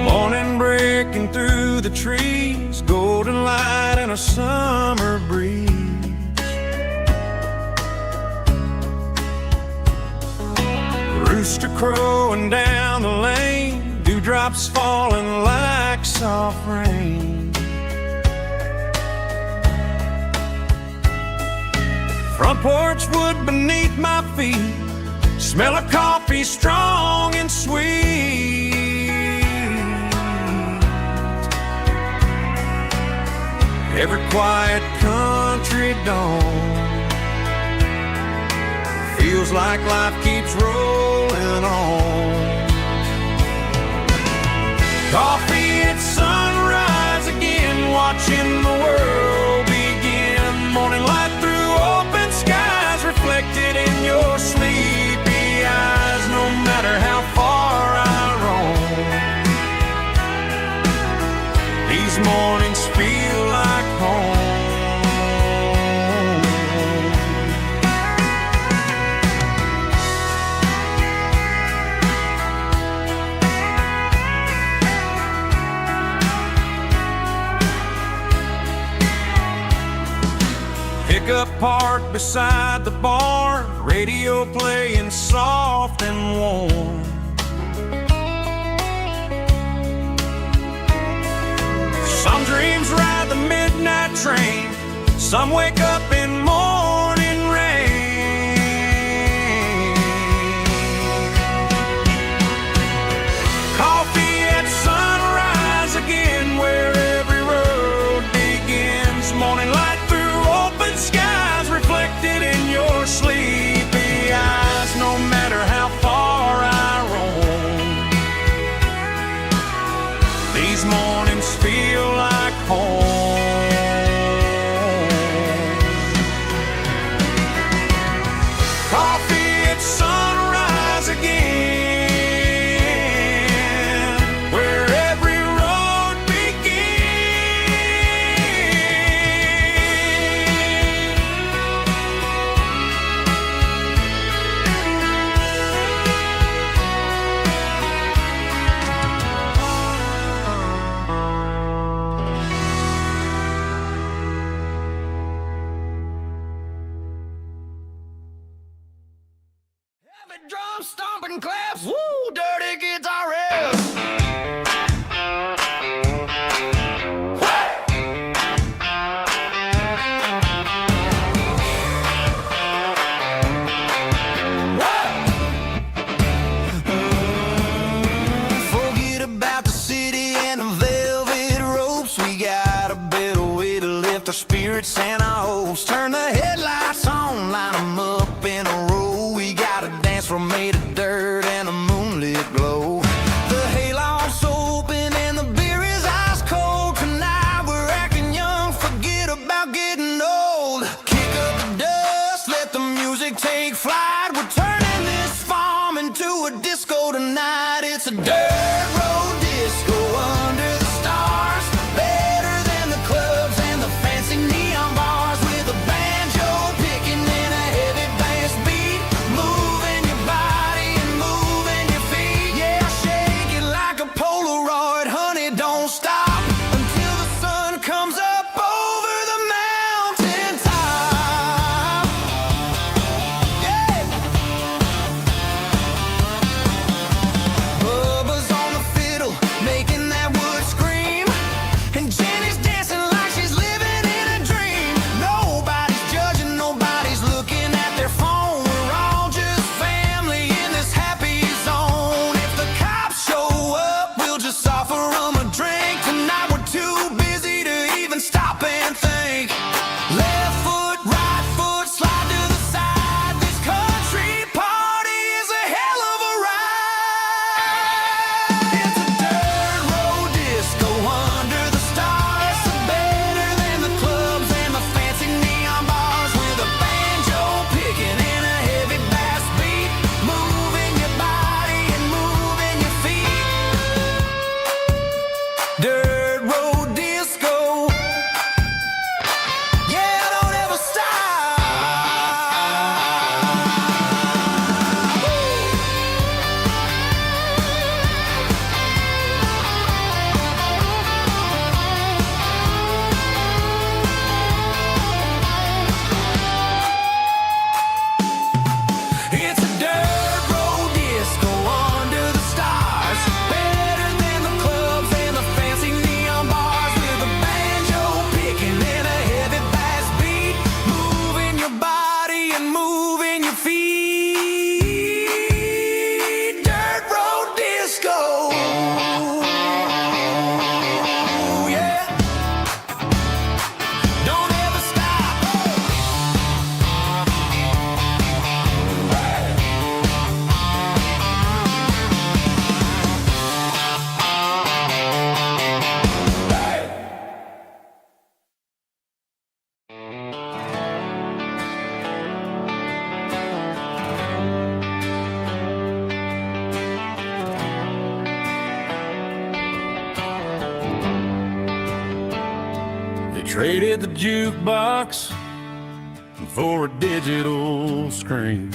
[SPEAKER 4] Morning breaking through the trees, golden light and a summer breeze. Rooster crowing down the lane, dewdrops falling like soft rain. Front porch wood beneath my feet, smell of coffee strong and sweet. Every quiet country dawn feels like life keeps rolling on. Coffee at sunrise again, watching the world begin. Morning light through open skies, reflected in your sleepy eyes. No matter how far I roam, these mornings feel like home. Pickup parked beside the barn, radio playing soft and warm. Some dreams ride the midnight train, some wake up in morning rain. Coffee at sunrise again, where every road begins. Morning light through open skies, reflected in your sleepy eyes. No matter how far I roam, these mornings feel like home. Coffee at sunrise again, where every road heavy drum stomping claps, woo, dirty guitar riffs. Forget about the city and favorite Santa hose. Turn the headlights on, line them up in a row. We got a dance floor made of dirt and a moonlit glow. The hayloft's open and the beer is ice cold. Tonight we're acting young, forget about getting old. Kick up the dust, let the music take flight. We're turning this farm into a disco tonight. It's a dirt road disco under the stars. Better than the clubs and the fancy neon bars. With a banjo picking and a heavy bass beat. Moving your body and moving your feet. Yeah, shake it like a Polaroid, honey, don't stop until the sun comes up over the mountain top. Yeah. Bubba's on the fiddle, making that wood scream. And Jenny's dancing like she's living in a dream. Nobody's judging, nobody's looking at their phone. We're all just family in this happy zone. If the cops show up, we'll just offer them a drink. Tonight we're too busy to even stop and think. Left foot, right foot, slide to the side. This country party is a hell of a ride. It's a dirt road disco under the stars. Better than the clubs and the fancy neon bars. With a banjo picking and a heavy bass beat. Moving your body and moving your feet. Dirt road disco. Yeah, don't ever stop. It's a dirt road disco under the stars. Better than the clubs and the fancy neon bars. With a banjo picking and a heavy bass beat. Moving your body and moving your feet. Dirt road disco. Yeah. Don't ever stop.
[SPEAKER 3] They traded the jukebox for a digital screen.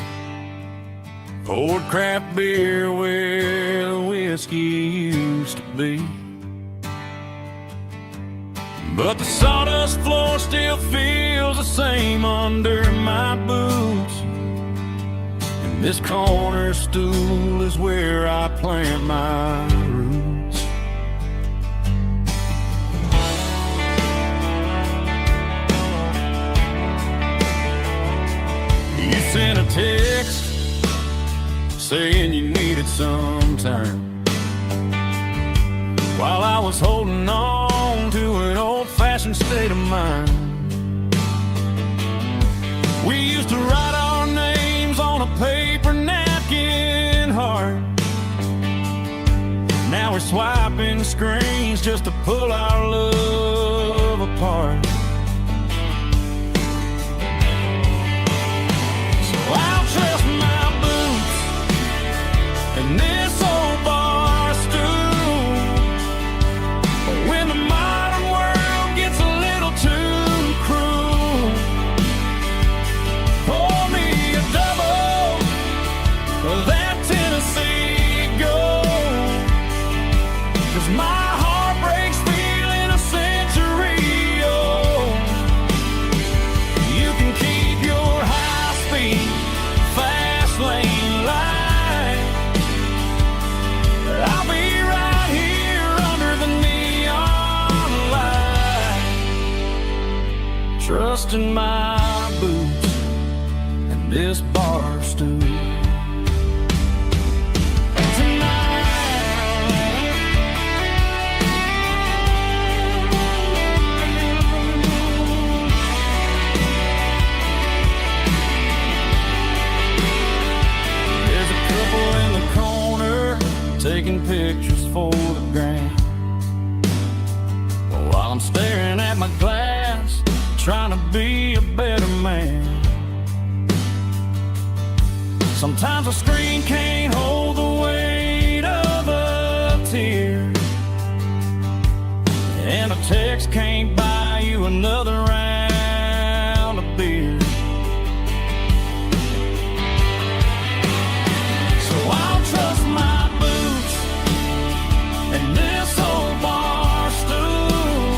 [SPEAKER 3] Poured craft beer where the whiskey used to be. But the sawdust floor still feels the same under my boots. And this corner stool is where I plant my roots. You sent a text saying you needed some time, while I was holding on to an old-fashioned state of mind. We used to write our names on a paper napkin heart. Now we're swiping screens just to pull our love apart. So I'll trust my boots and this old bar stool. When the modern world gets a little too cruel, pour me a double of that Tennessee Gold. 'Cause my heart breaks feeling a century old. You can keep your high-speed, fast lane light. I'll be right here under the neon light, trusting my boots and this bar stool.
[SPEAKER 1] taking pictures for the gram. While I'm staring at my glass, trying to be a better man. Sometimes a screen can't hold the weight of a tear, and a text can't buy you another round of beer. So I'll trust my boots and this old bar stool.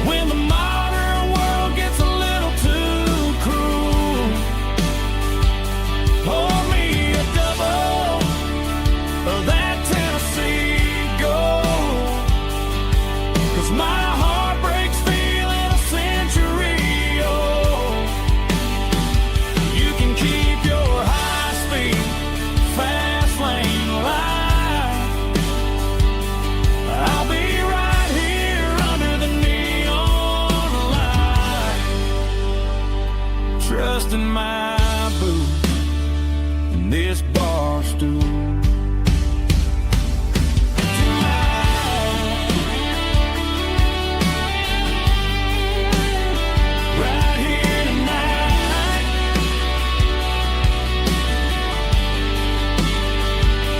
[SPEAKER 1] When the modern world gets a little too cruel, pour me a double of that Tennessee Gold, 'cause my heart breaks feeling a century old. You can keep your high-speed, fast lane life. I'll be right here under the neon light, trusting my boots and this bar stool. Right here tonight,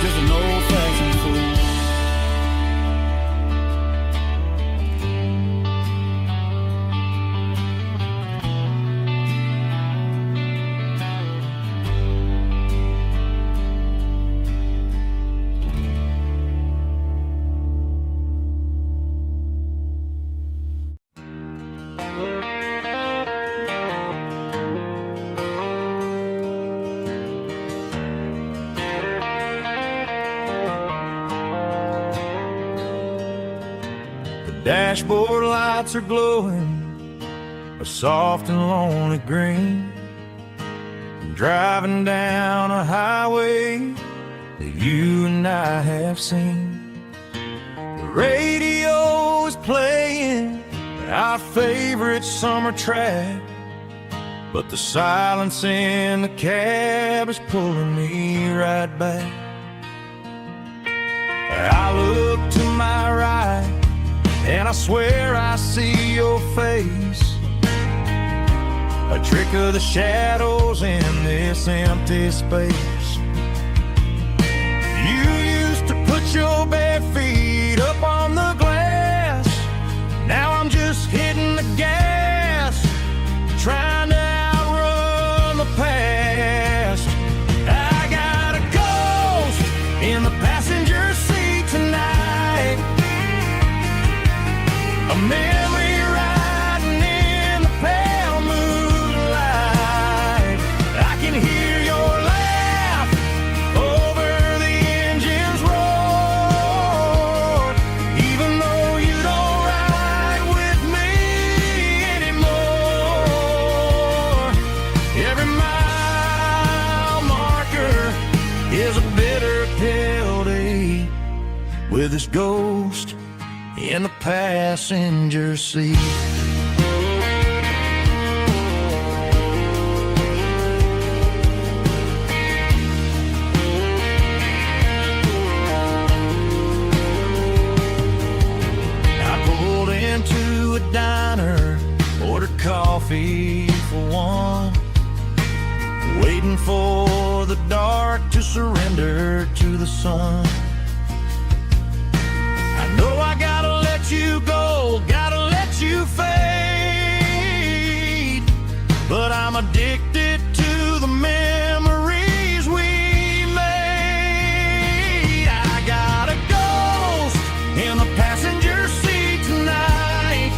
[SPEAKER 1] just an old-fashioned fool.
[SPEAKER 3] Dashboard lights are glowing a soft and lonely green. I'm driving down a highway that you and I have seen. The radio is playing our favorite summer track, but the silence in the cab is pulling me right back. I look to my right and I swear I see your face, a trick of the shadows in this empty space. You used to put your bare feet up on the glass. Now I'm just hitting the gas, trying to outrun the past. I got a ghost in the passenger seat tonight, a memory riding in the pale moonlight. I can hear your laugh over the engine's roar, even though you don't ride with me anymore. Every mile marker is a bitter pill to eat, with this ghost in the passenger seat. I pulled into a diner, ordered coffee for one, waiting for the dark to surrender to the sun. I know I gotta let you go, gotta let you fade, but I'm addicted to the memories we made. I got a ghost in the passenger seat tonight,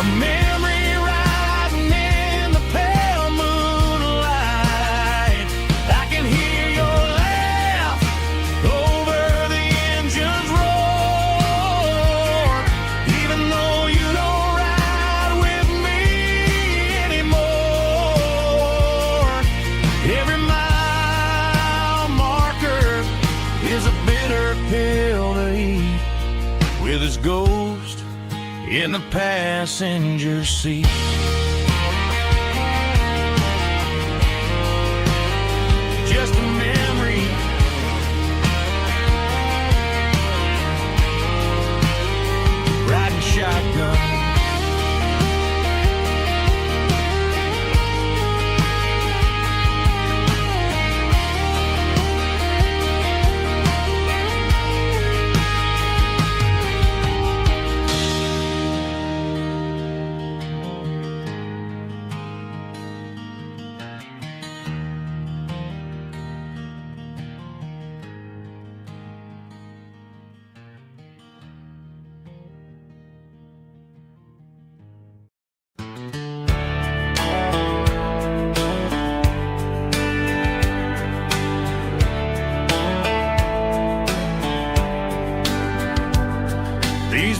[SPEAKER 3] a memory riding in the pale moonlight. I can hear your laugh over the engine's roar, even though you don't ride with me anymore. Every mile marker is a bitter pill to eat, with his ghost in the passenger seat. Just a memory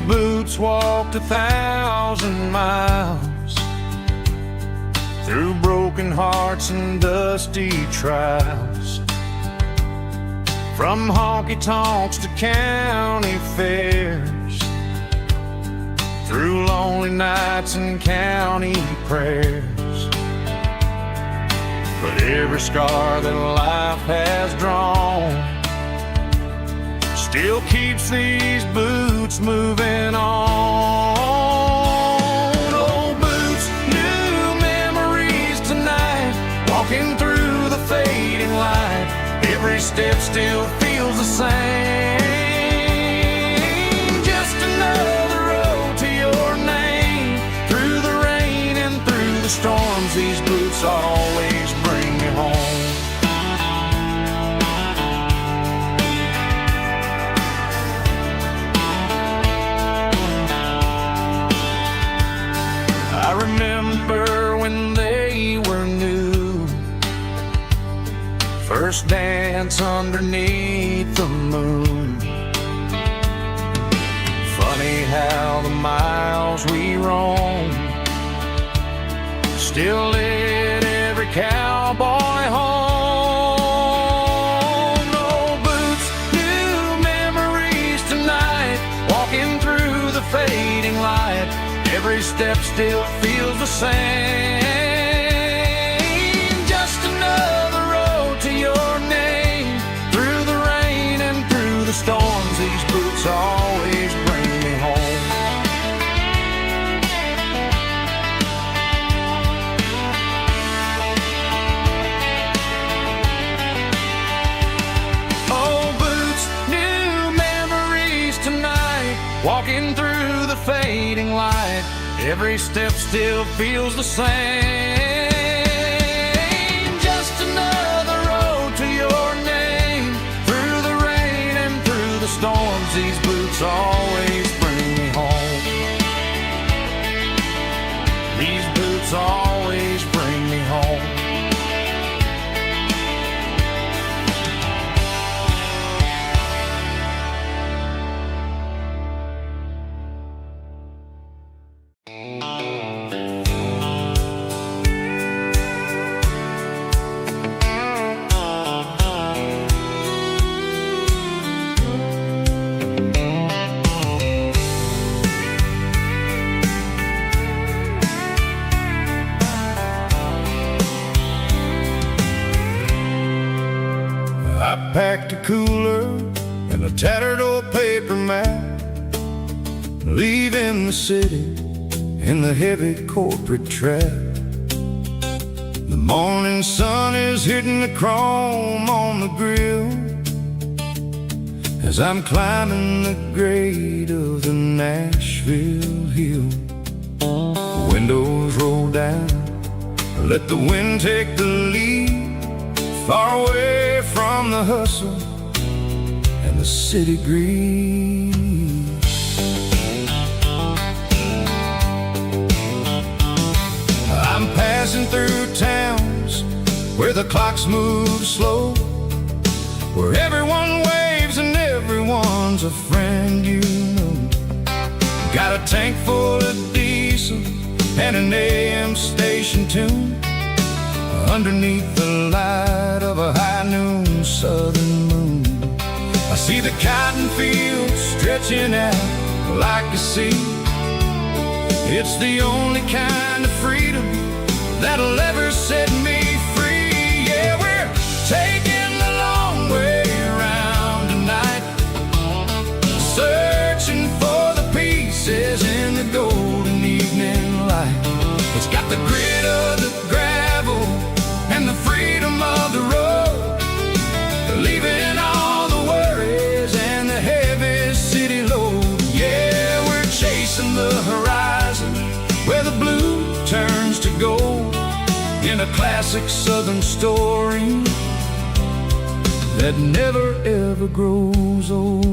[SPEAKER 3] boots walked 1,000 miles through broken hearts and dusty trials, from honky-tonks to county fairs, through lonely nights and county prayers. But every scar that life has drawn still keeps these boots moving on. Old boots, new memories tonight, walking through the fading light. Every step still feels the same. Just another road to your name. Through the rain and through the storms, these boots always bring me home. I remember when they were new, first dance underneath the moon. Funny how the miles we roam still lit every cowboy home. No boots, new memories tonight, walking through the fading light. Every step still feels the same. Just another road to your name. Through the rain and through the storms, these boots always bring me home. Oh, boots, new memories tonight, walking through the fading light. Every step still feels the same. Just another road to your name. Through the rain and through the storms, these boots always bring me home. These boots always bring me home. I packed a cooler and a tattered old paper map, leaving the city in the heavy corporate trap. The morning sun is hitting the chrome on the grill as I'm climbing the grade of the Nashville hill. The windows roll down, let the wind take the lead, far away from the hustle and the city greed. I'm passing through towns where the clocks move slow, where everyone waves and everyone's a friend you know. Got a tank full of diesel and an AM station tune, underneath the light of a high noon southern moon. I see the cotton fields stretching out like a sea. It's the only kind of freedom that'll ever set me free. Yeah, we're taking the long way around tonight, searching for the pieces in the golden evening light. It's got the grit of the gravel and the freedom of the road, leaving all the worries and the heavy city load. Yeah, we're chasing the horizon where the blue turns to gold, in a classic southern story that never ever grows old.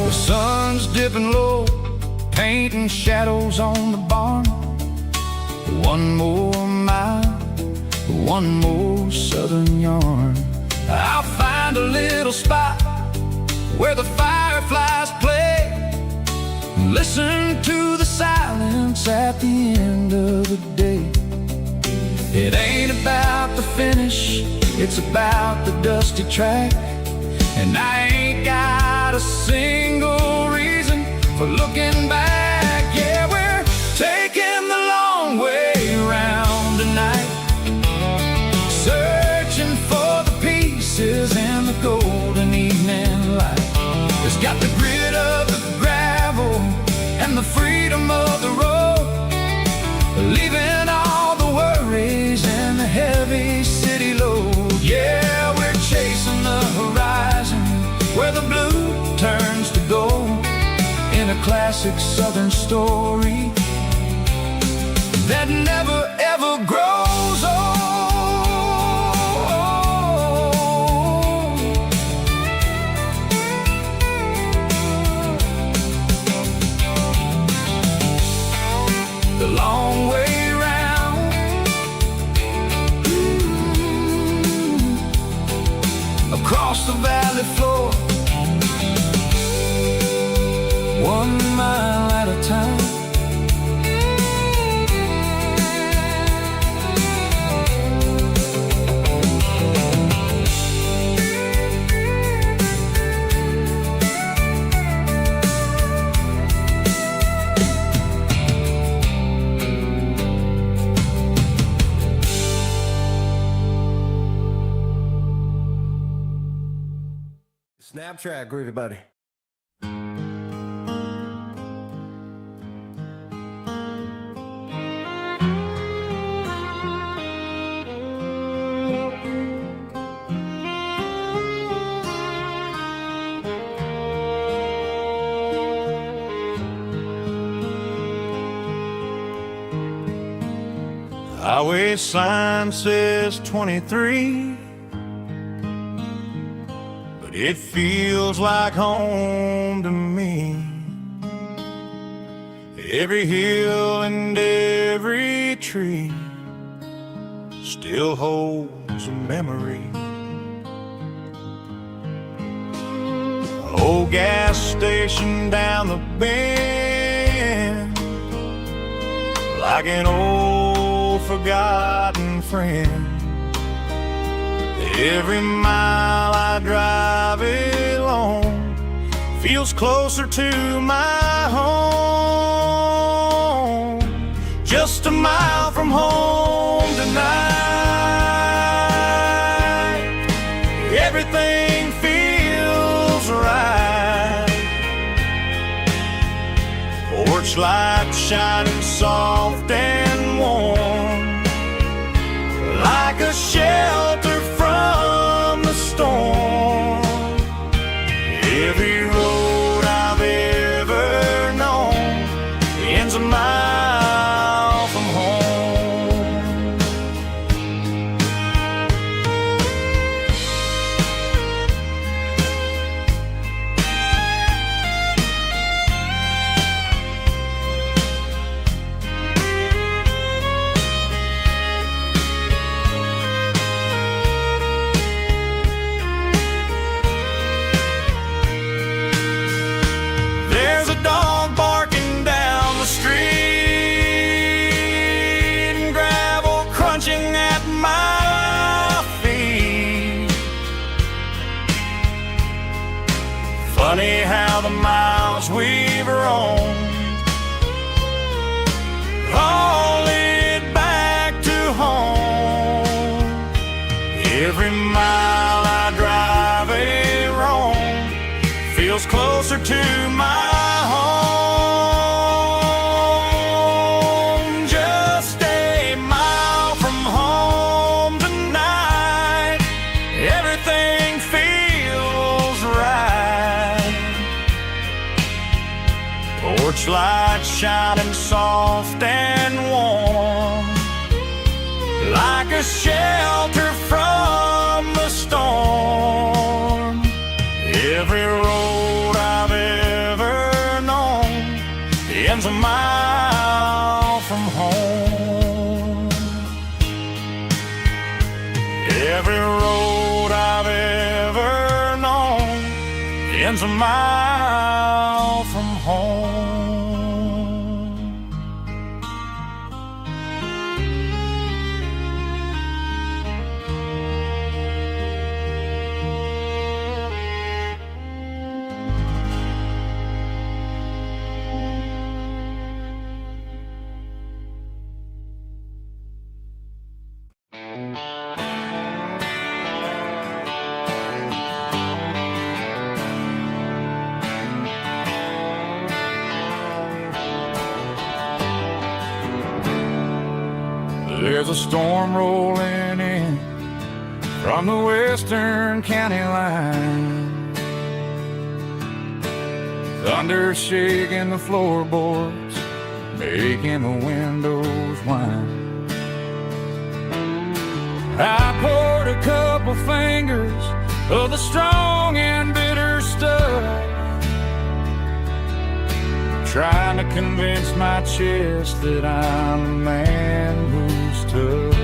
[SPEAKER 3] The sun's dipping low
[SPEAKER 1] painting shadows on the barn. One more mile, one more southern yarn. I'll find a little spot where the fireflies play, listen to the silence at the end of the day. It ain't about the finish, it's about the dusty track. And I ain't got a single reason for looking back. Yeah, we're taking the long way around tonight, searching for the pieces in the golden evening light. It's got the grit of the gravel and the freedom of the road, leaving all the worries and the heavy city load. Yeah, we're chasing the horizon where the blue turns to gold, in a classic southern story that never ever grows old. The long way round, across the valley floor, 1 mile at a time.
[SPEAKER 5] Snap track, groovy buddy.
[SPEAKER 3] Highway sign says 23, but it feels like home to me. Every hill and every tree still holds a memory. Old gas station down the bend, like an old forgotten friend. Every mile I drive along feels closer to my home. Just a mile from home tonight, everything feels right. Porch light shining soft and warm, like a shelter from the storm. Every road I've ever known ends a mile from home. There's a dog barking down the street, and gravel crunching at my feet. Funny how the miles we've roamed all lead back to home. Every mile I drive roam feels closer to my home. Just a mile from home tonight, everything feels right. Porch light shining soft and warm, like a shelter from the storm. Every road I've ever known Every road I've ever known ends a mile from home. There's a storm rolling in from the western county line. Thunder shaking the floorboards, making the windows whine. I poured a couple fingers of the strong and bitter stuff, trying to convince my chest that I'm a man who's tough.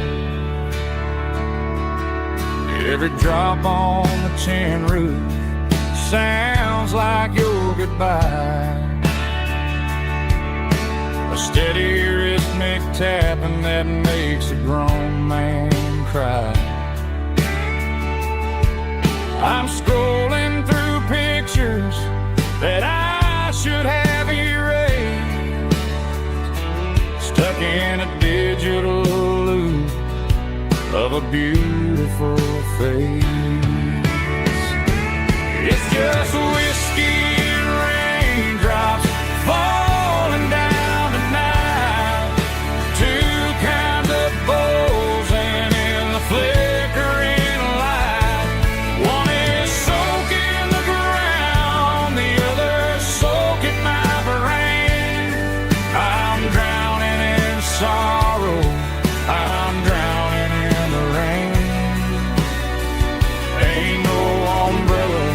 [SPEAKER 3] Every drop on the tin roof sounds like your goodbye, a steady rhythmic tapping that makes a grown man cry. I'm scrolling through pictures that I should have erased, stuck in a digital loop of a beautiful face. It's just whiskey and raindrops falling down tonight, two kinds of bowls and in the flickering light. One is soaking the ground, the other soaking my brain. I'm drowning in sorrow, I'm drowning in the rain. Ain't no umbrella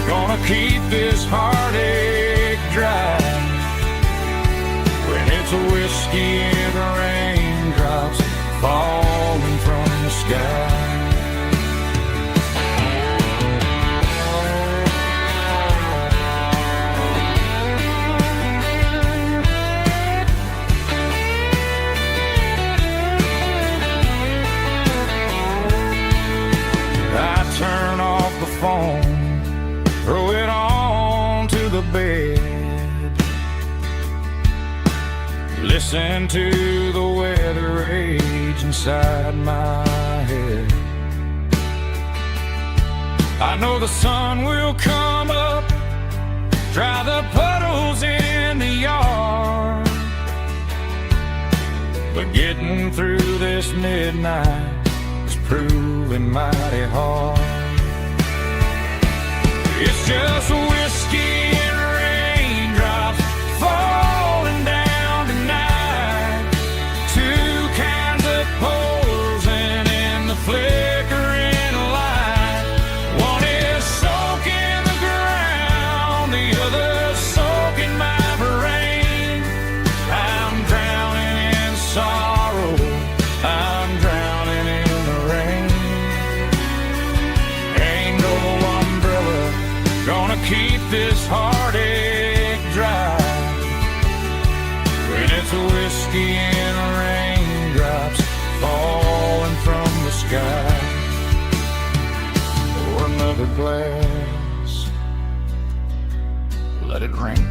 [SPEAKER 3] gonna keep this heartache dry when it's a whiskey and the raindrops falling from the sky. I turn off the phone, throw it on to the bed, listen to the weather rage inside my head. I know the sun will come up, dry the puddles in the yard, but getting through this midnight is proving mighty hard. It's just whiskey and raindrops falling down tonight, two kinds of pours and in the flickering light. One is soaking the ground, the other soaking my brain. I'm drowning in sorrow, I'm drowning in the rain. Ain't no umbrella gonna keep this heartache dry when it's a whiskey and raindrops falling from the sky. Pour another glass, let it rain.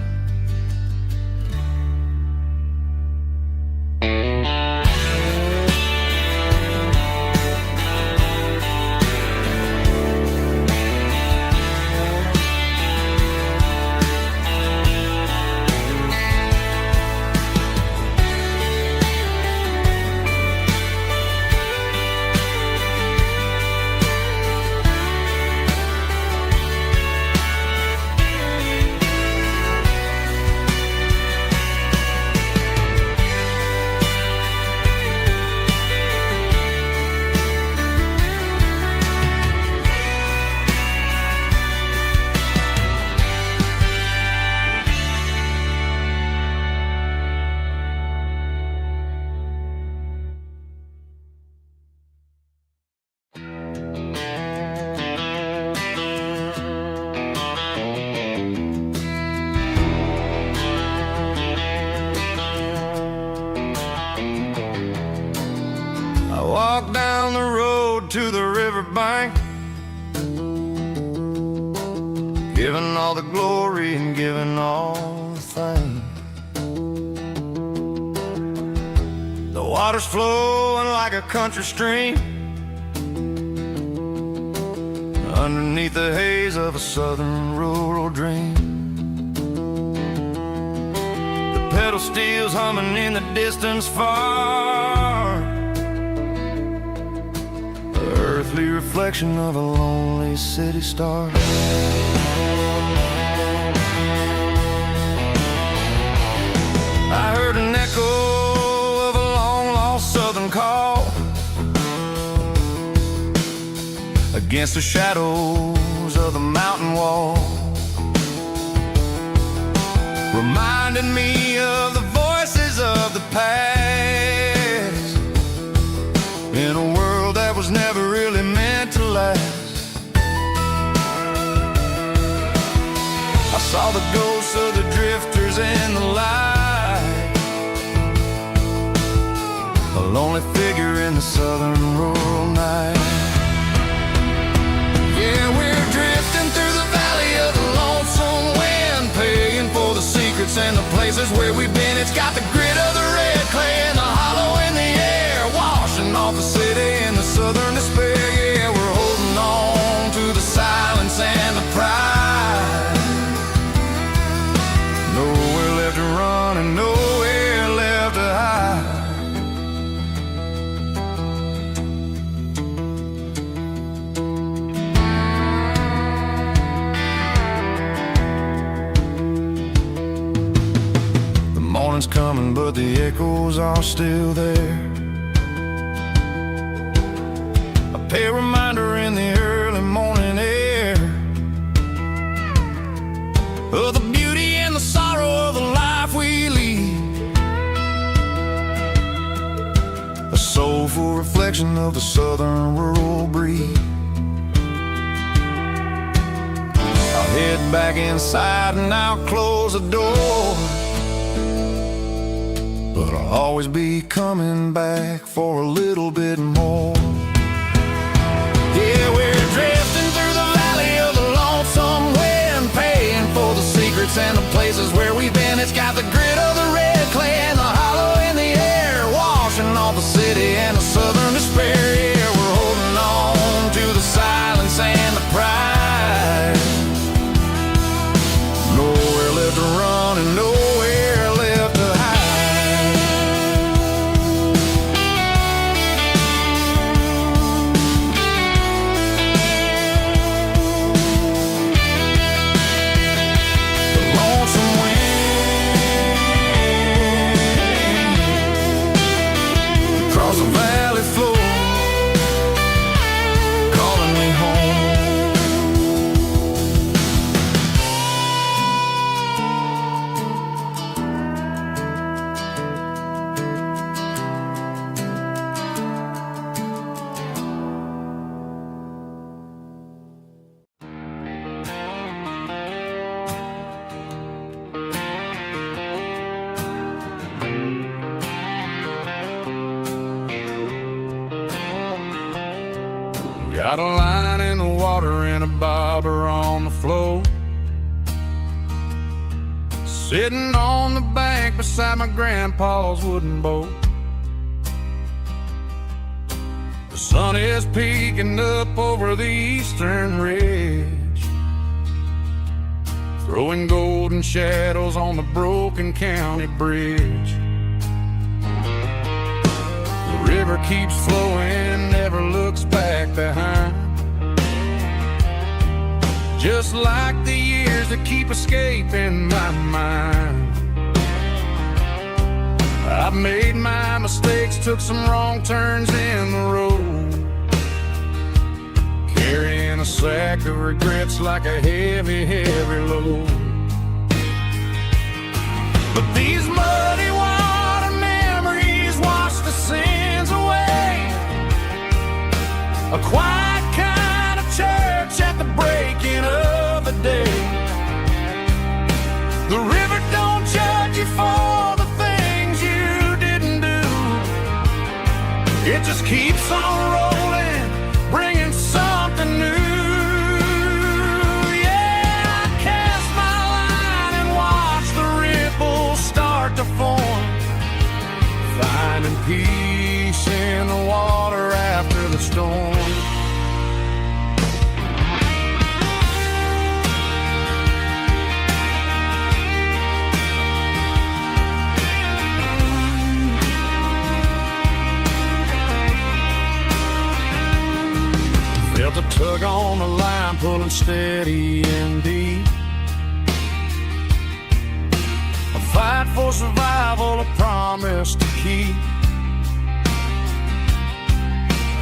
[SPEAKER 3] down the road to the riverbank, giving all the glory and giving all the thanks. The water's flowing like a country stream underneath the haze of a southern rural dream. The pedal steel's humming in the distance far, the earthly reflection of a lonely city star. I heard an echo of a long-lost southern call against the shadows of the mountain wall, reminding me of the voices of the past in a world that was never really meant to last. I saw the ghosts of the drifters in the light, a lonely figure in the southern rural night. Yeah, we're drifting through the valley of the lonesome wind, paying for the secrets and the places where we've been. It's got the grit of the red clay and the hollow in the air, washing off the city and the southern despair. Yeah, we're holding on to the silence and the pride. Nowhere left to run and nowhere left to hide. Morning's coming, but the echoes are still there. A pale reminder in the early morning air of the beauty and the sorrow of the life we lead, a soulful reflection of the southern rural breed. I'll head back inside and I'll close the door, but I'll always be coming back for a little bit more. Yeah, we're drifting through the valley of the lonesome wind, paying for the secrets and the places where we've been. It's got the grit of the red clay and the hollow in the air, washing off the city and the southern despair. Yeah, we're holding on to the silence and the pride. Nowhere left to run and nowhere left to hide. The valley floor, calling me home. Got a line in the water and a bobber on the floor, sitting on the bank beside my grandpa's wooden boat. The sun is peeking up over the eastern ridge, throwing golden shadows on the broken county bridge. The river keeps flowing, never looks back behind, just like the years that keep escaping my mind. I've made my mistakes, took some wrong turns in the road, carrying a sack of regrets like a heavy, heavy load. But these muddy water memories wash the sins away, a quiet kind of church at the breaking of the day. The river don't judge you for the things you didn't do, it just keeps on rolling
[SPEAKER 1] storm. Felt a tug on the line, pulling steady and deep. A fight for survival, a promise to keep.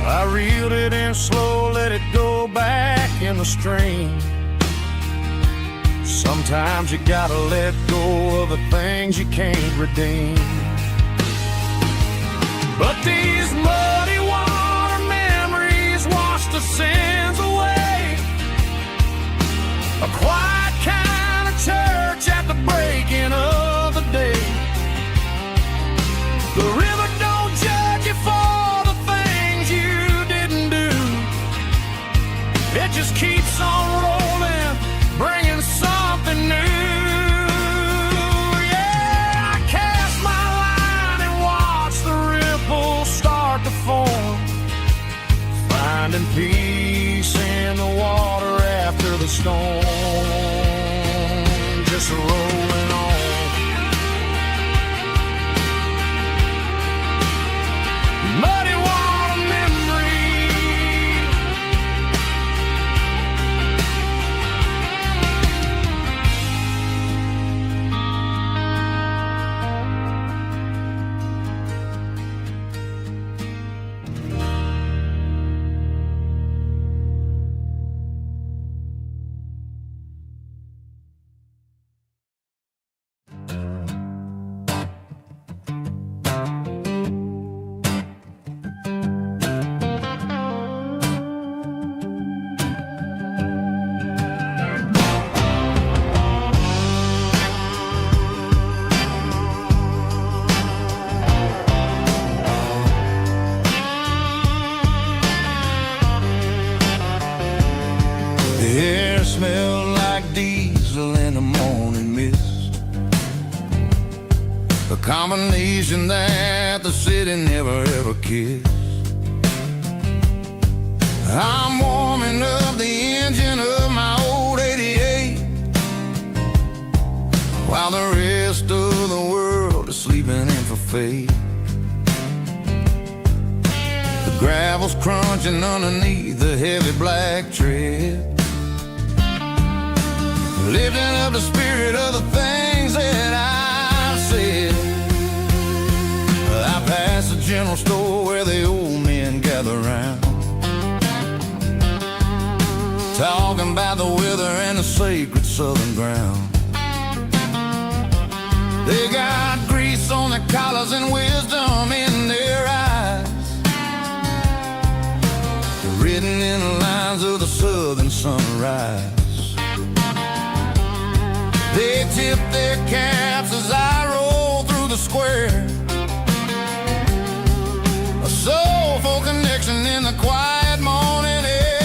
[SPEAKER 1] I reeled it in slow, let it go back in the stream. Sometimes you gotta let go of the things you can't redeem. But these muddy water memories wash the sins away. A quiet kind of church at the breaking of the day. The river don't judge you for the things you didn't do. It just keeps on rolling, bringing something new. Yeah, I cast my line and watch the ripples start to form, finding peace in the water after the storm. Just rolling on. Muddy water memory.
[SPEAKER 2] The air smelled like diesel in the morning mist, a combination that the city never ever kissed. I'm warming up the engine of my old 88, while the rest of the world is sleeping in for fate. The gravel's crunching underneath the heavy black tread, lifting up the spirit of the things that I said. I passed the general store where the old men gather round, talking about the weather and the sacred southern ground. They got grease on their collars and wisdom in their eyes, written in the lines of the southern sunrise. They tip their caps as I roll through the square, a soulful connection in the quiet morning air.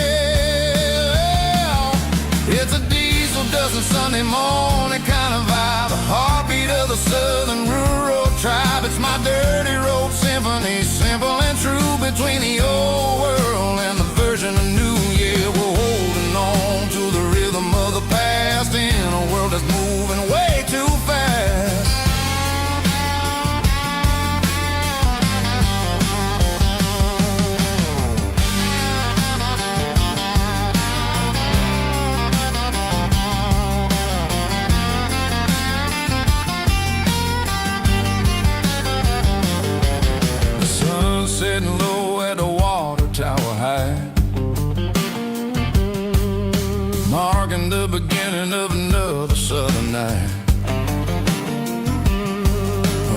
[SPEAKER 2] It's a diesel dozen Sunday morning kind of vibe, the heartbeat of the southern rural tribe. It's my dirty road symphony, simple and true, between the old world and the version of new. Yeah, we're holding on to the rhythm of the past in a world that's moving way too fast. The sun setting low at the water tower high, marking the beginning of another southern night.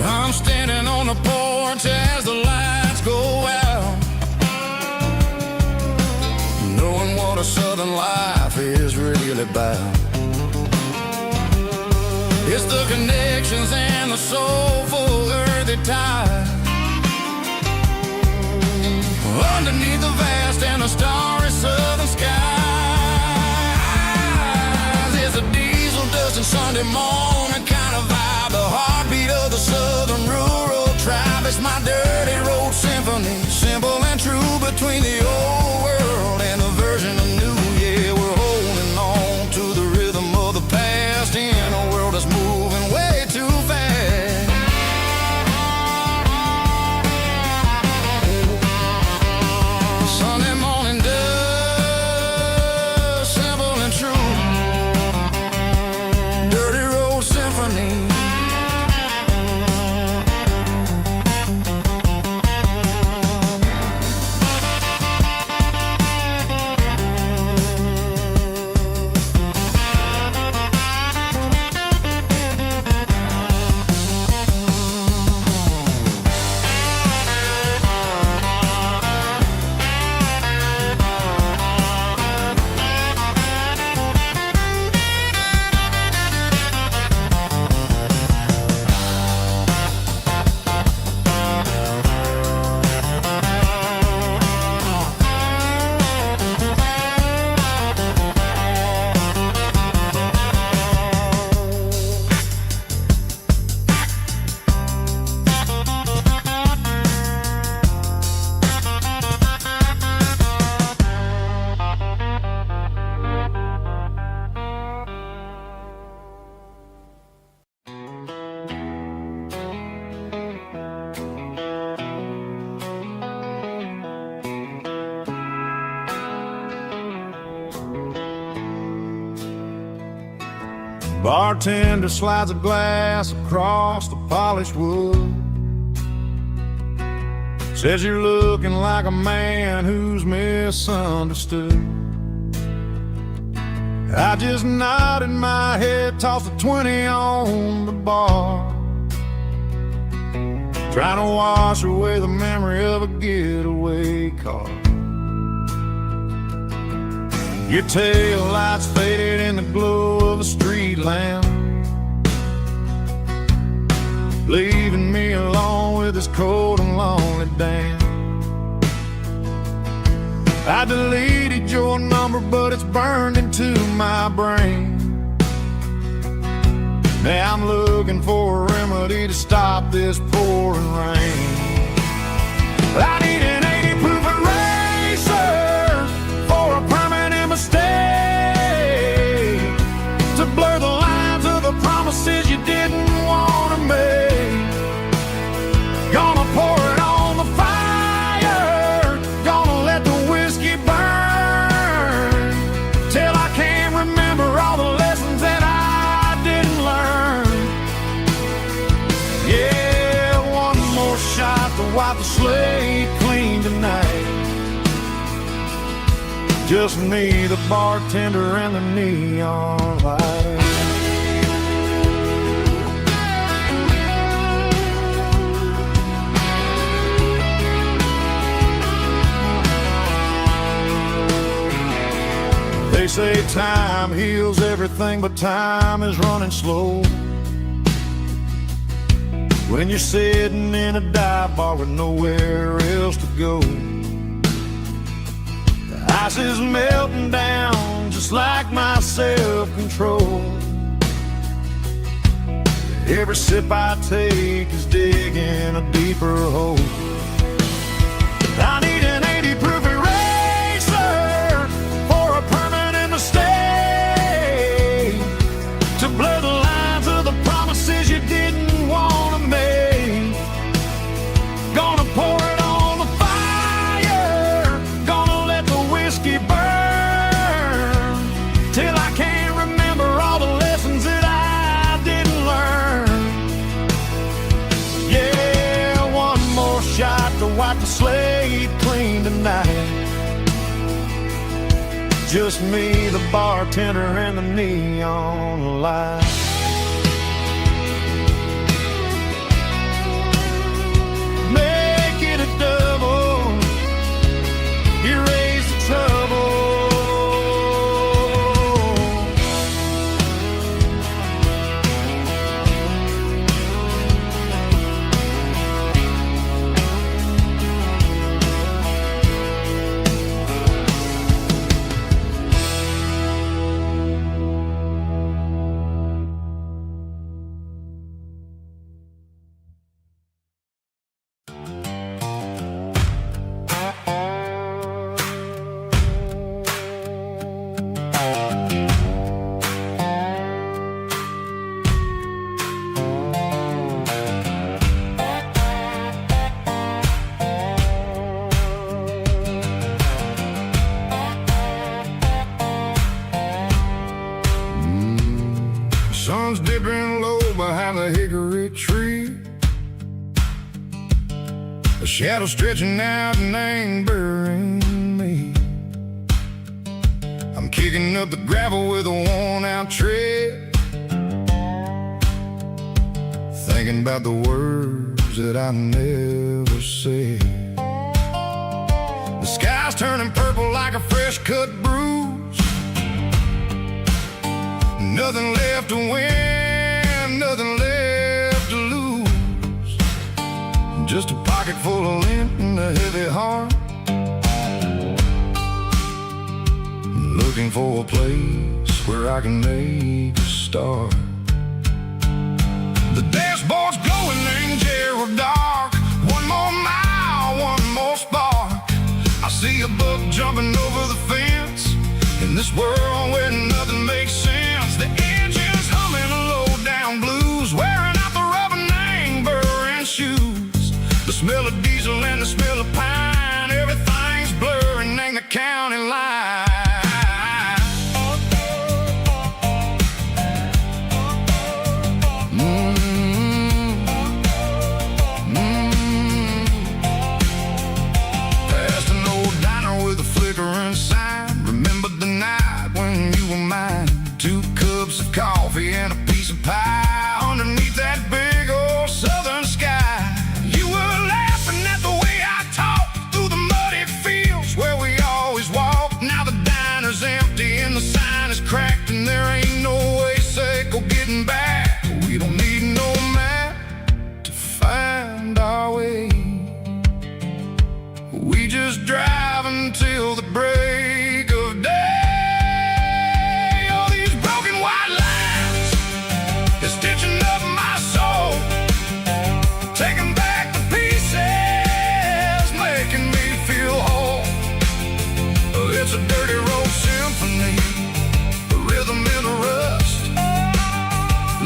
[SPEAKER 2] I'm standing on the porch as the lights go out, knowing what a southern life is really about. It's the connections and the soulful earthy ties, underneath the vast and the starry southern skies. It's a diesel dusting Sunday morning kind of vibe, the heartbeat of the southern rural tribe. It's my dirty road symphony, simple and true, between the old
[SPEAKER 3] Bartender slides a glass across the polished wood. Says you're looking like a man who's misunderstood. I just nodded my head, tossed a 20 on the bar, trying to wash away the memory of a getaway car. Your tail lights faded in the glow of a street lamp, leaving me alone with this cold and lonely dance. I deleted your number, but it's burned into my brain. Now I'm looking for a remedy to stop this pouring rain. I need an 80 proof eraser for a permanent mistake, to blur the lines of the promises you didn't want to make. Gonna pour it on the fire, gonna let the whiskey burn, till I can't remember all the lessons that I didn't learn. Yeah, one more shot to wipe the slate clean tonight. Just me, the bartender, and the neon light. They say time heals everything, but time is running slow when you're sitting in a dive bar with nowhere else to go. The ice is melting down just like my self-control. Every sip I take is digging a deeper hole. I need an 80 proof eraser for a permanent mistake, to blur the lines of the promises you didn't want to make. Gonna pour it on the fire, gonna let the whiskey burn, till I can't remember all the lessons that I didn't learn. Yeah, one more shot to wipe the slate clean tonight. Just me, the bartender, and the neon light. Make it a double, erase the trouble. Sun's dipping low behind the hickory tree, a shadow stretching out and angering me. I'm kicking up the gravel with a worn-out tread, thinking about the words that I never said. The sky's turning purple like a fresh-cut bruise. Nothing left to win, nothing left to lose. Just a pocket full of lint and a heavy heart, looking for a place where I can make a start. The dashboard's glowing in Gerald dark. One more mile, one more spark. I see a buck jumping over the fence, in this world where nothing makes sense. The engine's humming a low-down blues, wearing out the rubber name, burring shoes. The smell of diesel and the smell of pine, everything's blurring, ain't the county line.
[SPEAKER 2] a dirty road symphony, the rhythm in the rust,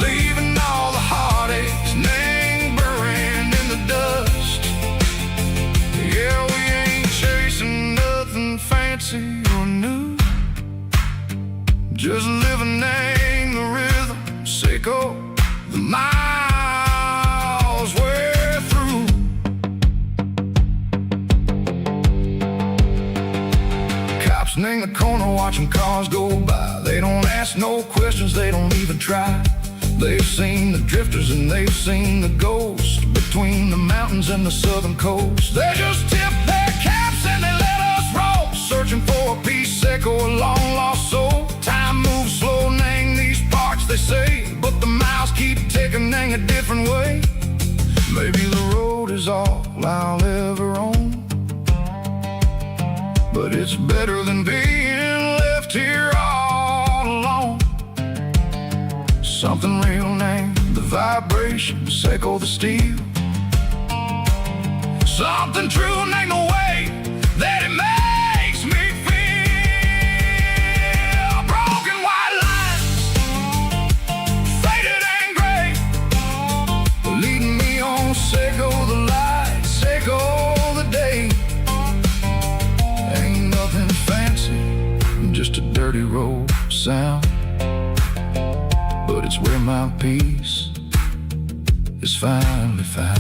[SPEAKER 2] leaving all the heartaches lingering in the dust. Yeah, we ain't chasing nothing fancy or new, just living in the rhythm, sicko, the miles we're through. Cops in the corner watching cars go by. They don't ask no questions, they don't even try. They've seen the drifters and they've seen the ghosts between the mountains and the southern coast. They just tip their caps and they let us roll, searching for a piece or a long lost soul. Time moves slow in these parts, they say, but the miles keep ticking in a different way. Maybe the road is all I'll ever own, but it's better than being left here all alone. Something real named the vibrations echo the steel. Something true named the way that it makes me feel. Broken white lines, faded and gray, leading me on, sicko the light, sicko the day. Ain't nothing fancy, just a dirty road sound, but it's where my peace is finally found.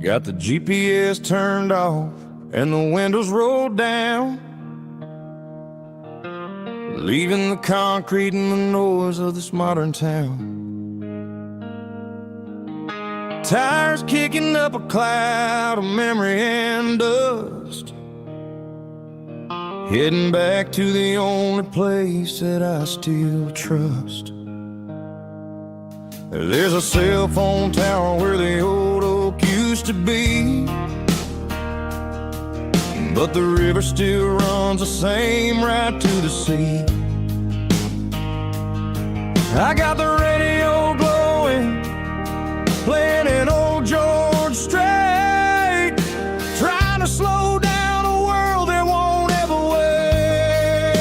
[SPEAKER 3] Got the GPS turned off and the windows rolled down, leaving the concrete and the noise of this modern town. Tires kicking up a cloud of memory and dust, heading back to the only place that I still trust. There's a cell phone tower where the old oak used to be, but the river still runs the same right to the sea. I got the radio glowing, playing an old George Strait, trying to slow down a world that won't ever wait.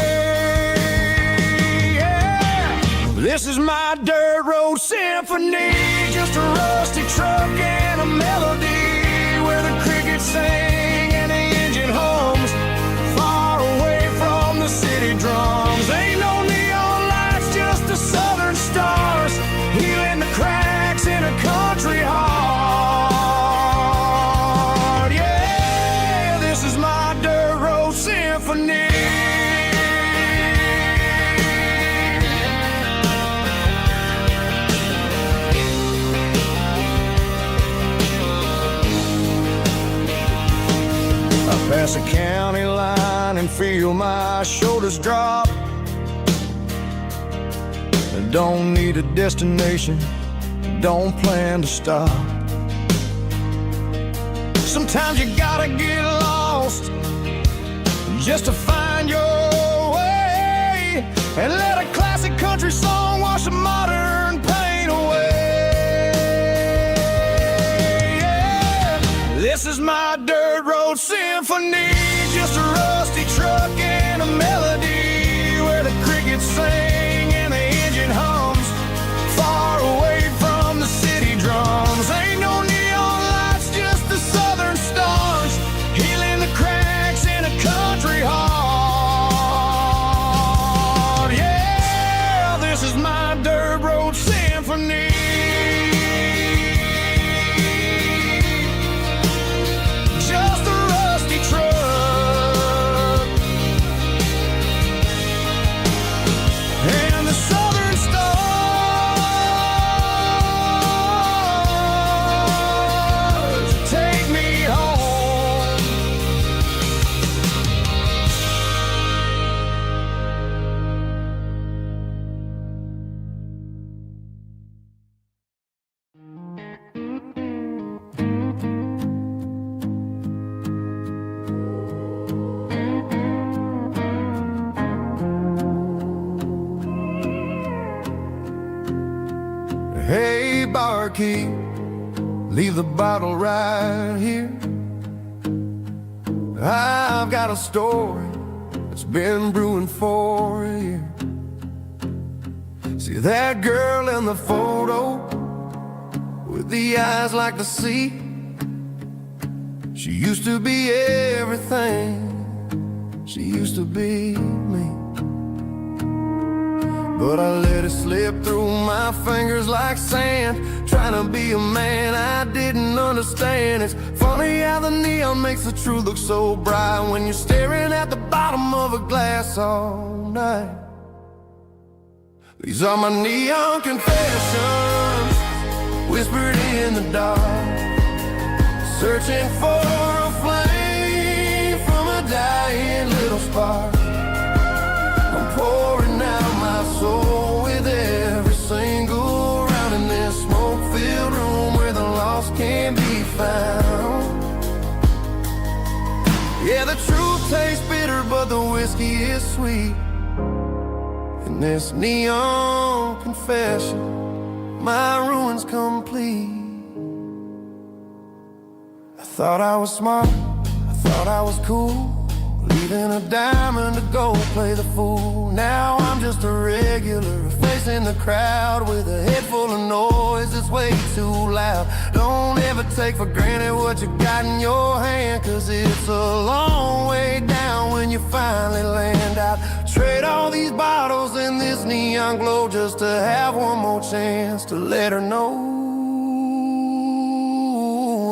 [SPEAKER 3] Yeah. This is my dirt road symphony, just a rusty truck and a melody where the crickets sing and the engine hums, far away from the city drums. Ain't no neon lights, just the southern stars, healing the cracks in a country heart. Yeah, this is my dirt road symphony. Pass a county line and feel my shoulders drop. I don't need a destination, don't plan to stop. Sometimes you gotta get lost just to find your way, and let a classic country song wash a modern pain away. Yeah. This is my dirt road symphony, just a rusty truck and a melody where the crickets sing and the engine hums, far away from the city drums. Ain't no neon lights, just the southern stars, healing the cracks in a country heart. Yeah, this is my dirt road symphony. Just a rusty truck and the southern stars.
[SPEAKER 2] Hey, barkeep, leave the bottle right here. I've got a story that's been brewing for a year. See that girl in the photo with the eyes like the sea? She used to be everything. She used to be me. But I let it slip through my fingers like sand, trying to be a man I didn't understand. It's funny how the neon makes the truth look so bright when you're staring at the bottom of a glass all night. These are my neon confessions, whispered in the dark, searching for a flame from a dying little spark. I'm pouring out my soul with every single round in this smoke-filled room where the lost can't be found. Yeah, the truth tastes bitter, but the whiskey is sweet. In this neon confession, my ruin's complete. I thought I was smart, I thought I was cool, leaving a diamond to go play the fool. Now I'm just a regular, facing the crowd with a head full of noise that's way too loud. Don't ever take for granted what you got in your hand, cause it's a long way down when you finally land out. Trade all these bottles and this neon glow just to have one more chance to let her know.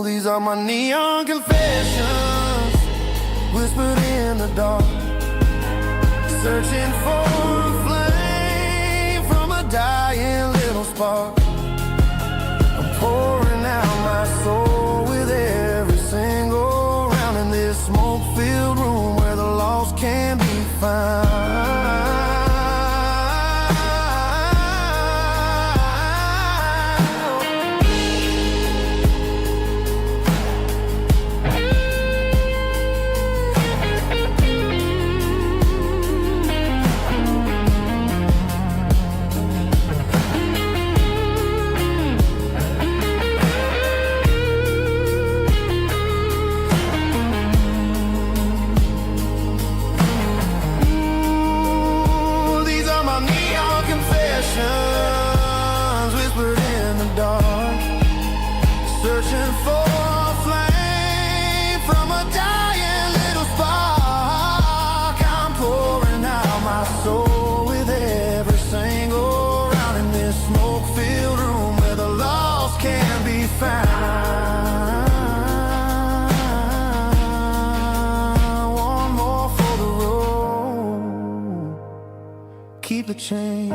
[SPEAKER 2] These are my neon confessions, whispered in the dark, searching for a flame from a dying little spark. I'm pouring out my soul with every single round in this smoke-filled room where the lost can be found. Whispered in the dark, searching for a flame from a dying little spark. I'm pouring out my soul with every single round in this smoke-filled room where the lost can be found. One more for the road, keep the change.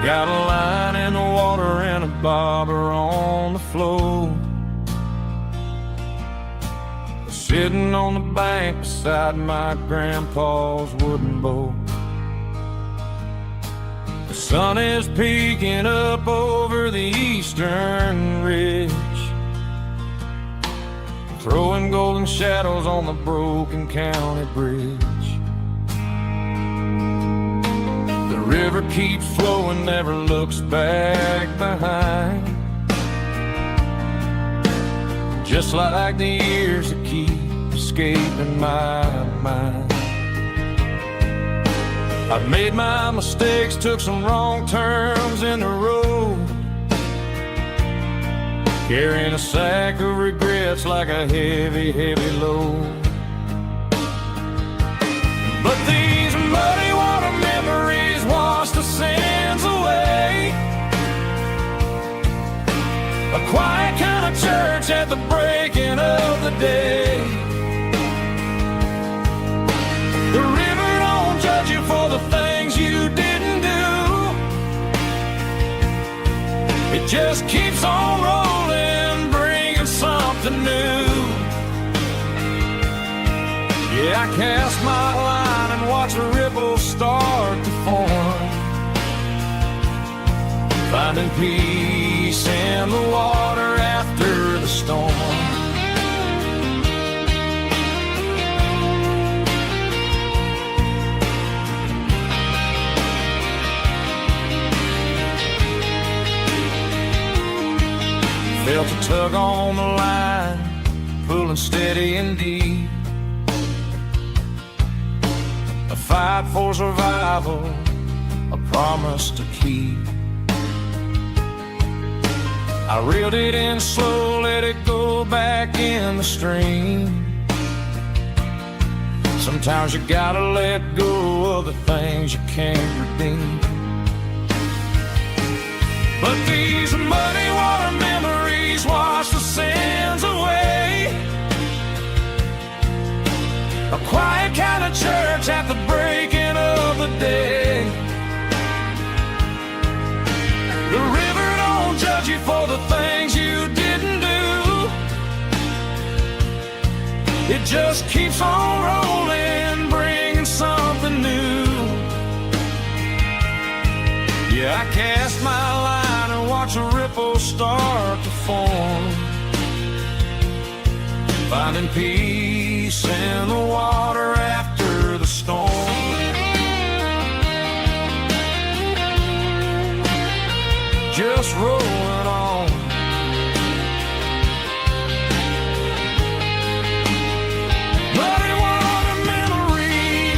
[SPEAKER 3] Got a line in the water and a bobber on the floor, sitting on the bank beside my grandpa's wooden boat. The sun is peeking up over the eastern ridge, throwing golden shadows on the broken county bridge. The river keeps flowing, never looks back behind, just like the years that keep escaping my mind. I've made my mistakes, took some wrong turns in the road, carrying a sack of regrets like a heavy, heavy load. But these muddy water memories wash the sins away. a quiet kind of church at the breaking of the day. The river don't judge you for the things you didn't do. It just keeps on rolling, bringing something new. Yeah, I cast my line and watch the ripples start to form, finding peace in the water after the storm. Felt a tug on the line, pulling steady and deep. A fight for survival, a promise to keep. I reeled it in slow, let it go back in the stream. Sometimes you gotta let go of the things you can't redeem. But these muddy water memories wash the sins away. A quiet kind of church at the breaking of the day. The river don't judge you for the things you didn't do. It just keeps on rolling, bringing something new. Yeah, I cast my line and watch a ripple start to form, finding peace in the water after the storm. Just rolling on. Muddy water memory.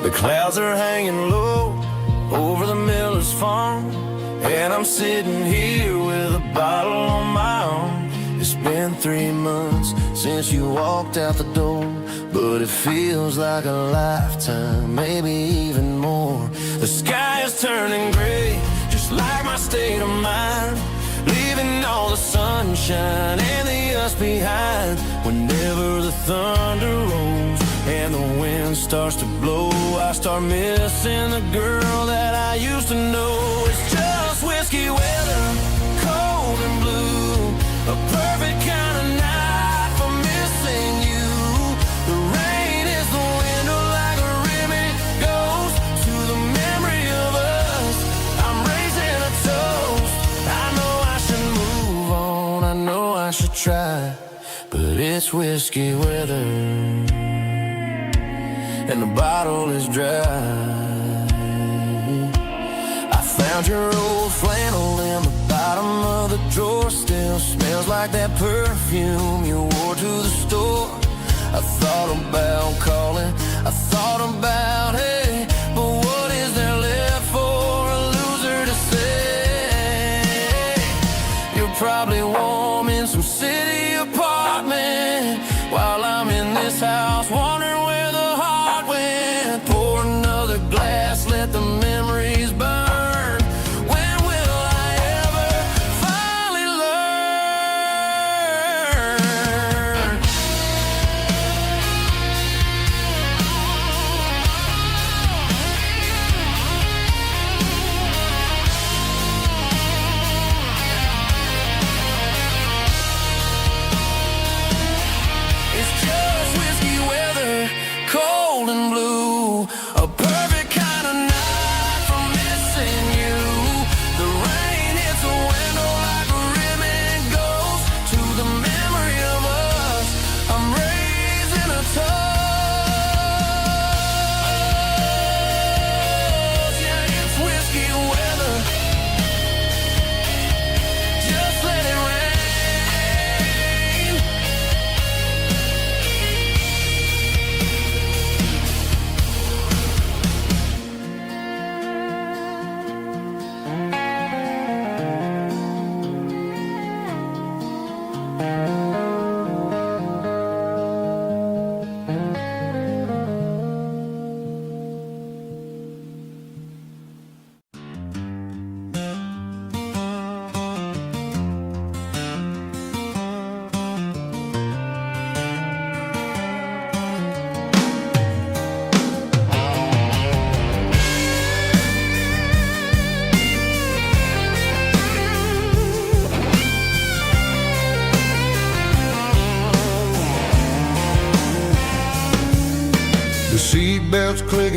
[SPEAKER 4] The clouds are hanging low over the miller's farm, and I'm sitting here with a bottle on my arm. It's been 3 months since you walked out the door, but it feels like a lifetime, maybe even more. The sky is turning gray, just like my state of mind, leaving all the sunshine and the us behind. Whenever the thunder rolls and the wind starts to blow, I start missing the girl that I used to know. It's just whiskey weather, cold and blue, a perfect kind of night for missing you. The rain is the window like a ribbon goes to the memory of us. I'm raising a toast. I know I should move on, I know I should try, but it's whiskey weather and the bottle is dry. I found your old flannel in the bottom of the drawer, still smells like that perfume you wore to the store. I thought about calling, I thought about, hey, but what is there left for a loser to say? You're probably warm in some city apartment, while I'm in this house wondering where the heart went. Pour another glass, let the memories burn. When will I ever finally learn?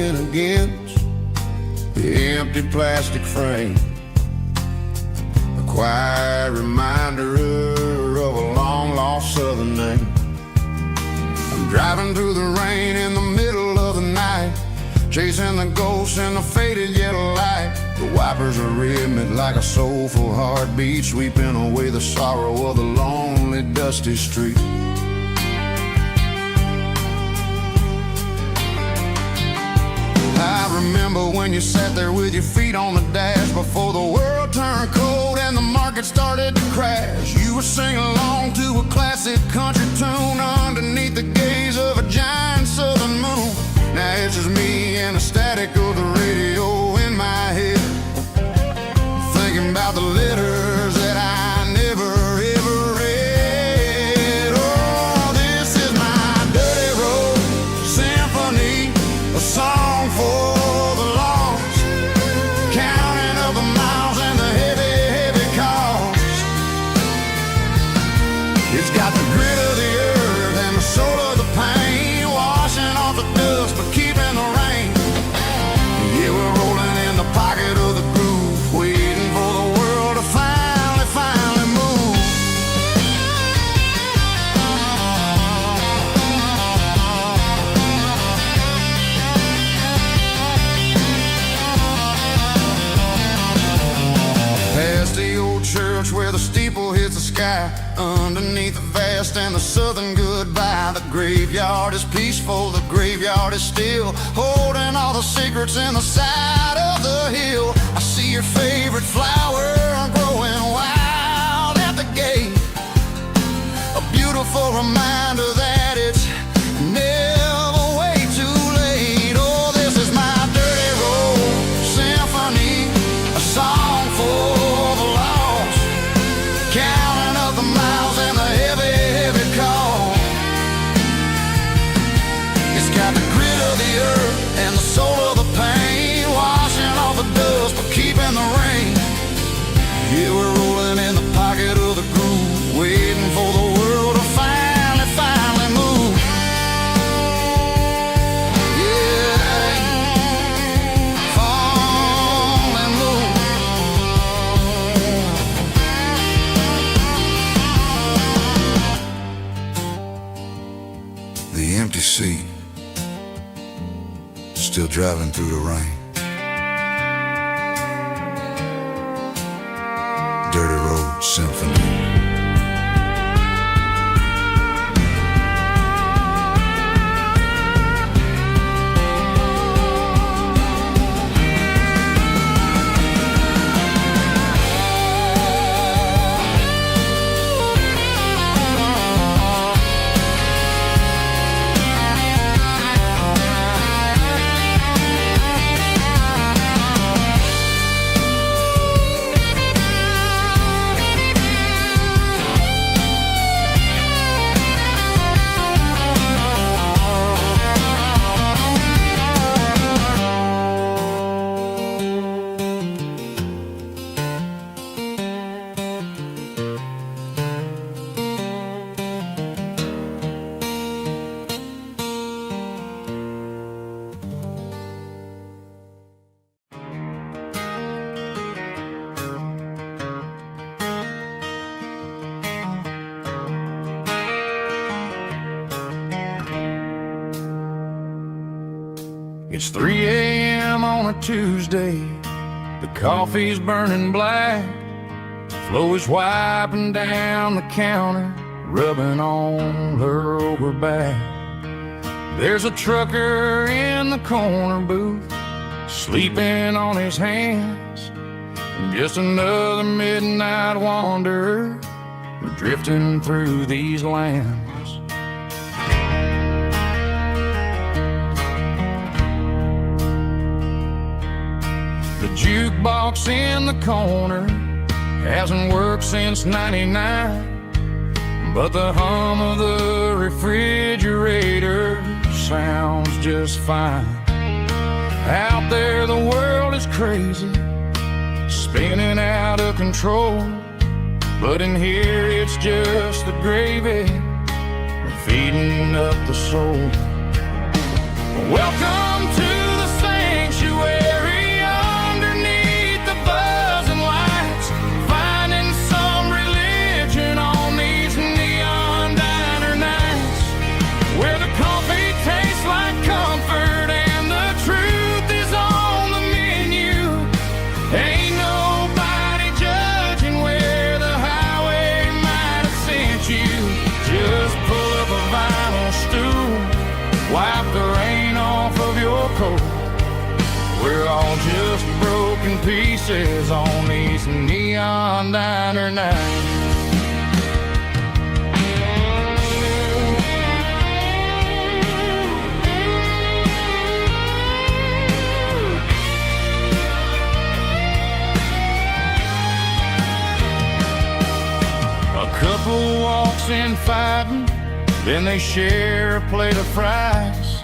[SPEAKER 1] leaning against the empty plastic frame. A quiet reminder of a long-lost southern name. I'm driving through the rain in the middle of the night, chasing the ghosts in the faded yellow light. The wipers are rhythmic like a soulful heartbeat, sweeping away the sorrow of the lonely, dusty street. I remember when you sat there with your feet on the dash before the world turned cold and the market started to crash. You were singing along to a classic country tune underneath the gaze of a giant southern moon. Now it's just me and the static of the radio in my head, thinking about the letters that I never ever read. Oh, this is my dirty road symphony, a song for the lost, counting up the miles and the heavy, heavy cost. It's got the grit of the earth and the soul of the pain, washing off the dust but keeping the rain. Yeah, we're rolling in the pocket of the groove, waiting for the world to finally move. Past the old church where the steeple hits the sky, underneath the vast and the southern goodbye. The graveyard is peaceful, the graveyard is still, holding all the secrets in the side of the hill. I see your favorite flower growing wild at the gate, a beautiful reminder that it's never way too late. Oh, this is my dirty road symphony, a song for the lost, counting up the miles and the heavy, heavy call. It's got the grit of the earth and the soul of the pain, washing off the dust but keeping the rain. Yeah, we're rolling in the pocket of the groove, waiting for the world to finally move. Yeah, finally move. The empty seat, still driving through the rain. Dirty road symphony. It's 3 a.m. on a Tuesday, the coffee's burning black, Flo is wiping down the counter, rubbing on her over back. There's a trucker in the corner booth, sleeping on his hands, just another midnight wanderer, drifting through these lands. The jukebox in the corner hasn't worked since '99, but the hum of the refrigerator sounds just fine. Out there the world is crazy, spinning out of control, but in here it's just the gravy feeding up the soul. Welcome to the broken pieces on these neon diner nights. A couple walks in fighting, then they share a plate of fries.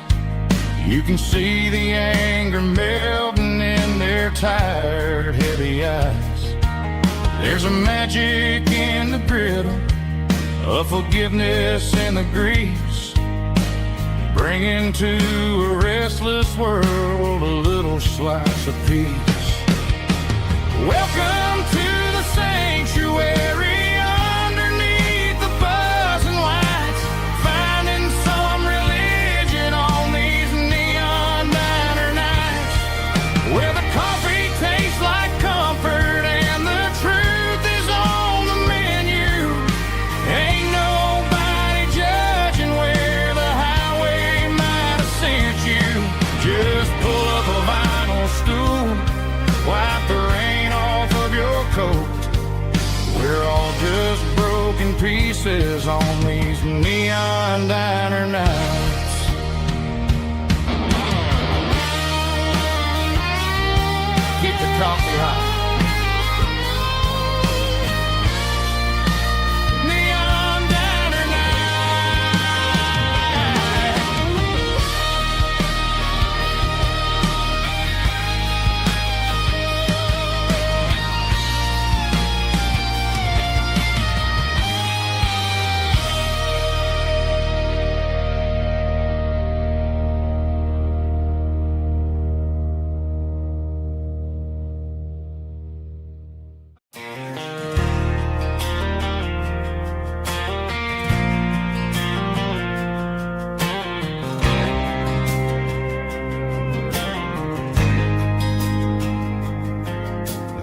[SPEAKER 1] You can see the anger melting in their tired, heavy eyes. There's a magic in the griddle, a forgiveness in the grease, bringing to a restless world a little slice of peace. Welcome to the sanctuary. We're all just broken pieces on these neon diner nights. Keep the coffee hot.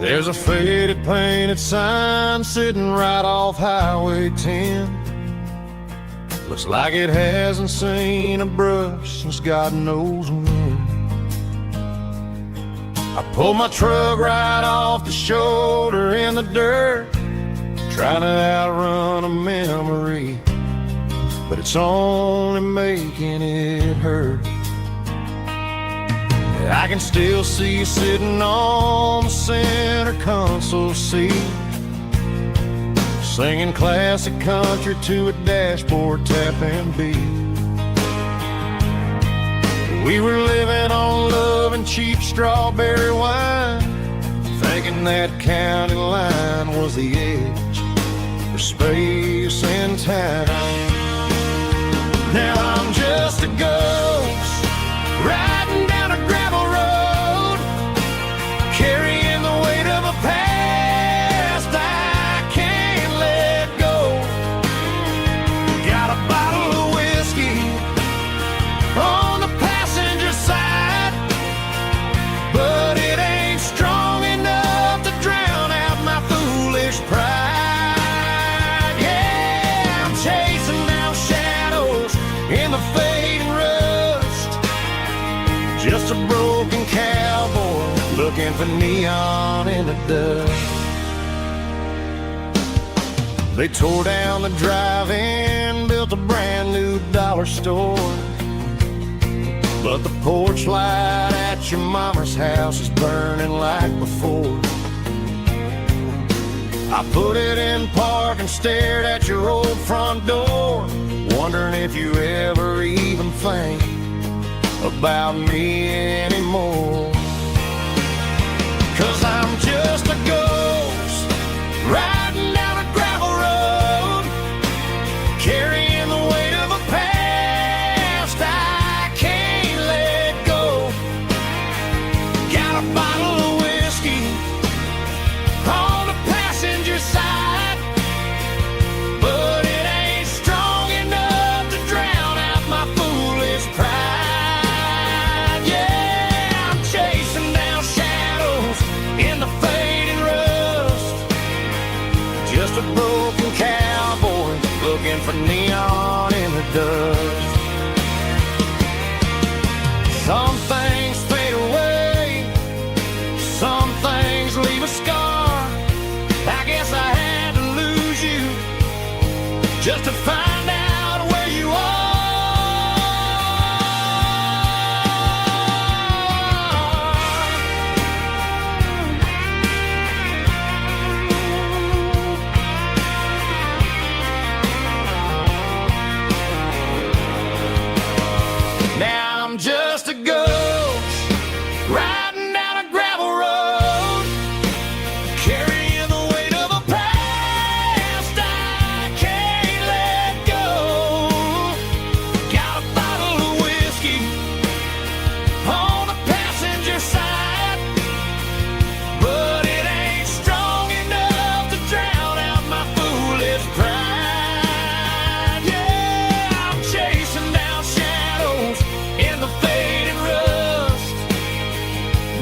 [SPEAKER 1] There's a faded painted sign sitting right off Highway 10. Looks like it hasn't seen a brush since God knows when. I pulled my truck right off the shoulder in the dirt, trying to outrun a memory, but it's only making it hurt. I can still see you sitting on the center console seat, singing classic country to a dashboard tapping beat. We were living on love and cheap strawberry wine, thinking that county line was the edge for space and time. Now I'm just a ghost riding down a gravel road, carrying the weight of a past I can't let go. Got a bottle of whiskey on the passenger side, but it ain't strong enough to drown out my foolish pride. Yeah, I'm chasing down shadows in the fading rust, just a broken cowboy looking for neon in the dust. They tore down the drive-in, built a brand new dollar store, but the porch light at your mama's house is burning like before. I put it in park and stared at your old front door, wondering if you ever even think about me anymore. 'Cause I'm just a ghost riding down a gravel road, carrying the weight of a past I can't let go. Got a bottle of whiskey on the passenger side, but it ain't strong enough to drown out my foolish pride. Yeah, I'm chasing down shadows in the fading rust, just a broken cowboy looking for neon in the dust. Some things fade away, some things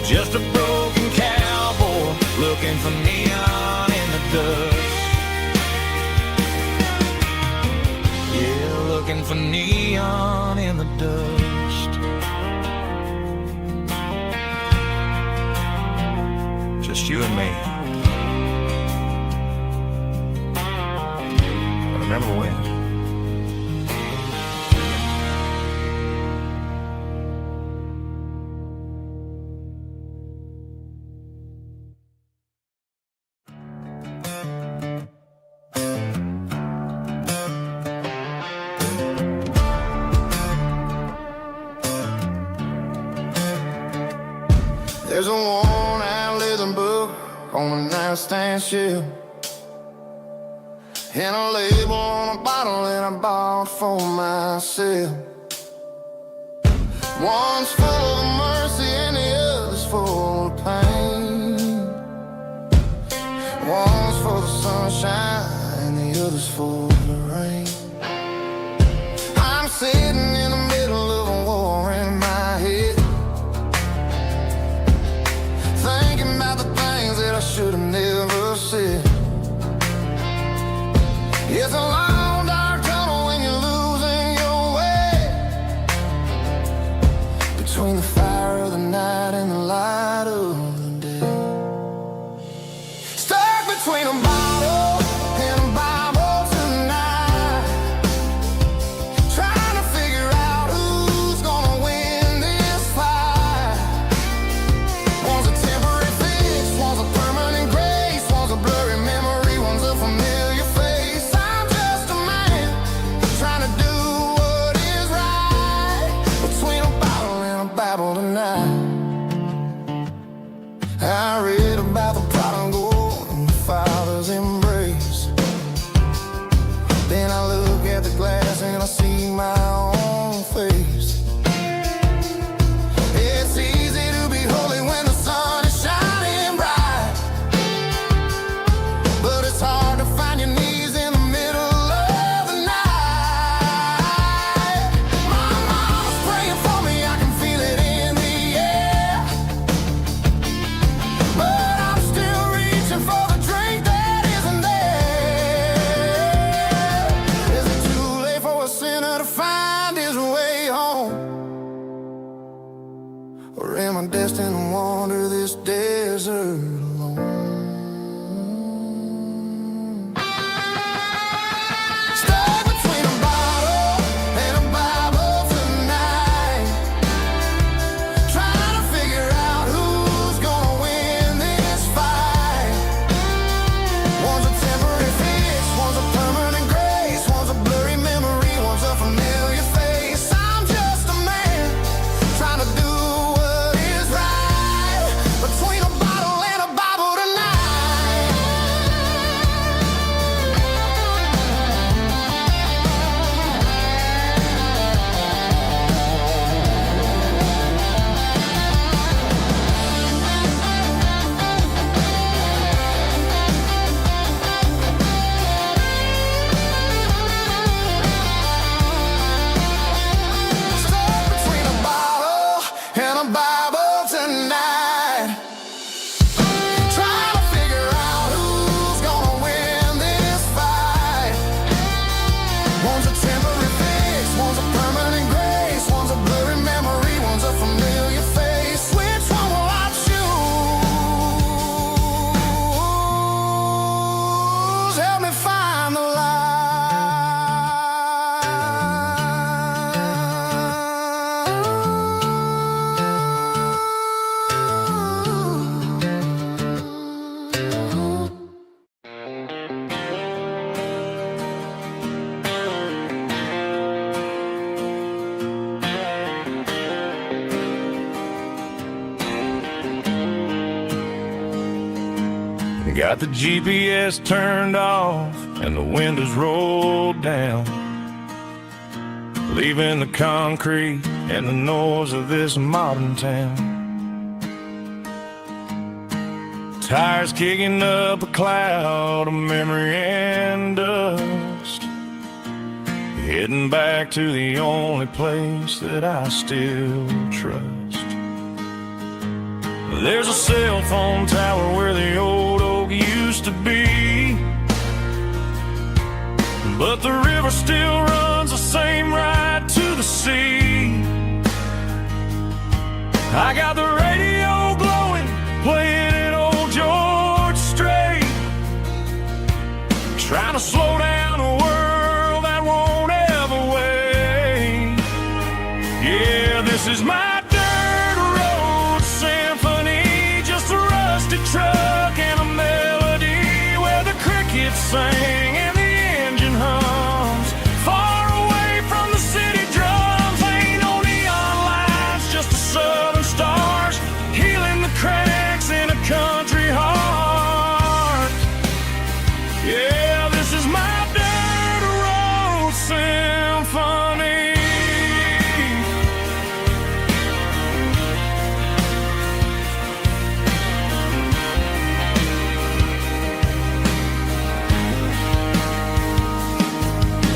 [SPEAKER 4] Just a broken cowboy looking for neon in the dust. Yeah, looking for neon in the dust. Just you and me. I remember when.
[SPEAKER 2] There's a worn-out leather book on the nightstand shelf, and a label on a bottle that I bought for myself. One's full of mercy and the other's full of pain. One's for the sunshine and the other's for the rain. I'm sitting in the middle of a war in my head, thinking about the things that I should have never said. It's a long dark tunnel when you're losing your way, between the fire of the night and the light of the day. Stuck between a bottle and a Bible tonight, trying to figure out who's gonna win this fight. One's a temporary fix, one's a permanent grace, one's a blurry memory, one's a familiar face. I'm just a man trying to do what is right, between a bottle and a Bible tonight. I read about the prodigal and the father's embrace. Then I look at the glass and I see my own face. It's easy to be holy when the sun is shining bright, but it's hard to find your knees in the middle of the night. My mama's praying for me, I can feel it in the air, but I'm still reaching for the drink that isn't there. Is it too late for a sinner to find his way home? Or am I destined to wander this desert alone? Stuck between a bottle and a Bible tonight, trying to figure out who's gonna win this fight. One's a temporary fix, one's a permanent grace, one's a blurry memory, one's a familiar face. I'm just a man trying to do what is right, between a bottle and a Bible tonight. Stuck between a bottle and a Bible tonight, trying to figure out who's gonna win this fight. One's a temporary fix, one's a permanent grace, one's a blurry memory, one's a familiar face. Which one will I choose? Help me find the light.
[SPEAKER 3] Got the GPS turned off and the windows rolled down, leaving the concrete and the noise of this modern town. Tires kicking up a cloud of memory and dust, heading back to the only place that I still trust. There's a cell phone tower where the old oak used to be, but the river still runs the same right to the sea. I got the radio glowing, playing an old George Strait, trying to slow down a world that won't ever wait. Yeah, this is my dirt road symphony, just a rusty truck and a melody where the crickets sing and the engine hums. Far away from the city drums, ain't no neon lights, just the southern stars healing the cracks in a country heart. Yeah, this is my dirt road symphony.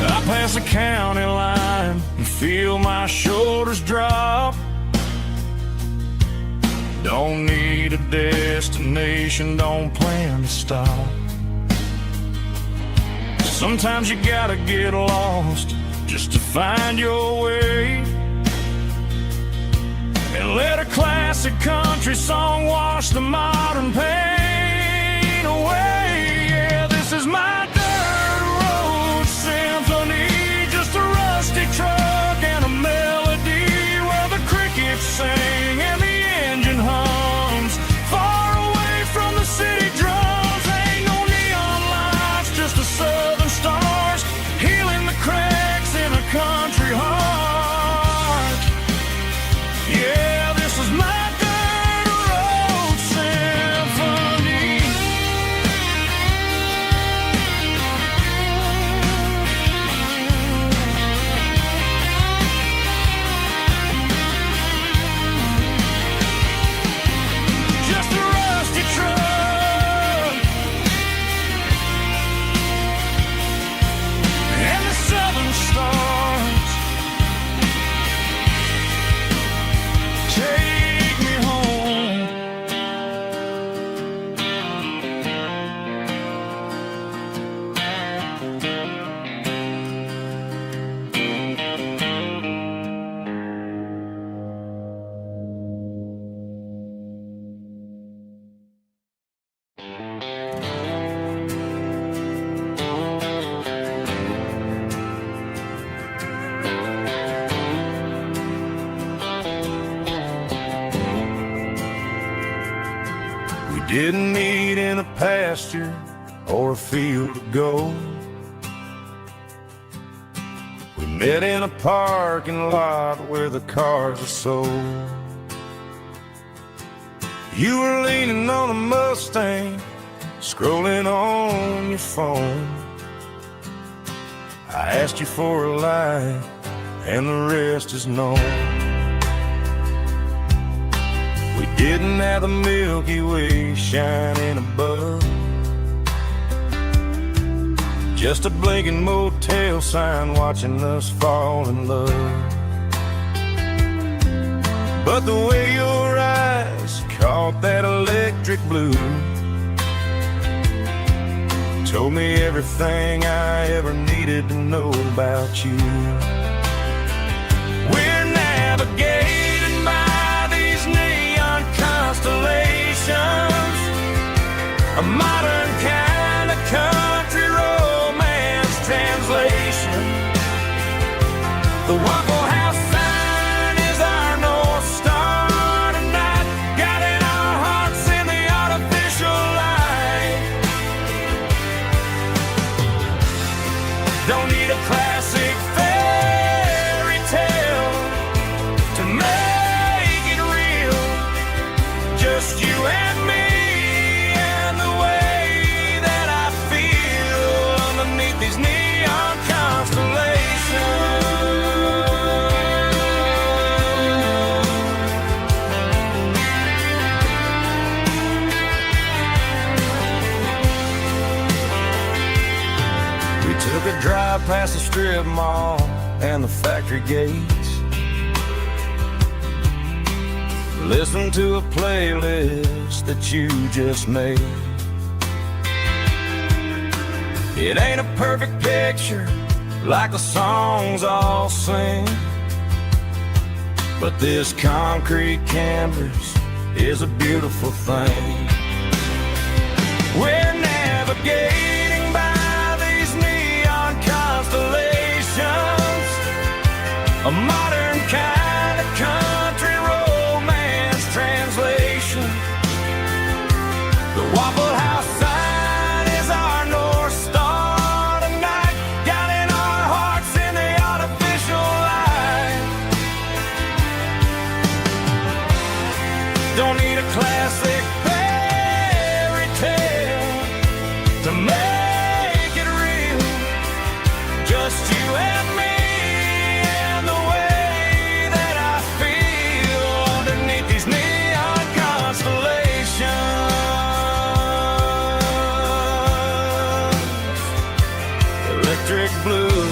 [SPEAKER 3] I pass the county line and feel my shoulders drop. Don't need a destination, don't plan to stop. Sometimes you gotta get lost just to find your way, and let a classic country song wash the modern pain away. Yeah, this is my dirt road symphony, just a rusty truck and a melody where the crickets sing and the engine hums. Far away from the city drums, ain't no neon lights, just the southern stars healing the cracks in a country heart. Yeah, this is my dirt road symphony. Just a rusty truck and the southern stars take me home. We didn't meet in a pasture or a field of gold. We met in a parking lot where the cars are sold. You were leaning on a Mustang, scrolling on your phone. I asked you for a light, and the rest is known. We didn't have the Milky Way shining above, just a blinking motel sign watching us fall in love. But the way your eyes caught that electric blue told me everything I ever needed to know about you. We're navigating by these neon constellations, a modern kind of country romance translation. The Waffle House sign is our North Star tonight, guiding our hearts in the artificial light. Don't need a classic fairy tale to make it real, just you and me and the way that I feel underneath these neon constellations. We took a drive past the strip mall and the factory gates, Listen to a playlist that you just made. It ain't a perfect picture like the songs all sing, but this concrete canvas is a beautiful thing. We're navigating by these neon constellations, a modern kind of country romance translation. The Waffle House sign is our North Star tonight, guiding our hearts in the artificial light. Don't need a classic fairy tale to make it real, just you and me and the way that I feel underneath these neon constellations. Electric blue,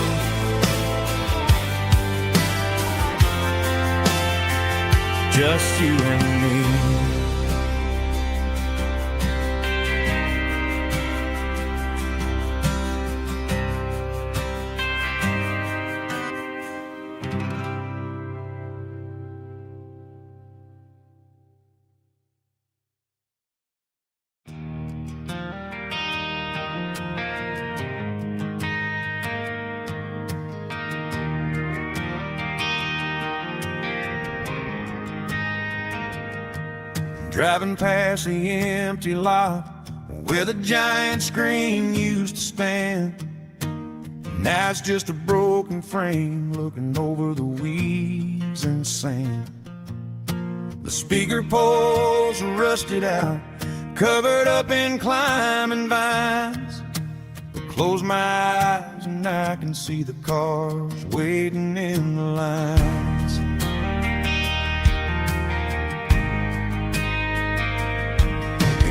[SPEAKER 3] just you and me. Driving past the empty lot where the giant screen used to stand. Now it's just a broken frame looking over the weeds and sand. The speaker poles are rusted out, covered up in climbing vines. I close my eyes and I can see the cars waiting in the lines.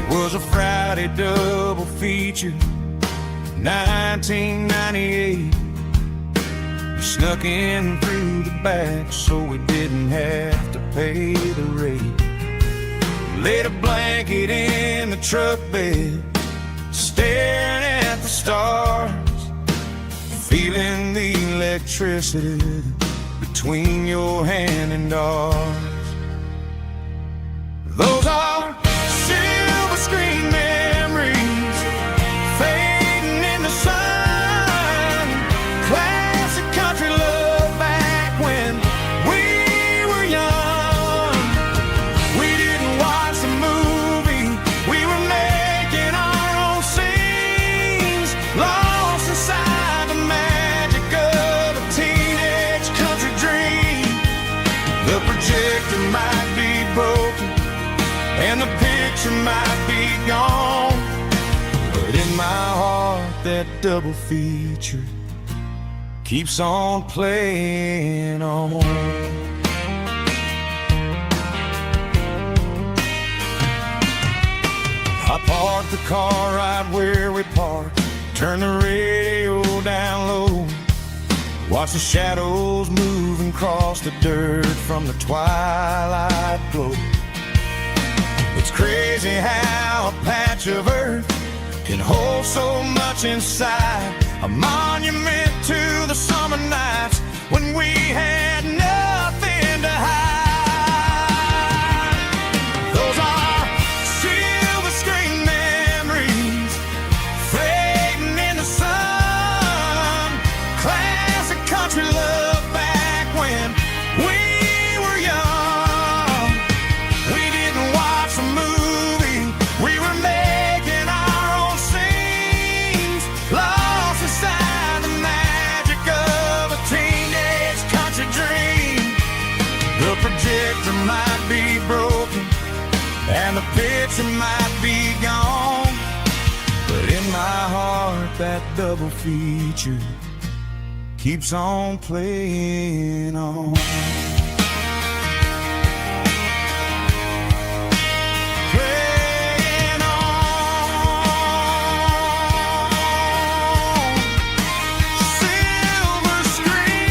[SPEAKER 3] Was a Friday double feature, 1998. We snuck in through the back so we didn't have to pay the rate. Laid a blanket in the truck bed, staring at the stars, feeling the electricity between your hand and ours. Those are screen memories fading in the sun. Classic country love back when we were young. We didn't watch the movie, we were making our own scenes, lost inside the magic of a teenage country dream. The projector might be broken and the picture might be gone, but in my heart that double feature keeps on playing on. I parked the car right where we parked, turned the radio down low, watched the shadows move and cross the dirt from the twilight glow. It's crazy how a patch of earth can hold so much inside, a monument to the summer nights when we had nothing to hide. Those are silver screen memories fading in the sun. Classic country love back when we were young. We didn't watch a movie, we were making our own scenes, lost inside the magic of a teenage country dream. The projector might be broken and the picture might be gone, but in my heart that double feature keeps on playing on. Playing on. Silver screen.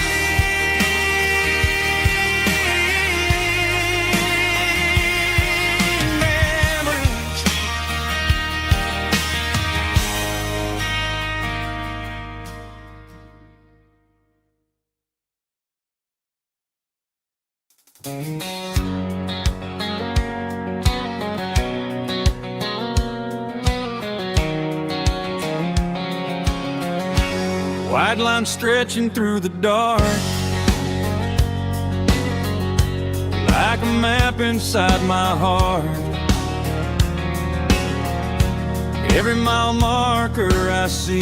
[SPEAKER 3] White line stretching through the dark, like a map inside my heart. Every mile marker I see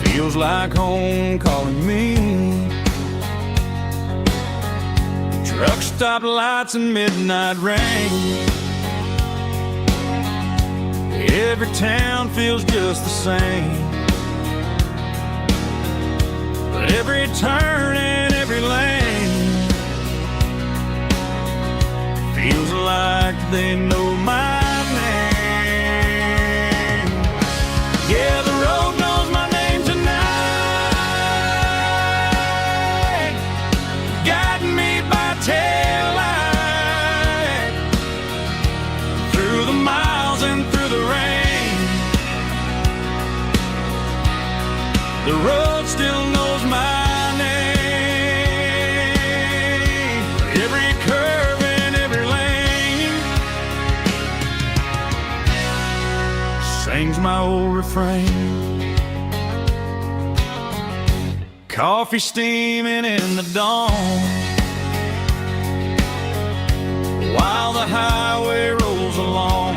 [SPEAKER 3] feels like home calling me. Truck stop lights and midnight rain, every town feels just the same. But every turn and every lane feels like they know my name. Yeah, the road knows my name tonight, guiding me by taillight through the miles and through the rain. The road still knows my name. Every curve and every lane sings my old refrain. Coffee steaming in the dawn, while the highway rolls along.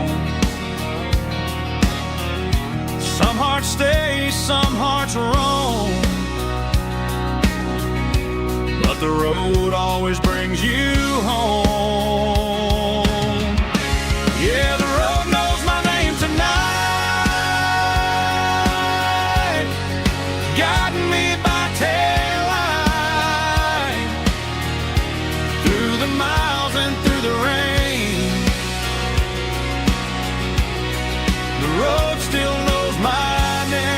[SPEAKER 3] Some hearts stay, some hearts roam, but the road always brings you home. Yeah, the road knows my name tonight, guiding me by taillight through the miles and through the rain. The road still knows my name.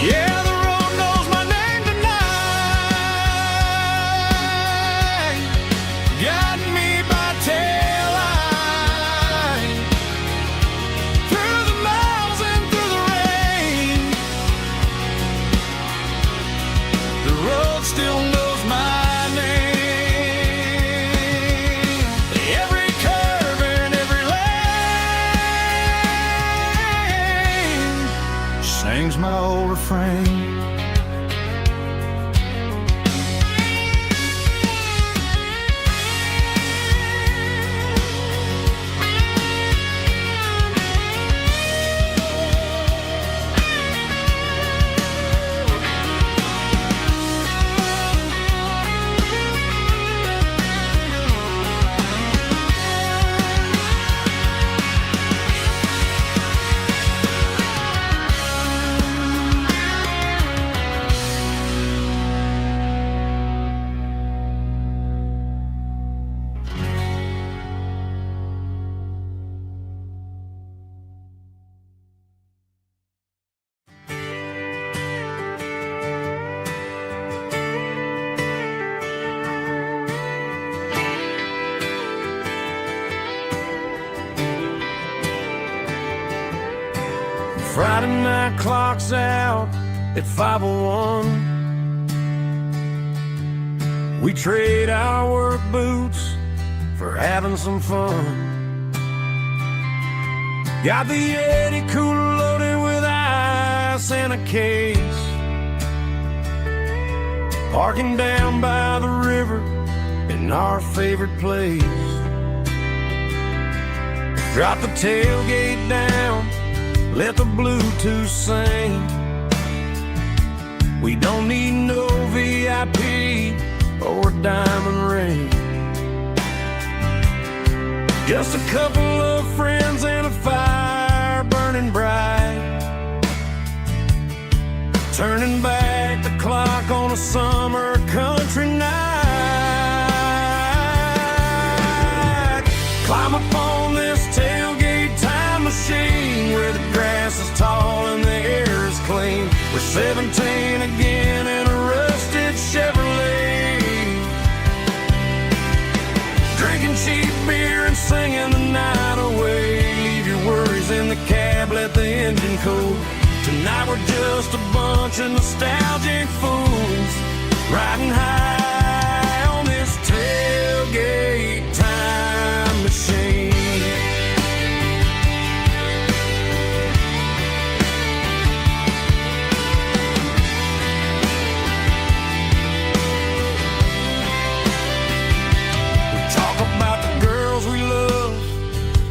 [SPEAKER 3] Yeah, the road knows my name tonight, guiding me by taillight through the miles and through the rain. The road still knows my name. Every curve and every lane sings my old refrain. Friday night clock's out at 5:01. We trade our work boots for having some fun. Got the Yeti cooler loaded with ice and a case, parking down by the river in our favorite place. Drop the tailgate down, let the Bluetooth sing. We don't need no VIP or a diamond ring. Just a couple of friends and a fire burning bright, turning back the clock on a summer country night. Climb up on this tailgate time machine where the grass is tall and the air is clean. We're 17 again in a rusted Chevrolet. the cab, let the engine cool. Tonight we're just a bunch of nostalgic fools riding high on this tailgate time machine. We talk about the girls we love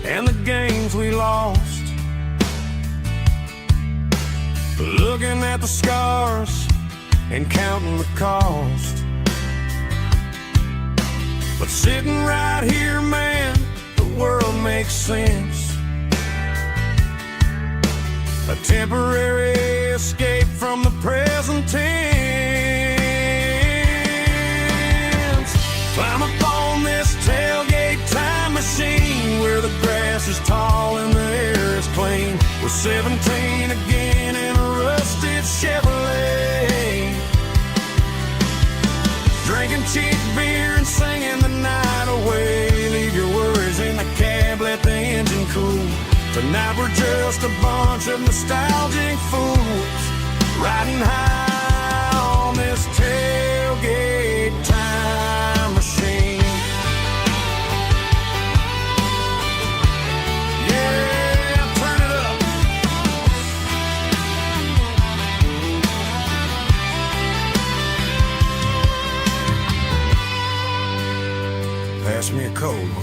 [SPEAKER 3] and the games we lost, looking at the scars and counting the cost. But sitting right here, man, the world makes sense. A temporary escape from the present tense. Climb up on this tailgate time machine where the grass is tall and the air is clean. We're 17 again in a rusted Chevrolet, drinking cheap beer and singing the night away. Leave your worries in the cab, let the engine cool. Tonight we're just a bunch of nostalgic fools riding high on this tailgate time machine. Yeah, turn it up. Pass me a cold one.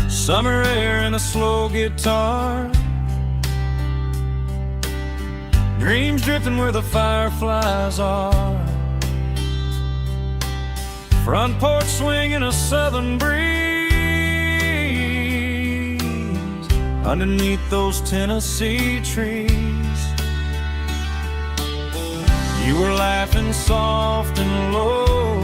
[SPEAKER 3] Summer air and a slow guitar, dreams drifting where the fireflies are. Front porch swinging a southern breeze underneath those Tennessee trees. You were laughing soft and low,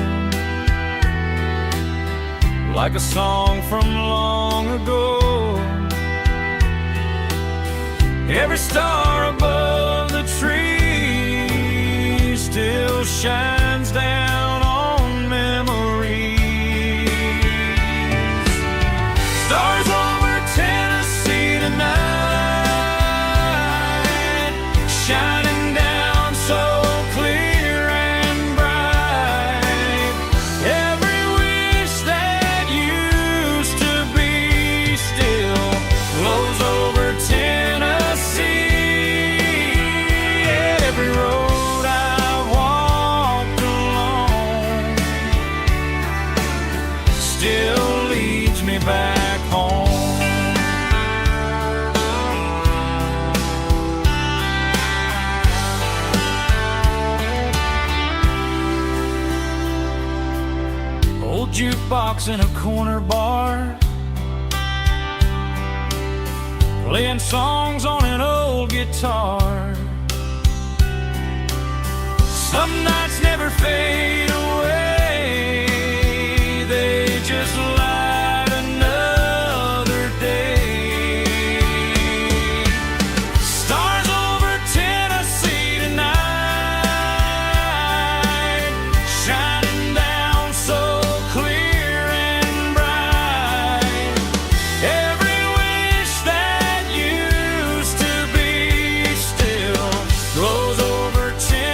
[SPEAKER 3] like a song from long ago. Every star above the tree still shines down on memories. Stars over Tennessee tonight, shining down so clear and bright. Every wish that used to be still glows over Tennessee. Every road I walked along still leads me back home. Old jukebox in a corner bar, playing songs on an old guitar. Some nights never fade away, they just light another day. Stars over Tennessee tonight, shining down so clear and bright. Every wish that used to be still glows over Tennessee.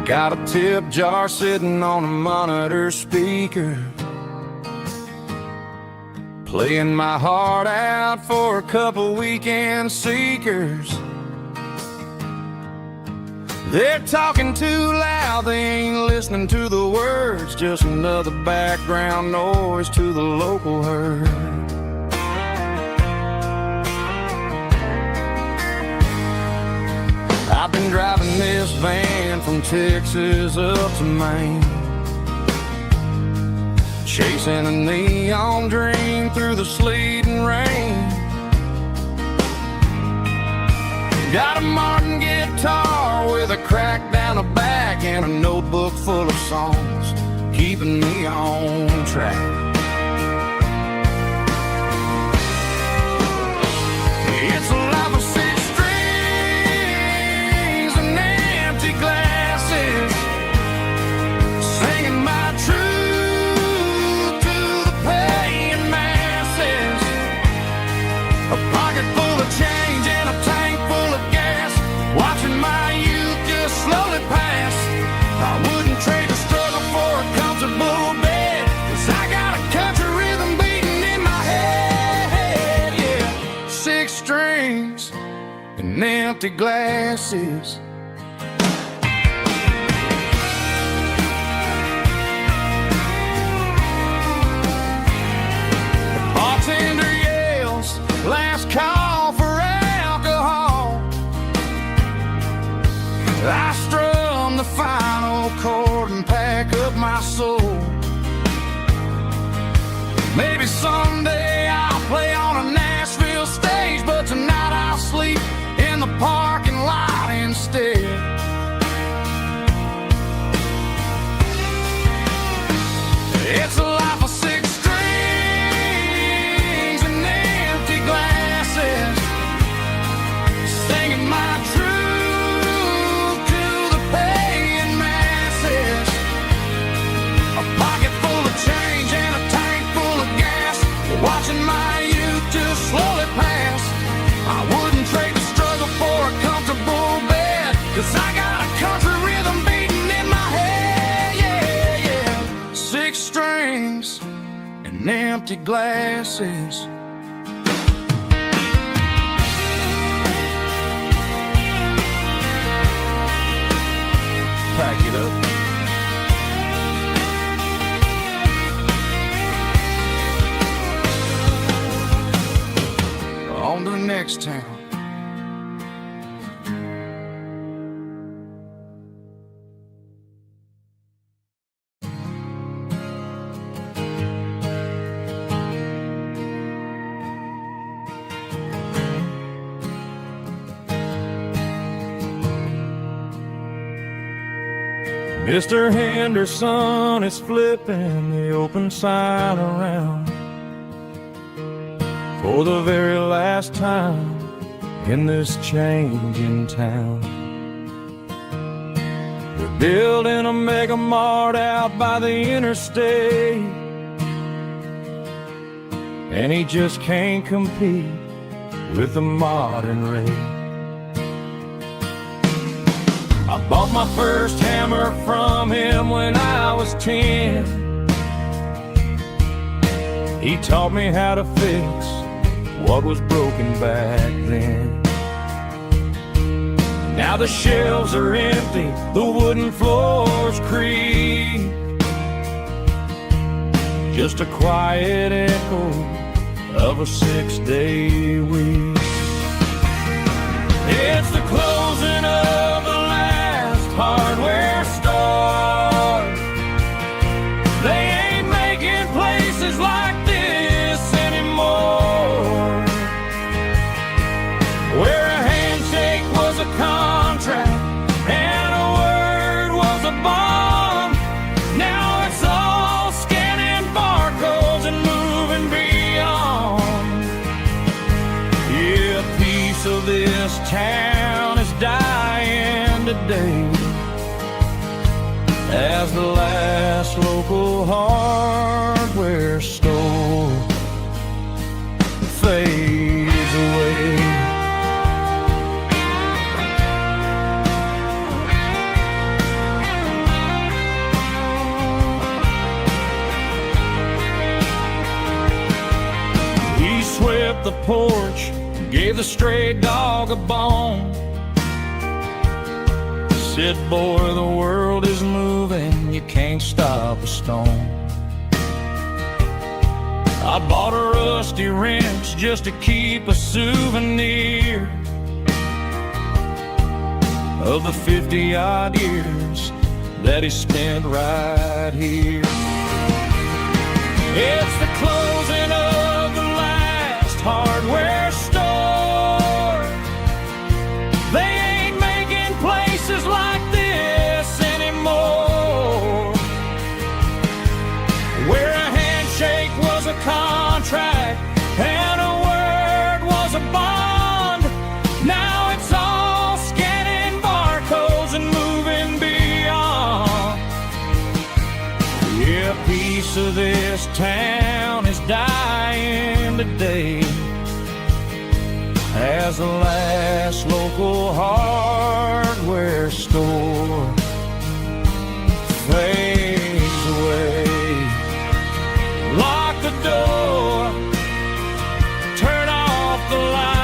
[SPEAKER 3] Got a tip jar sitting on a monitor speaker, playing my heart out for a couple weekend seekers. They're talking too loud, they ain't listening to the words, just another background noise to the local herd. I've been driving this van from Texas up to Maine, chasing a neon dream through the sleet and rain. Got a Martin guitar with a crack down the back and a notebook full of songs, keeping me on track. It's a life of six strings and empty glasses, singing my truth to the paying masses. A pocket full of change and a tank full of gas, watching my youth just slowly pass. I wouldn't trade the struggle for a comfortable bed, 'cause I got a country rhythm beating in my head, yeah. Six strings and empty glasses. The bartender yells, last call for alcohol. I strum the final chord and pack up my soul. Maybe someday I'll play on a Nashville stage, but tonight I'll sleep in the parking lot instead. It's a life of six strings and empty glasses, singing my truth to the paying masses. A pocket full of change and a tank full of gas, watching my youth just slowly pass. I wouldn't trade the struggle for a comfortable bed, 'cause I got a country rhythm beating in my head, yeah, yeah. Six strings and empty glasses. Pack it up. On to the next town. Mr. Henderson is flipping the open sign around for the very last time in this changing town. They're building a mega mart out by the interstate, and he just can't compete with the modern rate. I bought my first hammer from him when I was 10. He taught me how to fix what was broken back then. Now the shelves are empty, the wooden floors creak, just a quiet echo of a 6-day week. It's the closing of the last hardware store. They ain't making places like this anymore, where a handshake was a contract and a word was a bond. Now it's all scanning barcodes and moving beyond. Yeah, a piece of this town is dying today as the last local hardware store fades away. up the porch, gave the stray dog a bone. Said, boy, the world is moving, you can't stop a stone. I bought a rusty wrench just to keep a souvenir of the 50-odd years that he spent right here. It's the closing of the last hardware store. They ain't making places like this anymore, where a handshake was a contract and a word was a bond. Now it's all scanning barcodes and moving beyond. Yeah, a piece of this town is dying today as the last local hardware store fades away. Lock the door, turn off the light.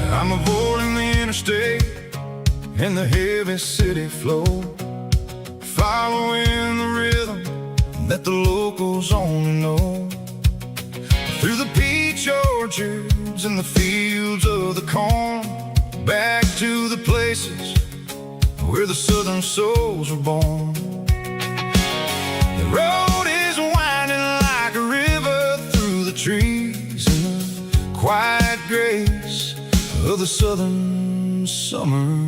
[SPEAKER 4] I'm avoiding the interstate and the heavy city flow, following the rhythm that the locals only know. Through the peach orchards and the fields of the corn, back to the places where the southern souls were born. The road is winding like a river through the trees in the quiet grace of the southern summer.